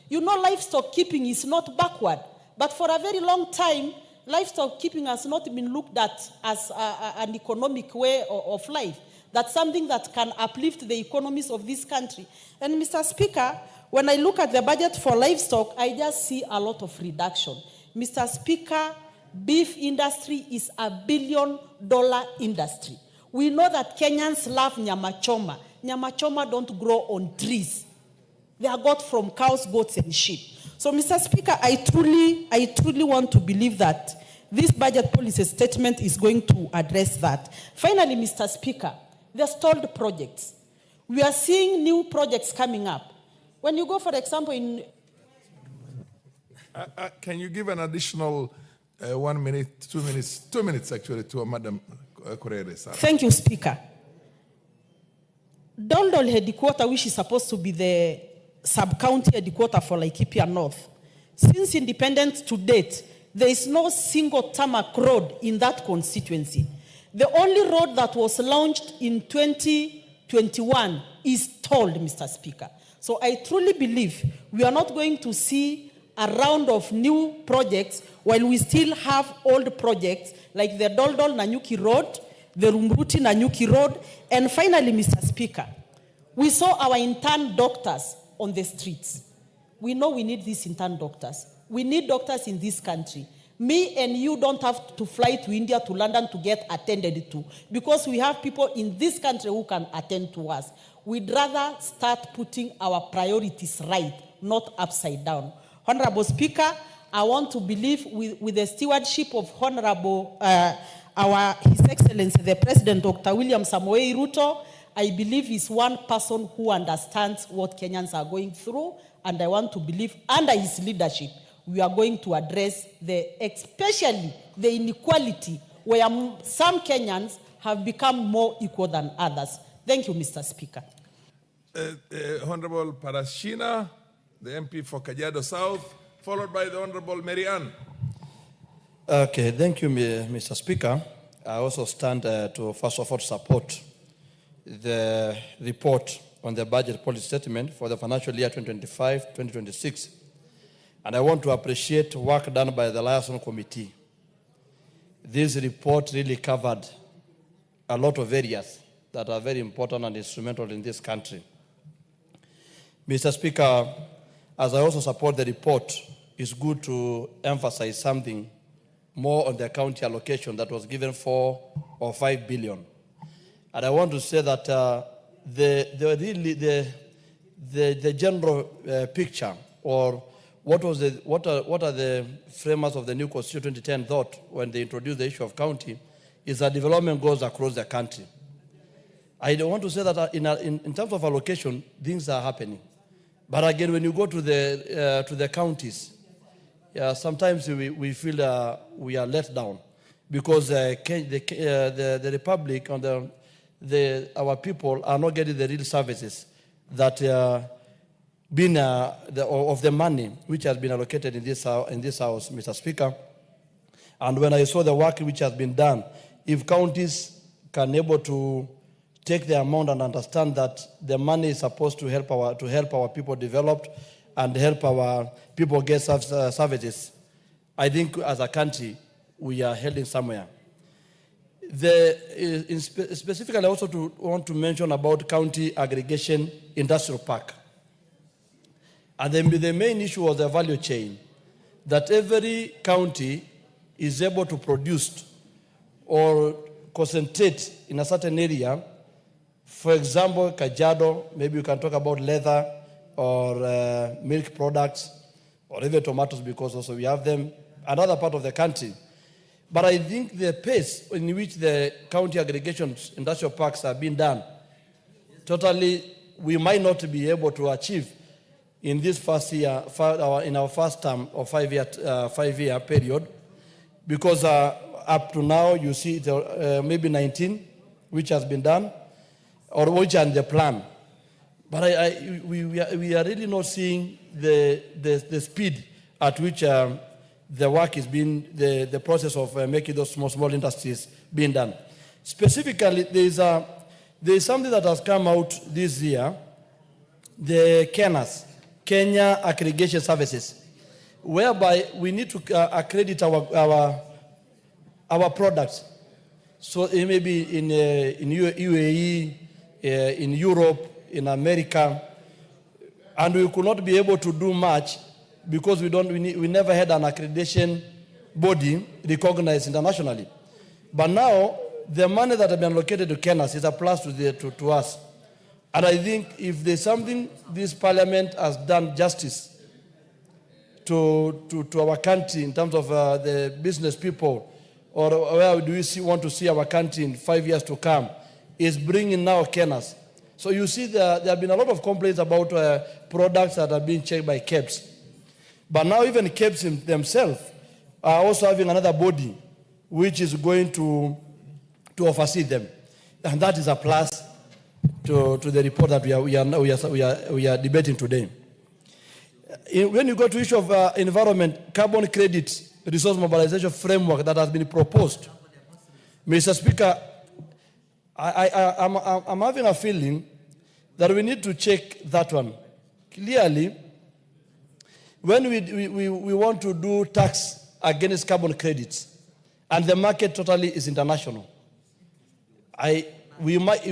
S2: You know, livestock keeping is not backward, but for a very long time, livestock keeping has not been looked at as an economic way of life. That's something that can uplift the economies of this country. And Mr. Speaker, when I look at the budget for livestock, I just see a lot of reduction. Mr. Speaker, beef industry is $1 billion industry. We know that Kenyans love nyama choma. Nyama choma don't grow on trees. They are got from cows, goats, and sheep. So, Mr. Speaker, I truly want to believe that this budget policy statement is going to address that. Finally, Mr. Speaker, the stalled projects. We are seeing new projects coming up. When you go, for example, in...
S18: Can you give an additional 1 minute, 2 minutes, 2 minutes actually to Madam Korere?
S2: Thank you, Speaker. Doldol headquarter, which is supposed to be the sub-county headquarter for Laikipia North, since independence to date, there is no single tarmac road in that constituency. The only road that was launched in 2021 is tolled, Mr. Speaker. So I truly believe we are not going to see a round of new projects while we still have old projects like the Doldol Nanyuki Road, the Rumruti Nanyuki Road, and finally, Mr. Speaker, we saw our intern doctors on the streets. We know we need these intern doctors. We need doctors in this country. Me and you don't have to fly to India, to London to get attended to, because we have people in this country who can attend to us. We'd rather start putting our priorities right, not upside down. Honorable Speaker, I want to believe with the stewardship of Honorable His Excellency, the President, Dr. William Samoei Ruto, I believe he's one person who understands what Kenyans are going through, and I want to believe under his leadership, we are going to address especially the inequality where some Kenyans have become more equal than others. Thank you, Mr. Speaker.
S18: Honorable Parashina, the MP for Kajiado South, followed by the Honorable Miraa.
S9: Okay, thank you, Mr. Speaker. I also stand to, first of all, support the report on the budget policy statement for the financial year 2025-2026. And I want to appreciate work done by the liaison committee. This report really covered a lot of areas that are very important and instrumental in this country. Mr. Speaker, as I also support the report, it's good to emphasize something more on the county allocation that was given 4 or 5 billion. And I want to say that the general picture, or what are the framers of the new Constitution 2010 thought when they introduced the issue of county, is that development goes across the country. I don't want to say that in terms of allocation, things are happening. But again, when you go to the counties, sometimes we feel we are let down because the Republic and our people are not getting the real services that been of the money which has been allocated in this house, Mr. Speaker. And when I saw the work which has been done, if counties can able to take the amount and understand that the money is supposed to help our people develop and help our people get services, I think as a country we are heading somewhere. Specifically, I also want to mention about county aggregation industrial park. And the main issue was the value chain, that every county is able to produce or concentrate in a certain area. For example, Kajiado, maybe you can talk about leather or milk products or even tomatoes, because also we have them, another part of the country. But I think the pace in which the county aggregations industrial parks are being done, totally we might not be able to achieve in this first year, in our first term of 5-year period, because up to now you see maybe 19 which has been done or which are in the plan. But we are really not seeing the speed at which the work is being, the process of making those small industries being done. Specifically, there is something that has come out this year, the KENAS, Kenya Aggregation Services, whereby we need to accredit our products. So it may be in UAE, in Europe, in America, and we could not be able to do much because we never had an accreditation body recognized internationally. But now, the money that has been allocated to KENAS is a plus to us. And I think if there's something this parliament has done justice to our country in terms of the business people, or where do we want to see our country in 5 years to come, is bringing now KENAS. So you see there have been a lot of complaints about products that are being checked by KEBS. But now even KEBS themselves are also having another body which is going to oversee them. And that is a plus to the report that we are debating today. When you go to issue of environment, carbon credit, resource mobilization framework that has been proposed, Mr. Speaker, I'm having a feeling that we need to check that one. Clearly, when we want to do tax against carbon credits, and the market totally is international, we might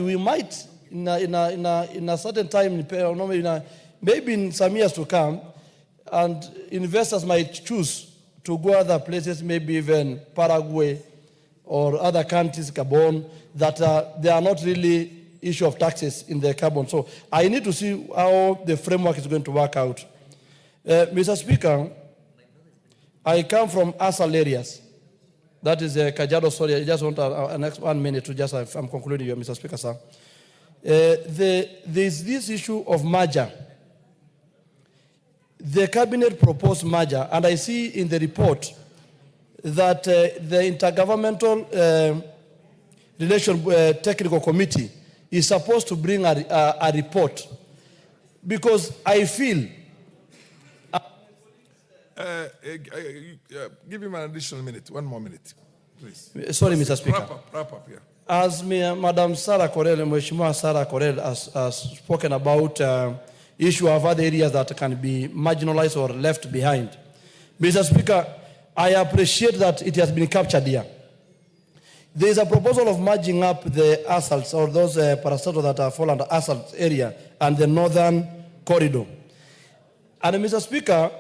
S9: in a certain time, maybe in some years to come, and investors might choose to go other places, maybe even Paraguay or other countries, Gabon, that there are not really issue of taxes in the carbon. So I need to see how the framework is going to work out. Mr. Speaker, I come from ASAL areas. That is Kajiado, sorry, I just want the next 1 minute to just, I'm concluding here, Mr. Speaker, sir. There's this issue of merger. The cabinet proposed merger, and I see in the report that the Intergovernmental Relation Technical Committee is supposed to bring a report, because I feel...
S18: give him an additional minute, 1 more minute, please.
S9: Sorry, Mr. Speaker.
S18: Wrap up, yeah.
S9: As Madam Sarah Korel, Mheshimiwa Sarah Korel has spoken about issue of other areas that can be marginalized or left behind. Mr. Speaker, I appreciate that it has been captured here. There is a proposal of merging up the assaults or those parastatals that fall under assault area and the northern corridor. And Mr. Speaker,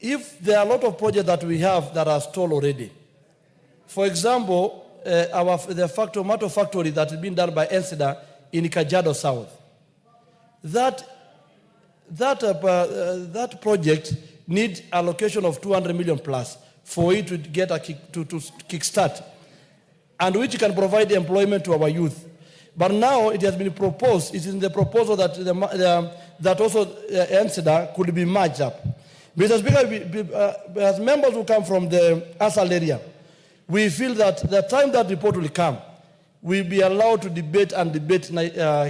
S9: if there are a lot of projects that we have that are stalled already, for example, the tomato factory that is being done by ENSIDA in Kajiado South, that project needs allocation of 200 million plus for it to get to kickstart, and which can provide employment to our youth. But now it has been proposed, it's in the proposal that that also ENSIDA could be merged up. Mr. Speaker, as members who come from the ASAL area, we feel that the time that report will come, we'll be allowed to debate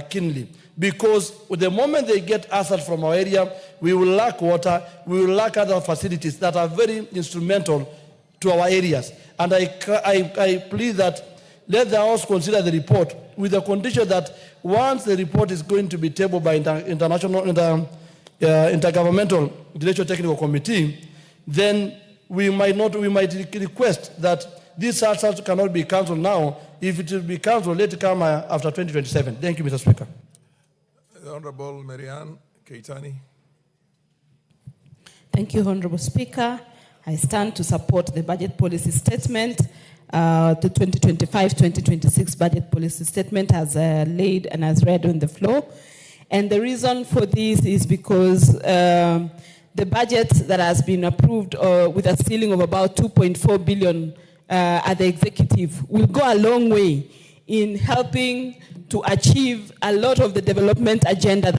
S9: keenly. Because the moment they get assets from our area, we will lack water, we will lack other facilities that are very instrumental to our areas. And I plead that let the House consider the report with the condition that once the report is going to be tabled by Intergovernmental Intellectual Technical Committee, then we might request that these assets cannot be cancelled now. If it will be cancelled, let it come after 2027. Thank you, Mr. Speaker.
S18: The Honorable Marianne Keitani.
S22: Thank you, Honorable Speaker. I stand to support the budget policy statement. The 2025-2026 budget policy statement has laid and has read on the floor. And the reason for this is because the budget that has been approved with a ceiling of about 2.4 billion at the executive will go a long way in helping to achieve a lot of the development agenda.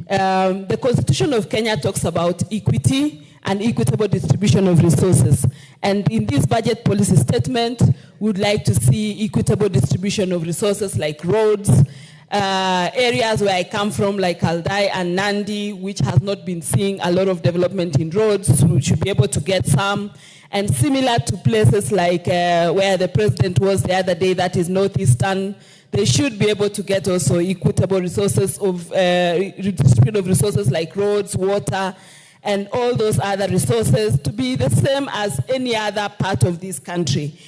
S22: The Constitution of Kenya talks about equity and equitable distribution of resources. And in this budget policy statement, we would like to see equitable distribution of resources like roads, areas where I come from like Aldai and Nandi, which has not been seeing a lot of development in roads, so we should be able to get some. And similar to places like where the president was the other day, that is Northeastern, they should be able to get also equitable resources of redistribution of resources like roads, water, and all those other resources to be the same as any other part of this country.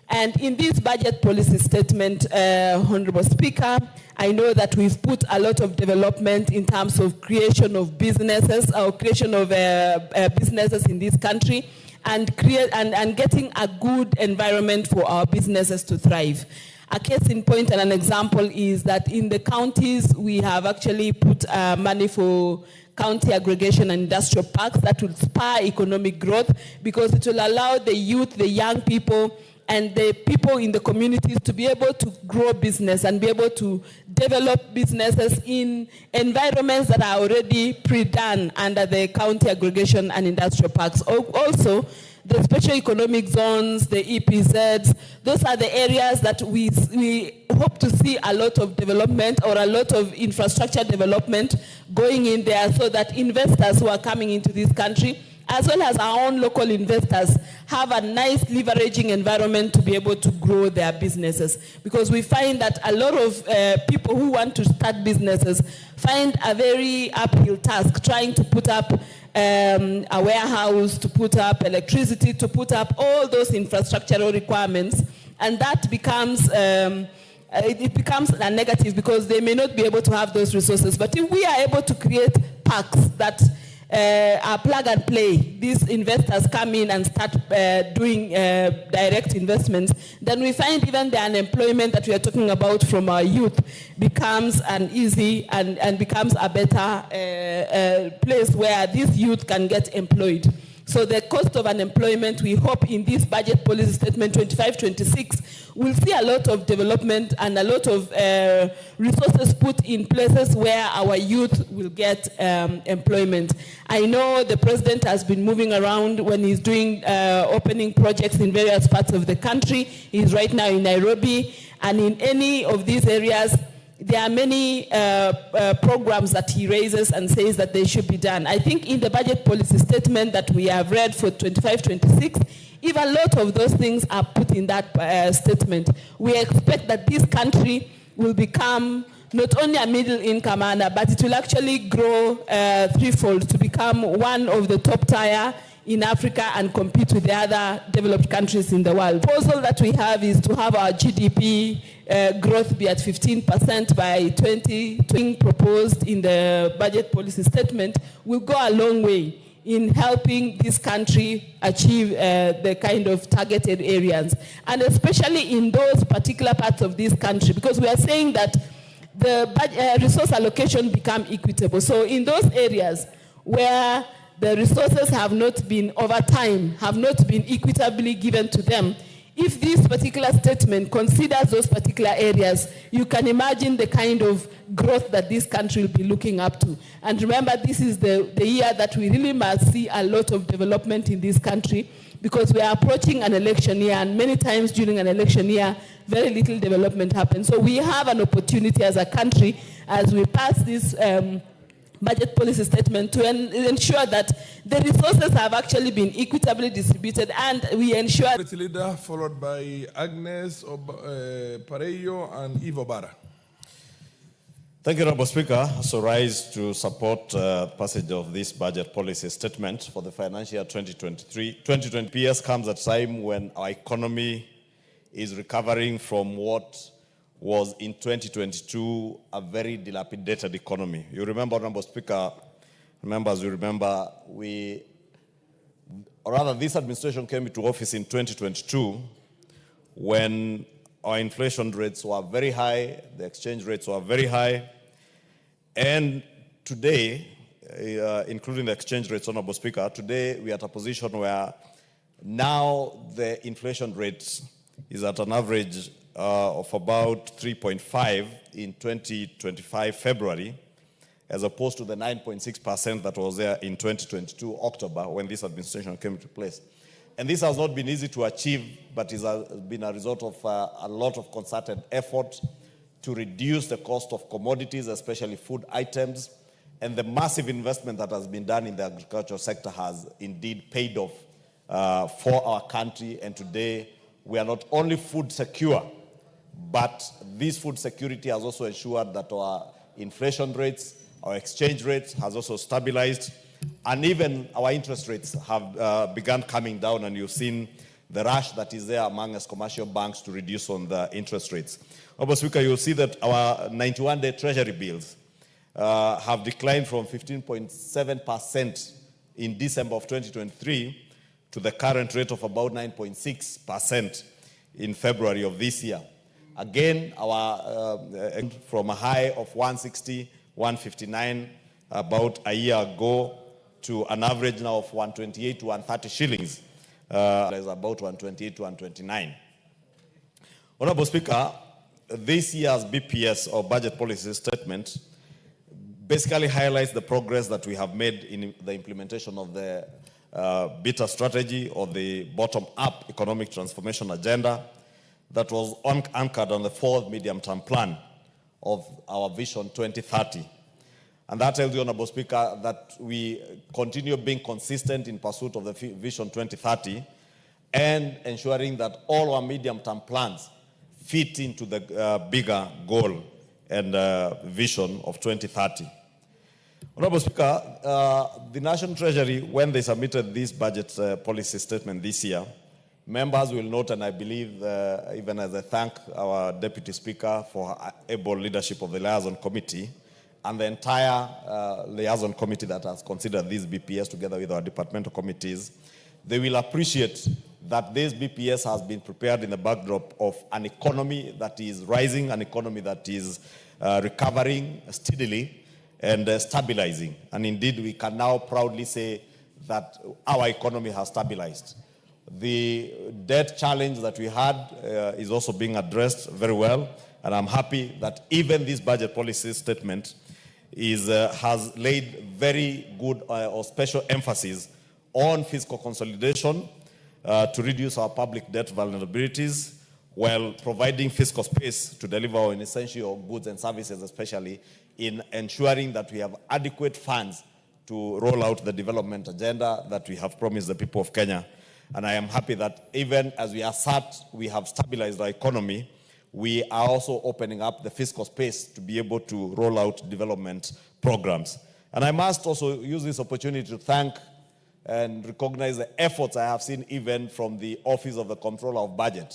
S22: And in this budget policy statement, Honorable Speaker, I know that we've put a lot of development in terms of creation of businesses, or creation of businesses in this country, and getting a good environment for our businesses to thrive. A case in point and an example is that in the counties, we have actually put money for county aggregation and industrial parks that will spur economic growth, because it will allow the youth, the young people, and the people in the communities to be able to grow business and be able to develop businesses in environments that are already pre-done under the county aggregation and industrial parks. Also, the special economic zones, the EPZs, those are the areas that we hope to see a lot of development or a lot of infrastructure development going in there, so that investors who are coming into this country, as well as our own local investors, have a nice leveraging environment to be able to grow their businesses. Because we find that a lot of people who want to start businesses find a very uphill task trying to put up a warehouse, to put up electricity, to put up all those infrastructural requirements, and that becomes it becomes a negative because they may not be able to have those resources. But if we are able to create parks that are plug and play, these investors come in and start doing direct investments, then we find even the unemployment that we are talking about from our youth becomes an easy and becomes a better place where this youth can get employed. So the cost of unemployment, we hope in this budget policy statement 25-26, we'll see a lot of development and a lot of resources put in places where our youth will get employment. I know the president has been moving around when he's doing opening projects in various parts of the country. He's right now in Nairobi, and in any of these areas, there are many programs that he raises and says that they should be done. I think in the budget policy statement that we have read for 25-26, if a lot of those things are put in that statement, we expect that this country will become not only a middle income earner, but it will actually grow threefold to become one of the top tier in Africa and compete with the other developed countries in the world. The proposal that we have is to have our GDP growth be at 15% by 2020, proposed in the budget policy statement, will go a long way in helping this country achieve the kind of targeted areas. And especially in those particular parts of this country, because we are saying that the resource allocation become equitable. So in those areas where the resources have not been, over time, have not been equitably given to them, if this particular statement considers those particular areas, you can imagine the kind of growth that this country will be looking up to. And remember, this is the year that we really must see a lot of development in this country, because we are approaching an election year, and many times during an election year, very little development happens. So we have an opportunity as a country, as we pass this budget policy statement, to ensure that the resources have actually been equitably distributed, and we ensure...
S18: Leader, followed by Agnes Parejo and Ivo Barra.
S16: Thank you, Honorable Speaker. So rise to support passage of this budget policy statement for the financial year 2023. 2020 PS comes at a time when our economy is recovering from what was in 2022 a very dilapidated economy. You remember, Honorable Speaker, this administration came into office in 2022 when our inflation rates were very high, the exchange rates were very high, and today, including the exchange rates, Honorable Speaker, today we are at a position where now the inflation rate is at an average of about 3.5 in 2025 February, as opposed to the 9.6% that was there in 2022 October when this administration came into place. And this has not been easy to achieve, but it has been a result of a lot of concerted effort to reduce the cost of commodities, especially food items, and the massive investment that has been done in the agricultural sector has indeed paid off for our country. And today, we are not only food secure, but this food security has also ensured that our inflation rates, our exchange rates has also stabilized, and even our interest rates have begun coming down, and you've seen the rush that is there among us commercial banks to reduce on the interest rates. Honorable Speaker, you'll see that our 91-day treasury bills have declined from 15.7% in December of 2023 to the current rate of about 9.6% in February of this year. Again, our from a high of 160, 159 about a year ago to an average now of 128 to 130 shillings. Is about 128 to 129. Honorable Speaker, this year's BPS or budget policy statement basically highlights the progress that we have made in the implementation of the BETA strategy, or the bottom-up economic transformation agenda that was anchored on the fourth medium-term plan of our Vision 2030. And that tells you, Honorable Speaker, that we continue being consistent in pursuit of the Vision 2030 and ensuring that all our medium-term plans fit into the bigger goal and vision of 2030. Honorable Speaker, the National Treasury, when they submitted this budget policy statement this year, members will note, and I believe even as I thank our Deputy Speaker for able leadership of the Liaison Committee and the entire Liaison Committee that has considered these BPS together with our departmental committees, they will appreciate that this BPS has been prepared in the backdrop of an economy that is rising, an economy that is recovering steadily and stabilizing. And indeed, we can now proudly say that our economy has stabilized. The debt challenge that we had is also being addressed very well, and I'm happy that even this budget policy statement has laid very good or special emphasis on fiscal consolidation to reduce our public debt vulnerabilities, while providing fiscal space to deliver on essential goods and services, especially in ensuring that we have adequate funds to roll out the development agenda that we have promised the people of Kenya. And I am happy that even as we assert we have stabilized our economy, we are also opening up the fiscal space to be able to roll out development programs. And I must also use this opportunity to thank and recognize the efforts I have seen even from the Office of the Comptroller of Budget.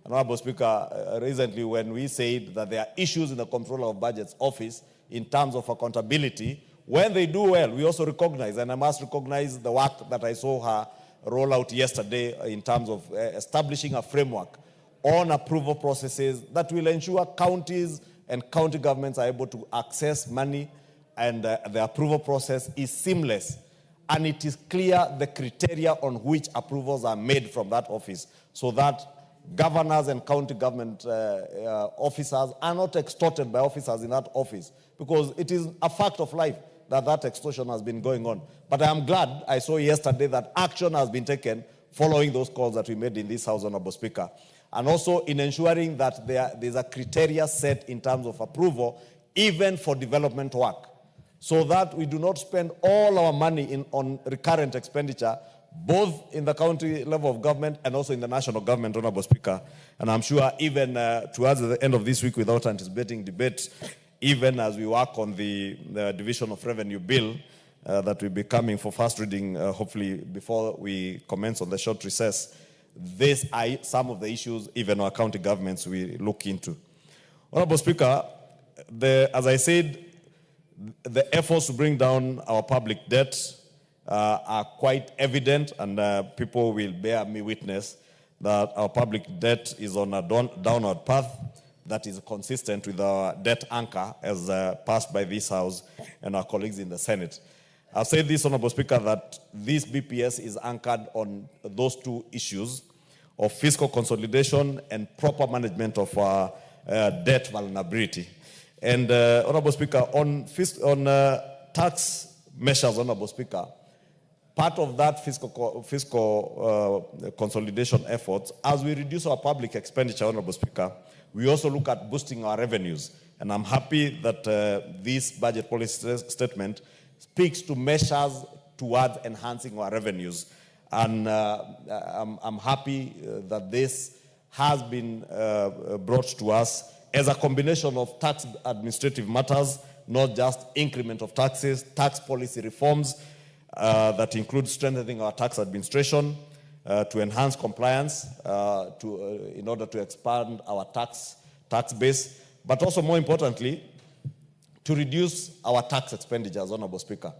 S16: Honorable Speaker, recently when we said that there are issues in the Comptroller of Budget's office in terms of accountability, when they do well, we also recognize, and I must recognize the work that I saw her roll out yesterday in terms of establishing a framework on approval processes that will ensure counties and county governments are able to access money, and the approval process is seamless. And it is clear the criteria on which approvals are made from that office, so that governors and county government officers are not extorted by officers in that office, because it is a fact of life that extortion has been going on. But I am glad I saw yesterday that action has been taken following those calls that we made in this House, Honorable Speaker. And also in ensuring that there's a criteria set in terms of approval, even for development work, so that we do not spend all our money on recurrent expenditure, both in the county level of government and also in the national government, Honorable Speaker. And I'm sure even towards the end of this week, without anticipating debate, even as we work on the Division of Revenue Bill that will be coming for first reading, hopefully before we commence on the short recess, these are some of the issues even our county governments will look into. Honorable Speaker, as I said, the efforts to bring down our public debt are quite evident, and people will bear me witness that our public debt is on a downward path that is consistent with our debt anchor as passed by this House and our colleagues in the Senate. I've said this, Honorable Speaker, that this BPS is anchored on those two issues of fiscal consolidation and proper management of our debt vulnerability. And Honorable Speaker, on tax measures, Honorable Speaker, part of that fiscal consolidation efforts, as we reduce our public expenditure, Honorable Speaker, we also look at boosting our revenues. And I'm happy that this budget policy statement speaks to measures towards enhancing our revenues. And I'm happy that this has been brought to us as a combination of tax administrative matters, not just increment of taxes, tax policy reforms that include strengthening our tax administration to enhance compliance, in order to expand our tax base, but also more importantly, to reduce our tax expenditures, Honorable Speaker.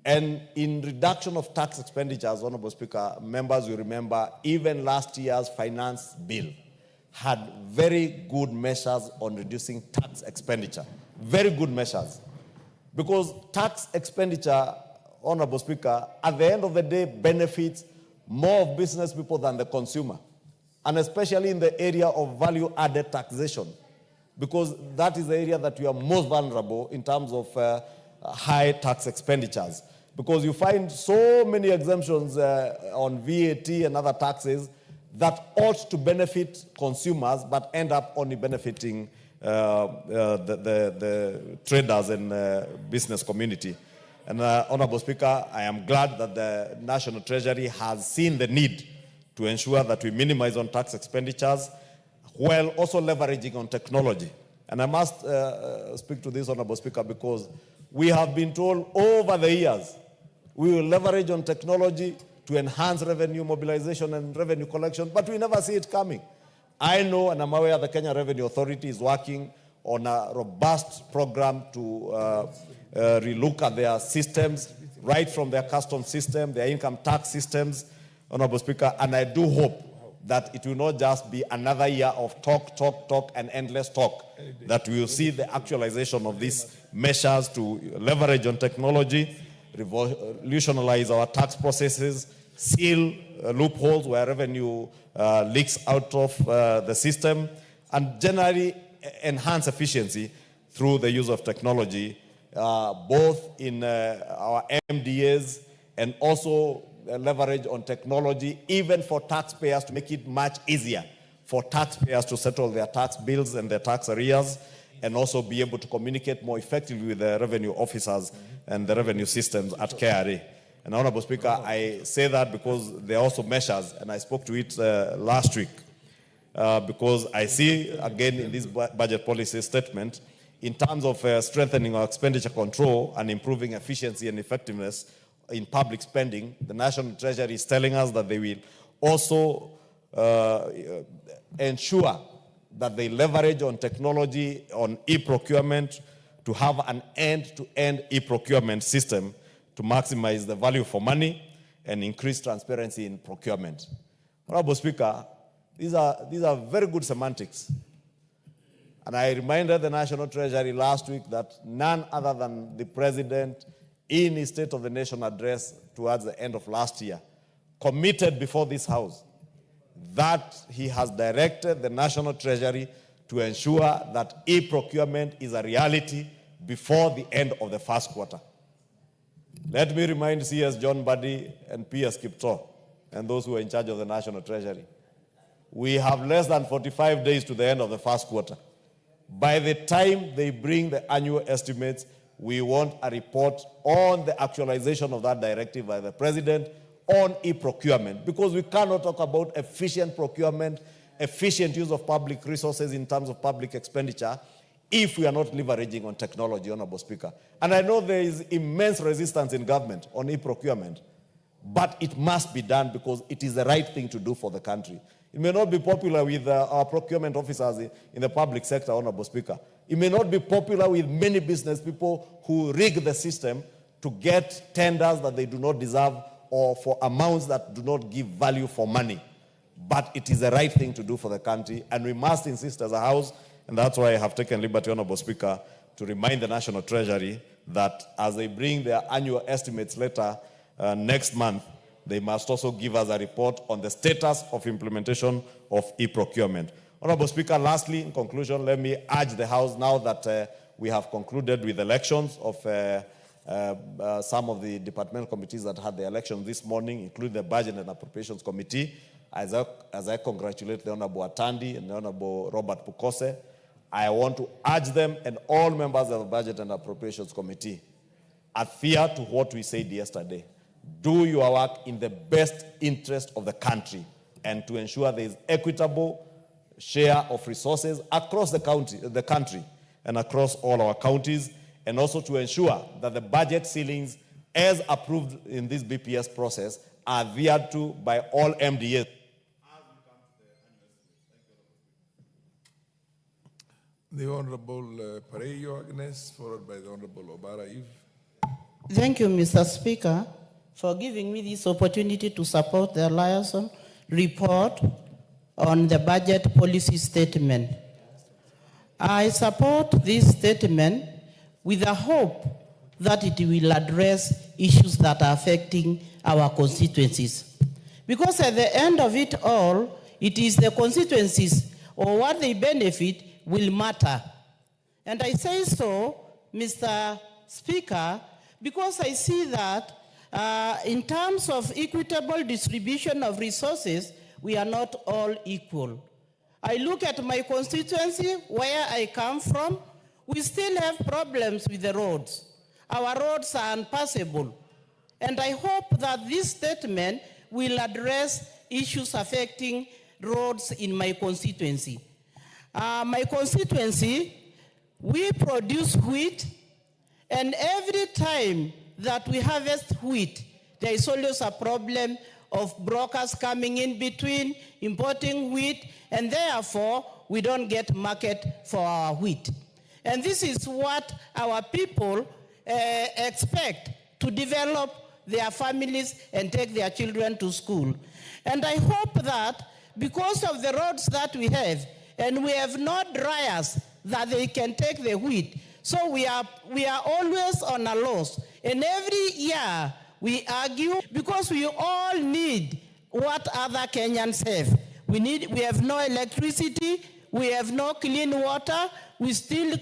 S16: And in reduction of tax expenditures, Honorable Speaker, members will remember even last year's finance bill had very good measures on reducing tax expenditure. Very good measures. Because tax expenditure, Honorable Speaker, at the end of the day benefits more of business people than the consumer. And especially in the area of value-added taxation. Because that is the area that we are most vulnerable in terms of high tax expenditures. Because you find so many exemptions on VAT and other taxes that ought to benefit consumers but end up only benefiting the traders and business community. And Honorable Speaker, I am glad that the National Treasury has seen the need to ensure that we minimize on tax expenditures while also leveraging on technology. And I must speak to this, Honorable Speaker, because we have been told over the years we will leverage on technology to enhance revenue mobilization and revenue collection, but we never see it coming. I know and I'm aware the Kenya Revenue Authority is working on a robust program to relook at their systems, right from their custom system, their income tax systems, Honorable Speaker, and I do hope that it will not just be another year of talk, and endless talk, that we will see the actualization of these measures to leverage on technology, revolutionize our tax processes, seal loopholes where revenue leaks out of the system, and generally enhance efficiency through the use of technology, both in our MDAs and also leverage on technology, even for taxpayers to make it much easier for taxpayers to settle their tax bills and their tax arrears, and also be able to communicate more effectively with the revenue officers and the revenue systems at KRA. And Honorable Speaker, I say that because there are also measures, and I spoke to it last week, because I see, again, in this budget policy statement, in terms of strengthening our expenditure control and improving efficiency and effectiveness in public spending, the National Treasury is telling us that they will also ensure that they leverage on technology, on e-procurement, to have an end-to-end e-procurement system to maximize the value for money and increase transparency in procurement. Honorable Speaker, these are very good semantics. And I reminded the National Treasury last week that none other than the President, in his State of the Nation address towards the end of last year, committed before this House that he has directed the National Treasury to ensure that e-procurement is a reality before the end of the first quarter. Let me remind CS John Buddy and PS Kipto and those who are in charge of the National Treasury. We have less than 45 days to the end of the first quarter. By the time they bring the annual estimates, we want a report on the actualization of that directive by the President on e-procurement, because we cannot talk about efficient procurement, efficient use of public resources in terms of public expenditure if we are not leveraging on technology, Honorable Speaker. And I know there is immense resistance in government on e-procurement, but it must be done because it is the right thing to do for the country. It may not be popular with our procurement officers in the public sector, Honorable Speaker. It may not be popular with many business people who rig the system to get tenders that they do not deserve or for amounts that do not give value for money. But it is the right thing to do for the country, and we must insist as a House, and that's why I have taken liberty, Honorable Speaker, to remind the National Treasury that as they bring their annual estimates later next month, they must also give us a report on the status of implementation of e-procurement. Honorable Speaker, lastly, in conclusion, let me urge the House, now that we have concluded with elections of some of the departmental committees that had the election this morning, including the Budget and Appropriations Committee, as I congratulate the Honorable Atandi and the Honorable Robert Pukose, I want to urge them and all members of the Budget and Appropriations Committee, adhere to what we said yesterday. Do your work in the best interest of the country and to ensure there is equitable share of resources across the country and across all our counties, and also to ensure that the budget ceilings as approved in this BPS process are adhered to by all MDAs.
S18: The Honorable Parejo Agnes, followed by the Honorable Obara Eve.
S14: Thank you, Mr. Speaker, for giving me this opportunity to support the liaison report on the budget policy statement. I support this statement with the hope that it will address issues that are affecting our constituencies. Because at the end of it all, it is the constituencies or what they benefit will matter. And I say so, Mr. Speaker, because I see that in terms of equitable distribution of resources, we are not all equal. I look at my constituency, where I come from, we still have problems with the roads. Our roads are unpassable. And I hope that this statement will address issues affecting roads in my constituency. My constituency, we produce wheat, and every time that we harvest wheat, there is always a problem of brokers coming in between, importing wheat, and therefore we don't get market for our wheat. And this is what our people expect to develop their families and take their children to school. And I hope that because of the roads that we have, and we have no dryers that they can take the wheat, so we are always on a loss. And every year we argue because we all need what other Kenyans have. We have no electricity, we have no clean water, we still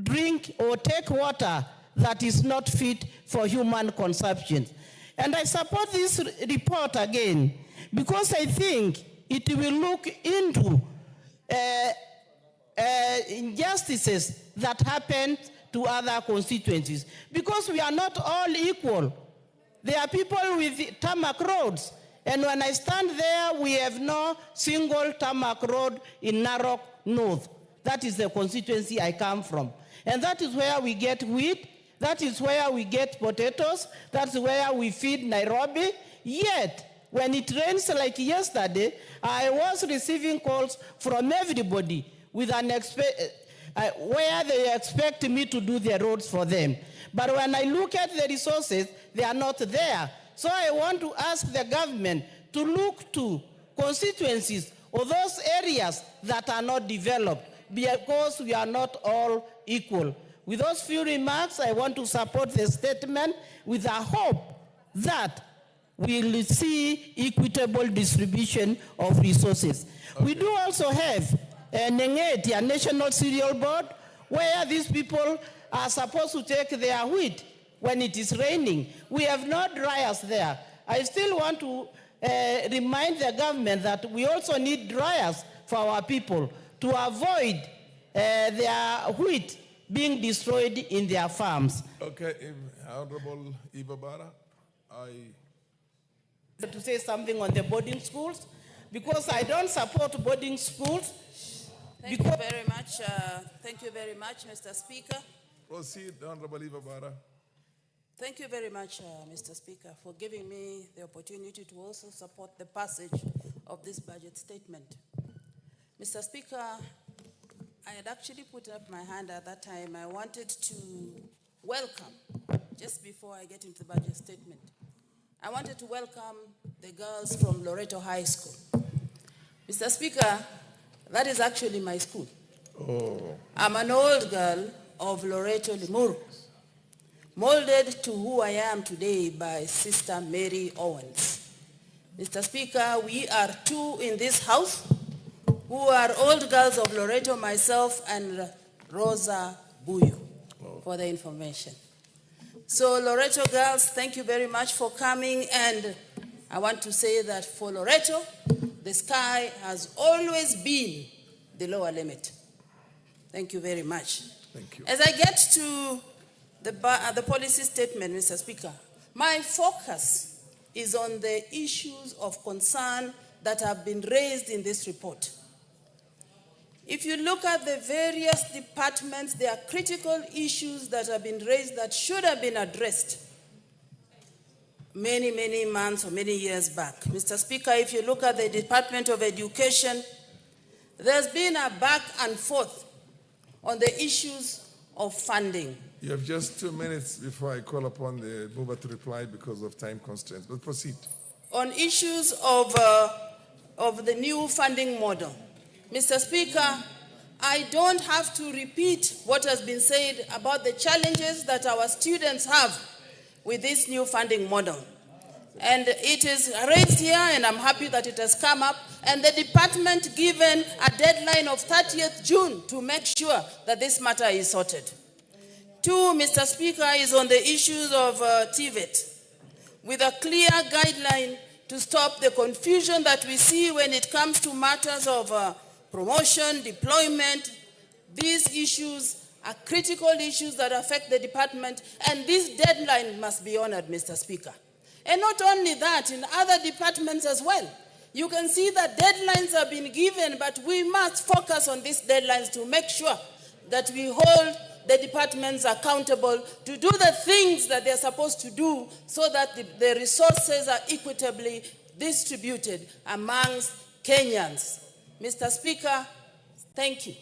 S14: drink or take water that is not fit for human consumption. And I support this report again because I think
S19: it will look into injustices that happen to other constituencies, because we are not all equal. There are people with tarmac roads, and when I stand there, we have no single tarmac road in Narok North. That is the constituency I come from. And that is where we get wheat, that is where we get potatoes, that's where we feed Nairobi. Yet, when it rains like yesterday, I was receiving calls from everybody with an where they expect me to do the roads for them. But when I look at the resources, they are not there. So I want to ask the government to look to constituencies or those areas that are not developed, because we are not all equal. With those few remarks, I want to support the statement with a hope that we will see equitable distribution of resources. Okay. We do also have a National Cereal Board, where these people are supposed to take their wheat when it is raining. We have no dryers there. I still want to remind the government that we also need dryers for our people to avoid their wheat being destroyed in their farms.
S18: Okay, Honorable Eva Bara,
S19: to say something on the boarding schools, because I don't support boarding schools.
S20: Thank you very much. Thank you very much, Mr. Speaker.
S18: Proceed, Honorable Eva Bara.
S20: Thank you very much, Mr. Speaker, for giving me the opportunity to also support the passage of this budget statement. Mr. Speaker, I had actually put up my hand at that time. I wanted to welcome, just before I get into the budget statement, I wanted to welcome the girls from Loreto High School. Mr. Speaker, that is actually my school.
S18: Oh.
S20: I'm an old girl of Loreto Limuru, molded to who I am today by Sister Mary Owens. Mr. Speaker, we are two in this house who are old girls of Loreto, myself and Rosa Buyu, for the information. So Loreto girls, thank you very much for coming, and I want to say that for Loreto, the sky has always been the lower limit. Thank you very much.
S18: Thank you.
S20: As I get to the policy statement, Mr. Speaker, my focus is on the issues of concern that have been raised in this report. If you look at the various departments, there are critical issues that have been raised that should have been addressed many, many months or many years back. Mr. Speaker, if you look at the Department of Education, there's been a back and forth on the issues of funding.
S18: You have just 2 minutes before I call upon the mover to reply because of time constraints, but proceed.
S20: On issues of the new funding model, Mr. Speaker, I don't have to repeat what has been said about the challenges that our students have with this new funding model. And it is raised here, and I'm happy that it has come up, and the department given a deadline of 30th June to make sure that this matter is sorted. 2, Mr. Speaker, is on the issues of TVET, with a clear guideline to stop the confusion that we see when it comes to matters of promotion, deployment. These issues are critical issues that affect the department, and this deadline must be honored, Mr. Speaker. And not only that, in other departments as well. You can see that deadlines have been given, but we must focus on these deadlines to make sure that we hold the departments accountable to do the things that they're supposed to do so that the resources are equitably distributed amongst Kenyans. Mr. Speaker, thank you.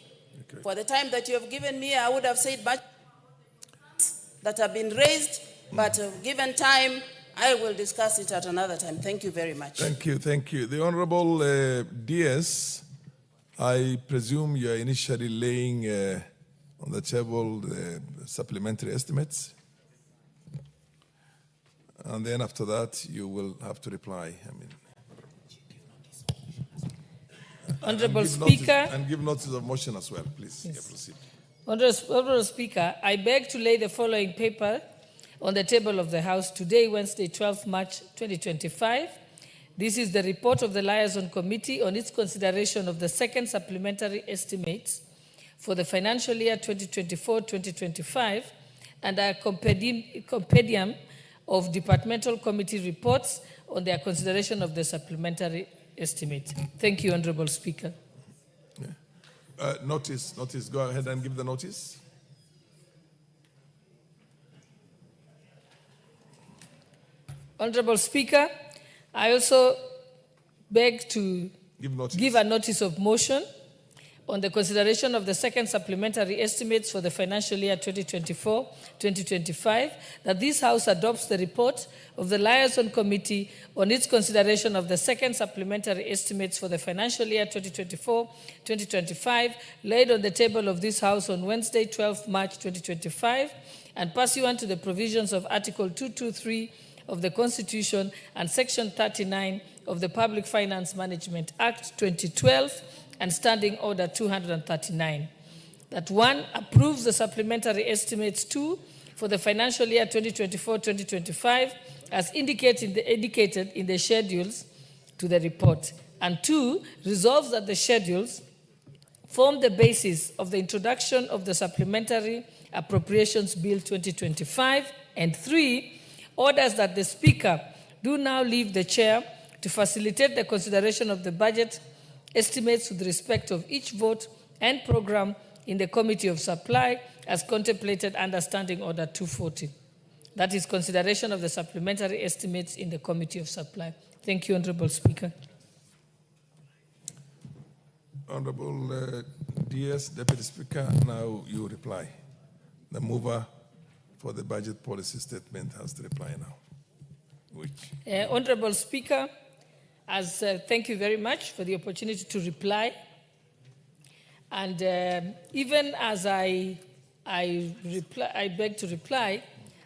S18: Okay.
S20: For the time that you have given me, I would have said much that have been raised, but given time, I will discuss it at another time. Thank you very much.
S18: Thank you, thank you. The Honorable DS, I presume you are initially laying on the table the supplementary estimates. And then after that, you will have to reply.
S22: Honorable Speaker.
S18: And give notice of motion as well, please. Yes. Yeah, proceed.
S22: Honorable Speaker, I beg to lay the following paper on the table of the House today, Wednesday, 12 March 2025.
S7: This is the report of the Liaison Committee on its consideration of the second supplementary estimates for the financial year 2024-2025 and a compendium of departmental committee reports on their consideration of the supplementary estimate. Thank you, Honorable Speaker.
S18: Notice. Go ahead and give the notice.
S7: Honorable Speaker, I also beg to give a notice of motion on the consideration of the second supplementary estimates for the financial year 2024-2025, that this House adopts the report of the Liaison Committee on its consideration of the second supplementary estimates for the financial year 2024-2025, laid on the table of this House on Wednesday, 12 March 2025, and pursuant to the provisions of Article 223 of the Constitution and Section 39 of the Public Finance Management Act 2012 and Standing Order 239. That 1, approves the supplementary estimates 2 for the financial year 2024-2025 as indicated in the schedules to the report. And 2, resolves that the schedules form the basis of the introduction of the Supplementary Appropriations Bill 2025. And 3, orders that the Speaker do now leave the chair to facilitate the consideration of the budget estimates with respect of each vote and program in the Committee of Supply as contemplated under Standing Order 240. That is consideration of the supplementary estimates in the Committee of Supply. Thank you, Honorable Speaker.
S18: Honorable DS, Deputy Speaker, now you reply. The mover for the budget policy statement has to reply now.
S7: Honorable Speaker, thank you very much for the opportunity to reply. And even as I beg to reply,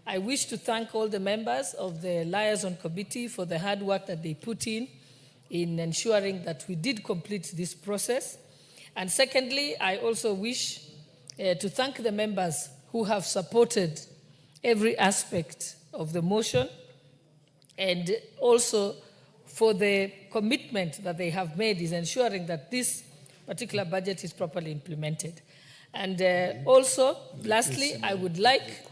S7: I wish to thank all the members of the Liaison Committee for the hard work that they put in ensuring that we did complete this process. And secondly, I also wish to thank the members who have supported every aspect of the motion, and also for the commitment that they have made is ensuring that this particular budget is properly implemented. And also, lastly, I would like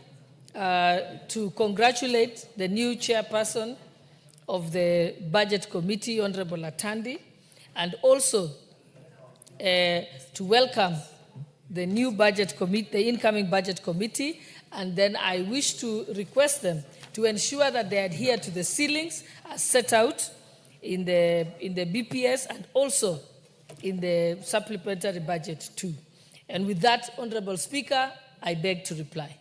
S7: to congratulate the new chairperson of the Budget Committee, Honorable Atandi, and also to welcome the new budget committee, the incoming budget committee, and then I wish to request them to ensure that they adhere to the ceilings as set out in the BPS and also in the supplementary budget too. And with that, Honorable Speaker, I beg to reply.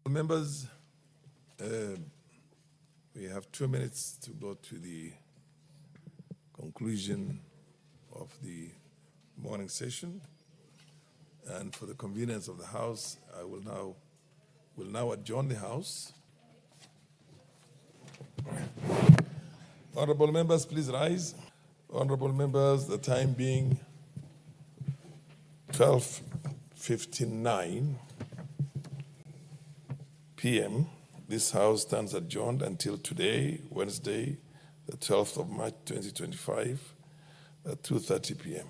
S18: Members, we have 2 minutes to go to the conclusion of the morning session. And for the convenience of the House, I will now adjourn the House. Honorable members, please rise. Honorable members, the time being 12:59 p.m., this House stands adjourned until today, Wednesday, the 12th of March, 2025, at 2:30 p.m.